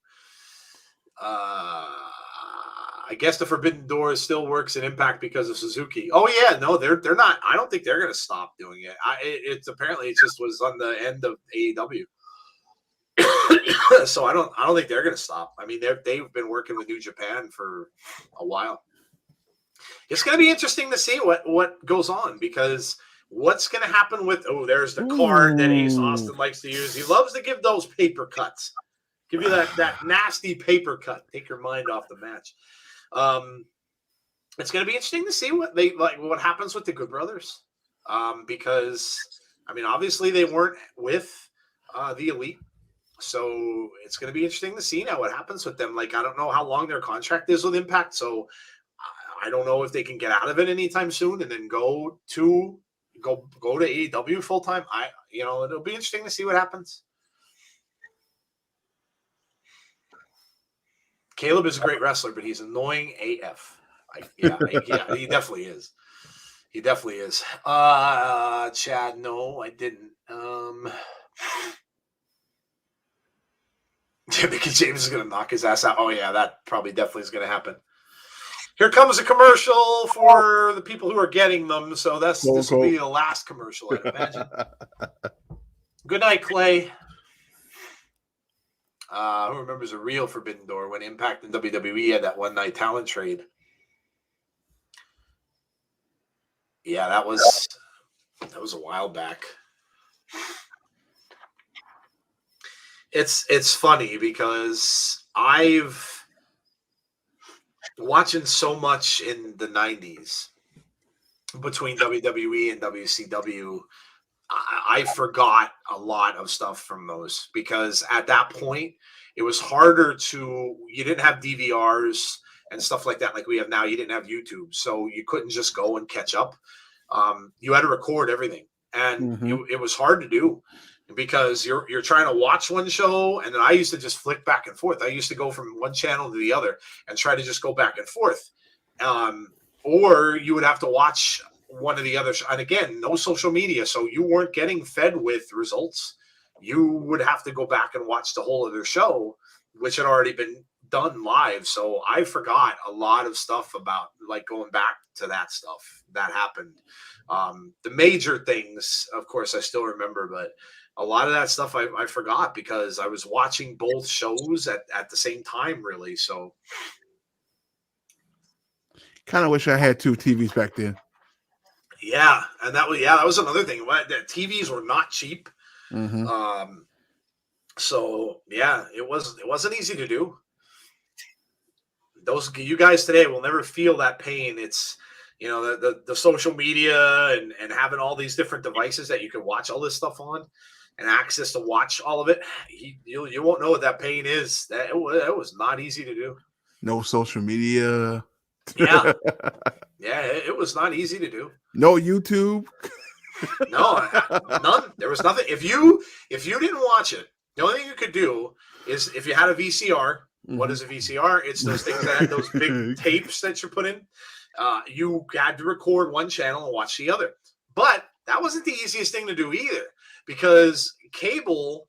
I guess the Forbidden Door still works in Impact because of Suzuki. Oh yeah, no, they're not. I don't think they're going to stop doing it. It's apparently it just was on the end of AEW, so I don't think they're going to stop. I mean, they've been working with New Japan for a while. It's going to be interesting to see what goes on because what's going to happen with there's the card that Ace Austin likes to use. He loves to give those paper cuts. Give you that nasty paper cut. Take your mind off the match. It's going to be interesting to see what happens with the Good Brothers, because I mean, obviously they weren't with the Elite, so it's going to be interesting to see now what happens with them. Like, I don't know how long their contract is with Impact, so I don't know if they can get out of it anytime soon and then go to AEW full time. It'll be interesting to see what happens. Caleb is a great wrestler, but he's annoying AF. Yeah, he definitely is. He definitely is. Chad, no, I didn't. Mickey James is going to knock his ass out. Oh, yeah, that probably definitely is going to happen. Here comes a commercial for the people who are getting them. So this will be the last commercial, I'd imagine. Good night, Clay. Who remembers a real Forbidden Door when Impact and WWE had that one-night talent trade? Yeah, that was a while back. It's funny because I've watching so much in the 90s between WWE and WCW. I forgot a lot of stuff from those because at that point it was harder you didn't have DVRs and stuff like that like we have now. You didn't have YouTube, so you couldn't just go and catch up. You had to record everything, and it was hard to do because you're trying to watch one show, and then I used to just flick back and forth. I used to go from one channel to the other and try to just go back and forth, or you would have to watch one of the other, and again, no social media, so you weren't getting fed with results. You would have to go back and watch the whole other show, which had already been done live. So I forgot a lot of stuff about like going back to that stuff that happened. The major things, of course, I still remember, but a lot of that stuff I forgot because I was watching both shows at the same time, really. So kind of wish I had two TVs back then. Yeah, and that was another thing. The TVs were not cheap. So yeah, it wasn't easy to do. You guys today will never feel that pain. It's the social media and having all these different devices that you can watch all this stuff on and access to watch all of it. You won't know what that pain is. That it was not easy to do. No social media. Yeah. Yeah, it was not easy to do. No YouTube. No, none. There was nothing. If you didn't watch it, the only thing you could do is if you had a VCR. What is a VCR? It's those things that had those big tapes that you put in. You had to record one channel and watch the other. But that wasn't the easiest thing to do either because cable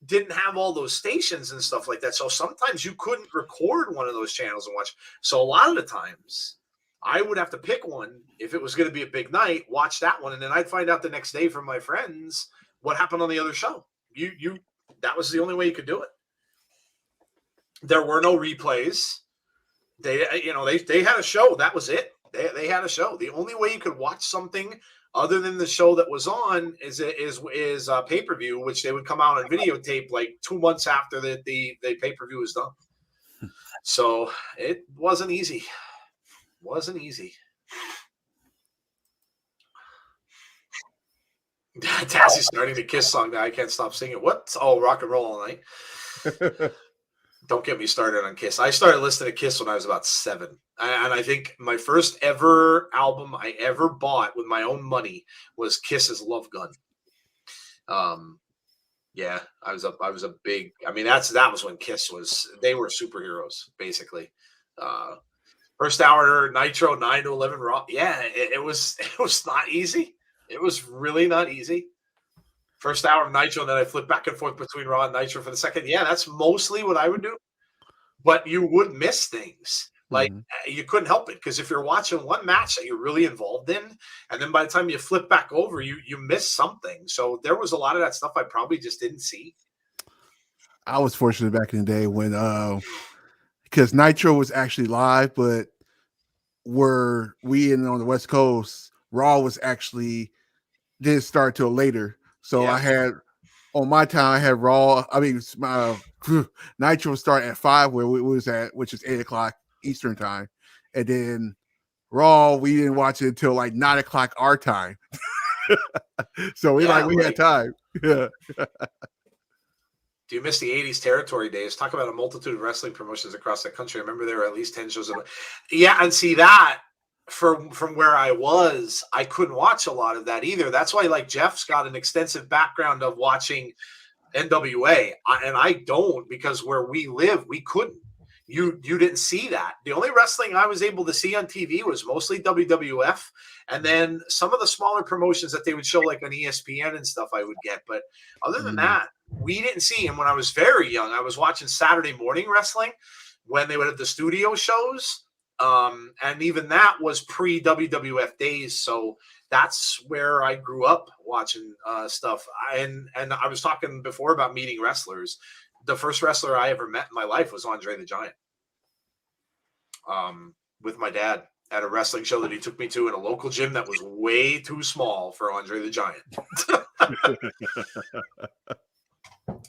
didn't have all those stations and stuff like that. So sometimes you couldn't record one of those channels and watch. So a lot of the times I would have to pick one if it was going to be a big night, watch that one. And then I'd find out the next day from my friends what happened on the other show. That was the only way you could do it. There were no replays. They had a show. That was it. They had a show. The only way you could watch something other than the show that was on is pay-per-view, which they would come out on videotape like 2 months after the pay-per-view was done. So it wasn't easy. Wasn't easy. Tassie's starting the Kiss song now. I can't stop singing. What? Oh, Rock and Roll All Night. Don't get me started on Kiss. I started listening to Kiss when I was about 7. And I think my first ever album I ever bought with my own money was Kiss's Love Gun. Yeah, I was a big. I mean, that was when Kiss was. They were superheroes basically. First hour Nitro 9 to 11 Raw. Yeah, it was it was not easy. It was really not easy. First hour of Nitro, and then I flipped back and forth between Raw and Nitro for the second. Yeah, that's mostly what I would do. But you would miss things. Like you couldn't help it because if you're watching one match that you're really involved in, and then by the time you flip back over, you miss something. So there was a lot of that stuff I probably just didn't see. I was fortunate back in the day when because Nitro was actually live, but were we in on the West Coast, Raw was actually didn't start till later. So I had on my time I had Raw. I mean, my Nitro start at 5 where we was at, which is 8:00 Eastern time, and then Raw we didn't watch it until like 9:00 our time. So we had time. Yeah. Do you miss the 80s territory days? Talk about a multitude of wrestling promotions across the country. I remember there were at least 10 shows. Yeah, and see that from where I was, I couldn't watch a lot of that either. That's why like Jeff's got an extensive background of watching NWA, and I don't, because where we live, we couldn't. You didn't see that. The only wrestling I was able to see on TV was mostly WWF, and then some of the smaller promotions that they would show like on ESPN and stuff I would get. But other than that, we didn't see him. When I was very young, I was watching Saturday morning wrestling when they would have the studio shows. And even that was pre-WWF days. So that's where I grew up watching stuff. And I was talking before about meeting wrestlers. The first wrestler I ever met in my life was Andre the Giant. With my dad at a wrestling show that he took me to in a local gym that was way too small for Andre the Giant.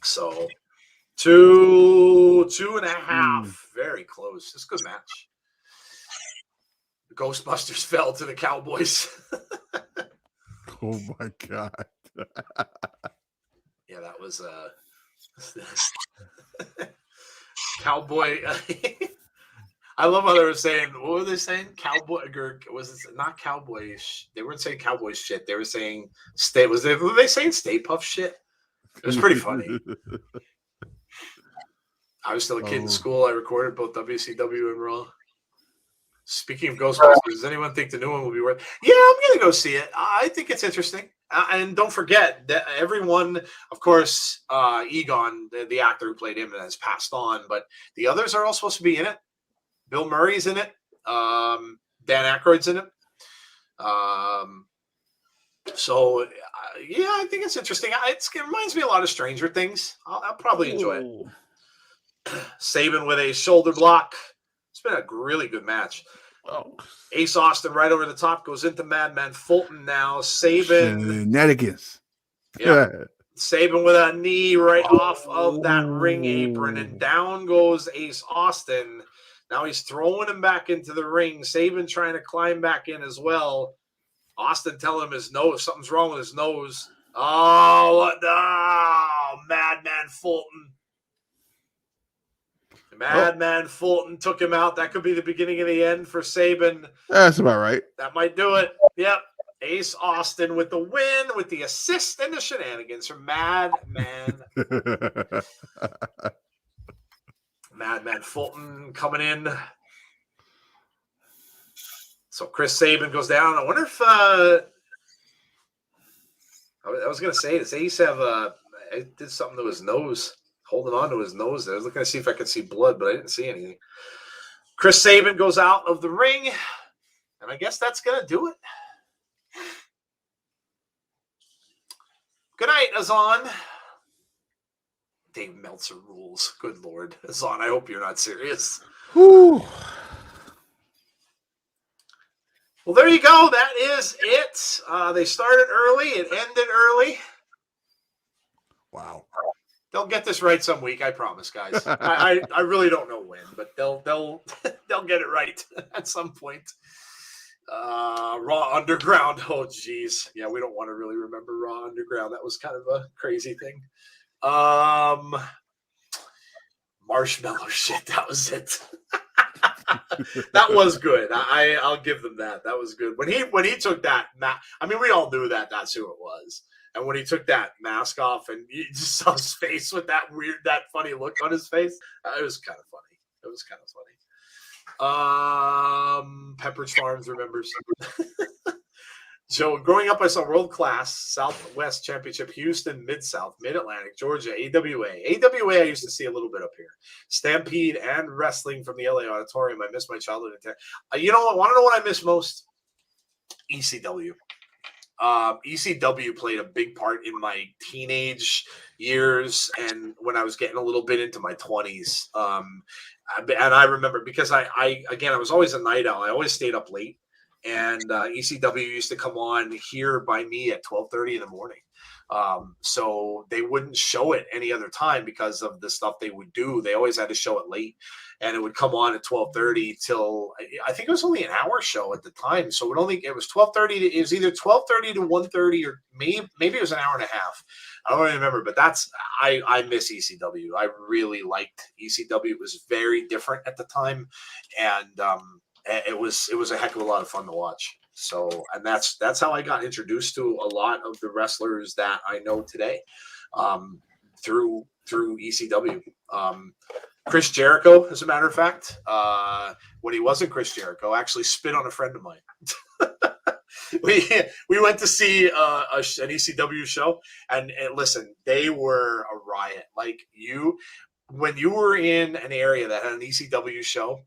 So 2.5, very close. It's a good match. The Ghostbusters fell to the Cowboys. Oh my God. Yeah, that was Cowboy. I love how they were saying, what were they saying? Cowboy, was it not Cowboys? They weren't saying Cowboys shit. They were saying were they saying Stay Puft shit? It was pretty funny. I was still a kid in school. I recorded both WCW and Raw. Speaking of Ghostbusters, does anyone think the new one will be worth? Yeah, I'm going to go see it. I think it's interesting. And don't forget that everyone, of course, Egon, the actor who played him, has passed on, but the others are all supposed to be in it. Bill Murray's in it. Dan Aykroyd's in it. So, yeah, I think it's interesting. It reminds me a lot of Stranger Things. I'll probably enjoy it. Sabin with a shoulder block. It's been a really good match. Oh. Ace Austin right over the top goes into Madman Fulton now. Sabin. Shenanigans. Yeah. Sabin with a knee right off of that ring apron, and down goes Ace Austin. Now he's throwing him back into the ring. Sabin trying to climb back in as well. Austin telling him his nose, something's wrong with his nose. Oh, Madman Fulton. Madman Fulton took him out. That could be the beginning of the end for Sabin. That's about right. That might do it. Yep. Ace Austin with the win, with the assist and the shenanigans from Madman. Madman Fulton coming in. So Chris Sabin goes down. I wonder if I was going to say this. Ace did something to his nose, holding on to his nose there. I was looking to see if I could see blood, but I didn't see anything. Chris Sabin goes out of the ring, and I guess that's going to do it. Good night, Azan. Dave Meltzer rules. Good Lord. Azan, I hope you're not serious. Whew. Well, there you go. That is it. They started early. It ended early. Wow. They'll get this right some week, I promise, guys. I really don't know when, but they'll get it right at some point. Raw Underground. Oh, geez. Yeah, we don't want to really remember Raw Underground. That was kind of a crazy thing. Marshmallow shit. That was it. That was good. I'll give them that. That was good. When he took that, I mean, we all knew that that's who it was. And when he took that mask off and you just saw his face with that funny look on his face, it was kind of funny. It was kind of funny. Pepperidge Farms remembers. So growing up, I saw World Class, Southwest Championship, Houston, Mid-South, Mid-Atlantic, Georgia, AWA. AWA I used to see a little bit up here. Stampede and wrestling from the LA Auditorium. I miss my childhood. You know what? Want to know what I miss most? ECW. ECW played a big part in my teenage years and when I was getting a little bit into my 20s. And I remember because I was always a night owl. I always stayed up late. And ECW used to come on here by me at 12:30 in the morning. So they wouldn't show it any other time because of the stuff they would do. They always had to show it late. And it would come on at 12:30 till I think it was only an hour show at the time. So it was 12:30. It was either 12:30 to 1:30 or maybe it was an hour and a half. I don't really remember, but I miss ECW. I really liked ECW. It was very different at the time. And it was a heck of a lot of fun to watch. So, and that's how I got introduced to a lot of the wrestlers that I know today, through ECW. Chris Jericho, as a matter of fact, when he wasn't Chris Jericho, actually spit on a friend of mine. We went to see an ECW show, and listen, they were a riot. Like when you were in an area that had an ECW show.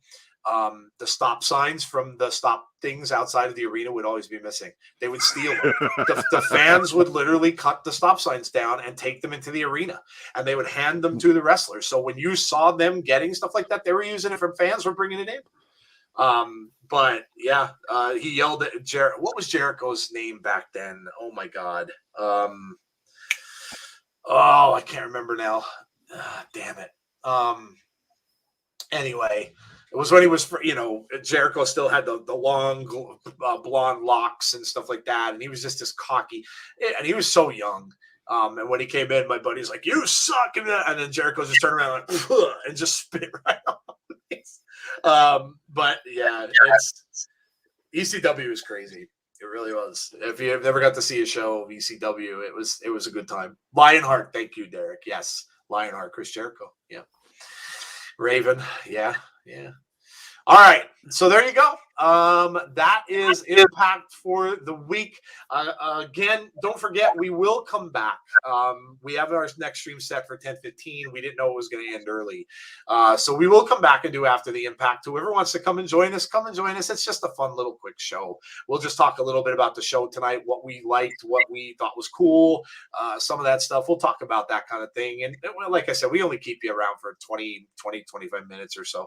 The stop signs from the stop things outside of the arena would always be missing. They would steal them. The fans would literally cut the stop signs down and take them into the arena, and they would hand them to the wrestlers. So when you saw them getting stuff like that, they were using it from fans were bringing it in. But yeah, he yelled at what was Jericho's name back then? Oh my God. I can't remember now. Damn it. Anyway, it was when he was, Jericho still had the long blonde locks and stuff like that. And he was just this cocky, and he was so young. And when he came in, my buddy's like, "You suck." And then Jericho just turned around and just spit right on the face. But yeah, ECW is crazy. It really was. If you've never got to see a show of ECW, it was a good time. Lionheart. Thank you, Derek. Yes. Lionheart, Chris Jericho. Yeah. Raven. Yeah. All right. So there you go. That is Impact for the week. Again, don't forget, we will come back. We have our next stream set for 10:15. We didn't know it was going to end early. So we will come back and do after the Impact. Whoever wants to come and join us, come and join us. It's just a fun little quick show. We'll just talk a little bit about the show tonight, what we liked, what we thought was cool, some of that stuff. We'll talk about that kind of thing. And like I said, we only keep you around for 20, 25 minutes or so.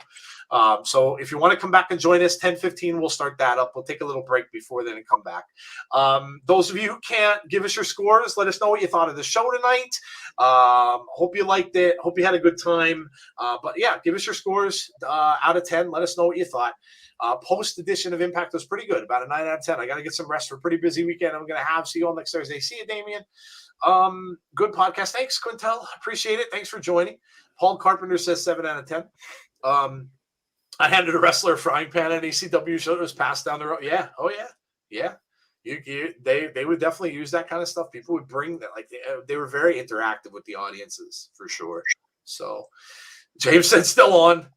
So if you want to come back and join us, 10:15, we'll start that up. We'll take a little break before then and come back. Those of you who can't, give us your scores. Let us know what you thought of the show tonight. Hope you liked it. Hope you had a good time. But yeah, give us your scores out of 10. Let us know what you thought. Post edition of Impact was pretty good, about a 9 out of 10. I got to get some rest for a pretty busy weekend. I'm going to have. See you all next Thursday. See you, Damien. Good podcast. Thanks, Quintel. Appreciate it. Thanks for joining. Paul Carpenter says 7 out of 10. I handed a wrestler a frying pan at an ECW show that was passed down the road. Yeah. Oh, yeah. Yeah. They would definitely use that kind of stuff. People would bring that. Like they were very interactive with the audiences for sure. So James said still on.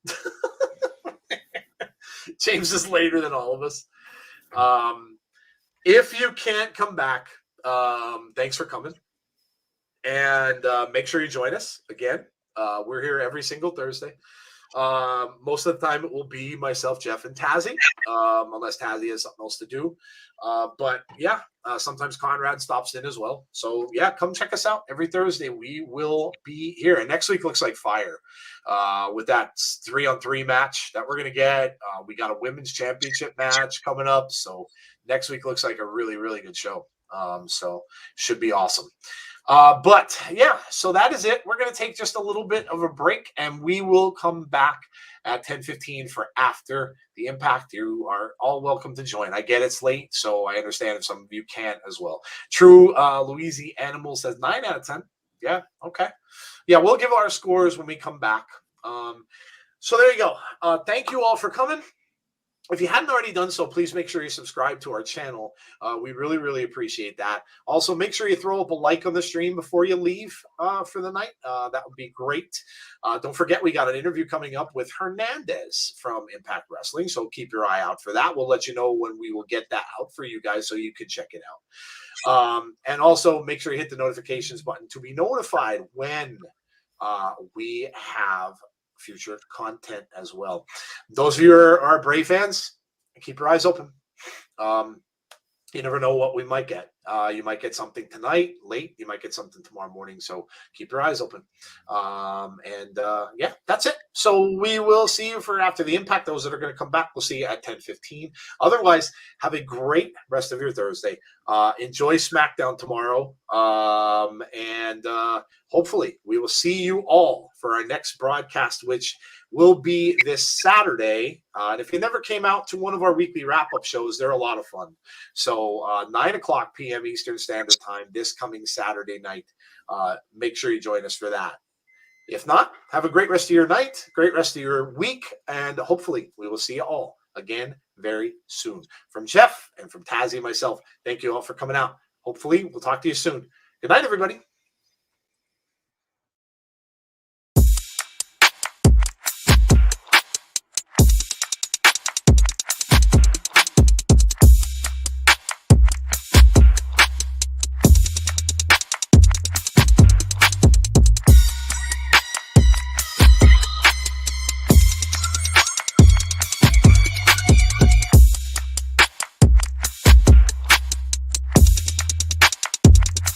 James is later than all of us. If you can't come back, thanks for coming. And make sure you join us again. We're here every single Thursday. Most of the time it will be myself, Jeff, and Tazzy, unless Tazzy has something else to do. But yeah, sometimes Conrad stops in as well. So yeah, come check us out every Thursday. We will be here. And next week looks like fire with that 3-on-3 match that we're going to get. We got a women's championship match coming up. So next week looks like a really, really good show. So should be awesome. But yeah, so that is it. We're going to take just a little bit of a break and we will come back at 10:15 for after the Impact. You are all welcome to join. I get it's late, so I understand if some of you can't as well. True, Louise Animal says 9 out of 10. Yeah, okay. Yeah, we'll give our scores when we come back. So there you go. Thank you all for coming. if you hadn't already done so, please make sure you subscribe to our channel. We really, really appreciate that. Also, make sure you throw up a like on the stream before you leave for the night. That would be great. Don't forget, we got an interview coming up with Hernandez from Impact Wrestling, so keep your eye out for that. We'll let you know when we will get that out for you guys so you can check it out. And also, make sure you hit the notifications button to be notified when we have future content as well. Those of you who are Bray fans, keep your eyes open. You never know what we might get. You might get something tonight, late. You might get something tomorrow morning. So keep your eyes open. Yeah, that's it. So we will see you for after the Impact. Those that are going to come back, we'll see you at 10:15. Otherwise, have a great rest of your Thursday. Enjoy SmackDown tomorrow. Hopefully we will see you all for our next broadcast, which will be this Saturday. And if you never came out to one of our weekly wrap-up shows, they're a lot of fun. So 9 o'clock p.m. Eastern Standard Time this coming Saturday night. Make sure you join us for that. If not, have a great rest of your night, great rest of your week, and hopefully we will see you all again very soon. From Jeff and from Tazzy and myself, thank you all for coming out. Hopefully we'll talk to you soon. Good night, everybody.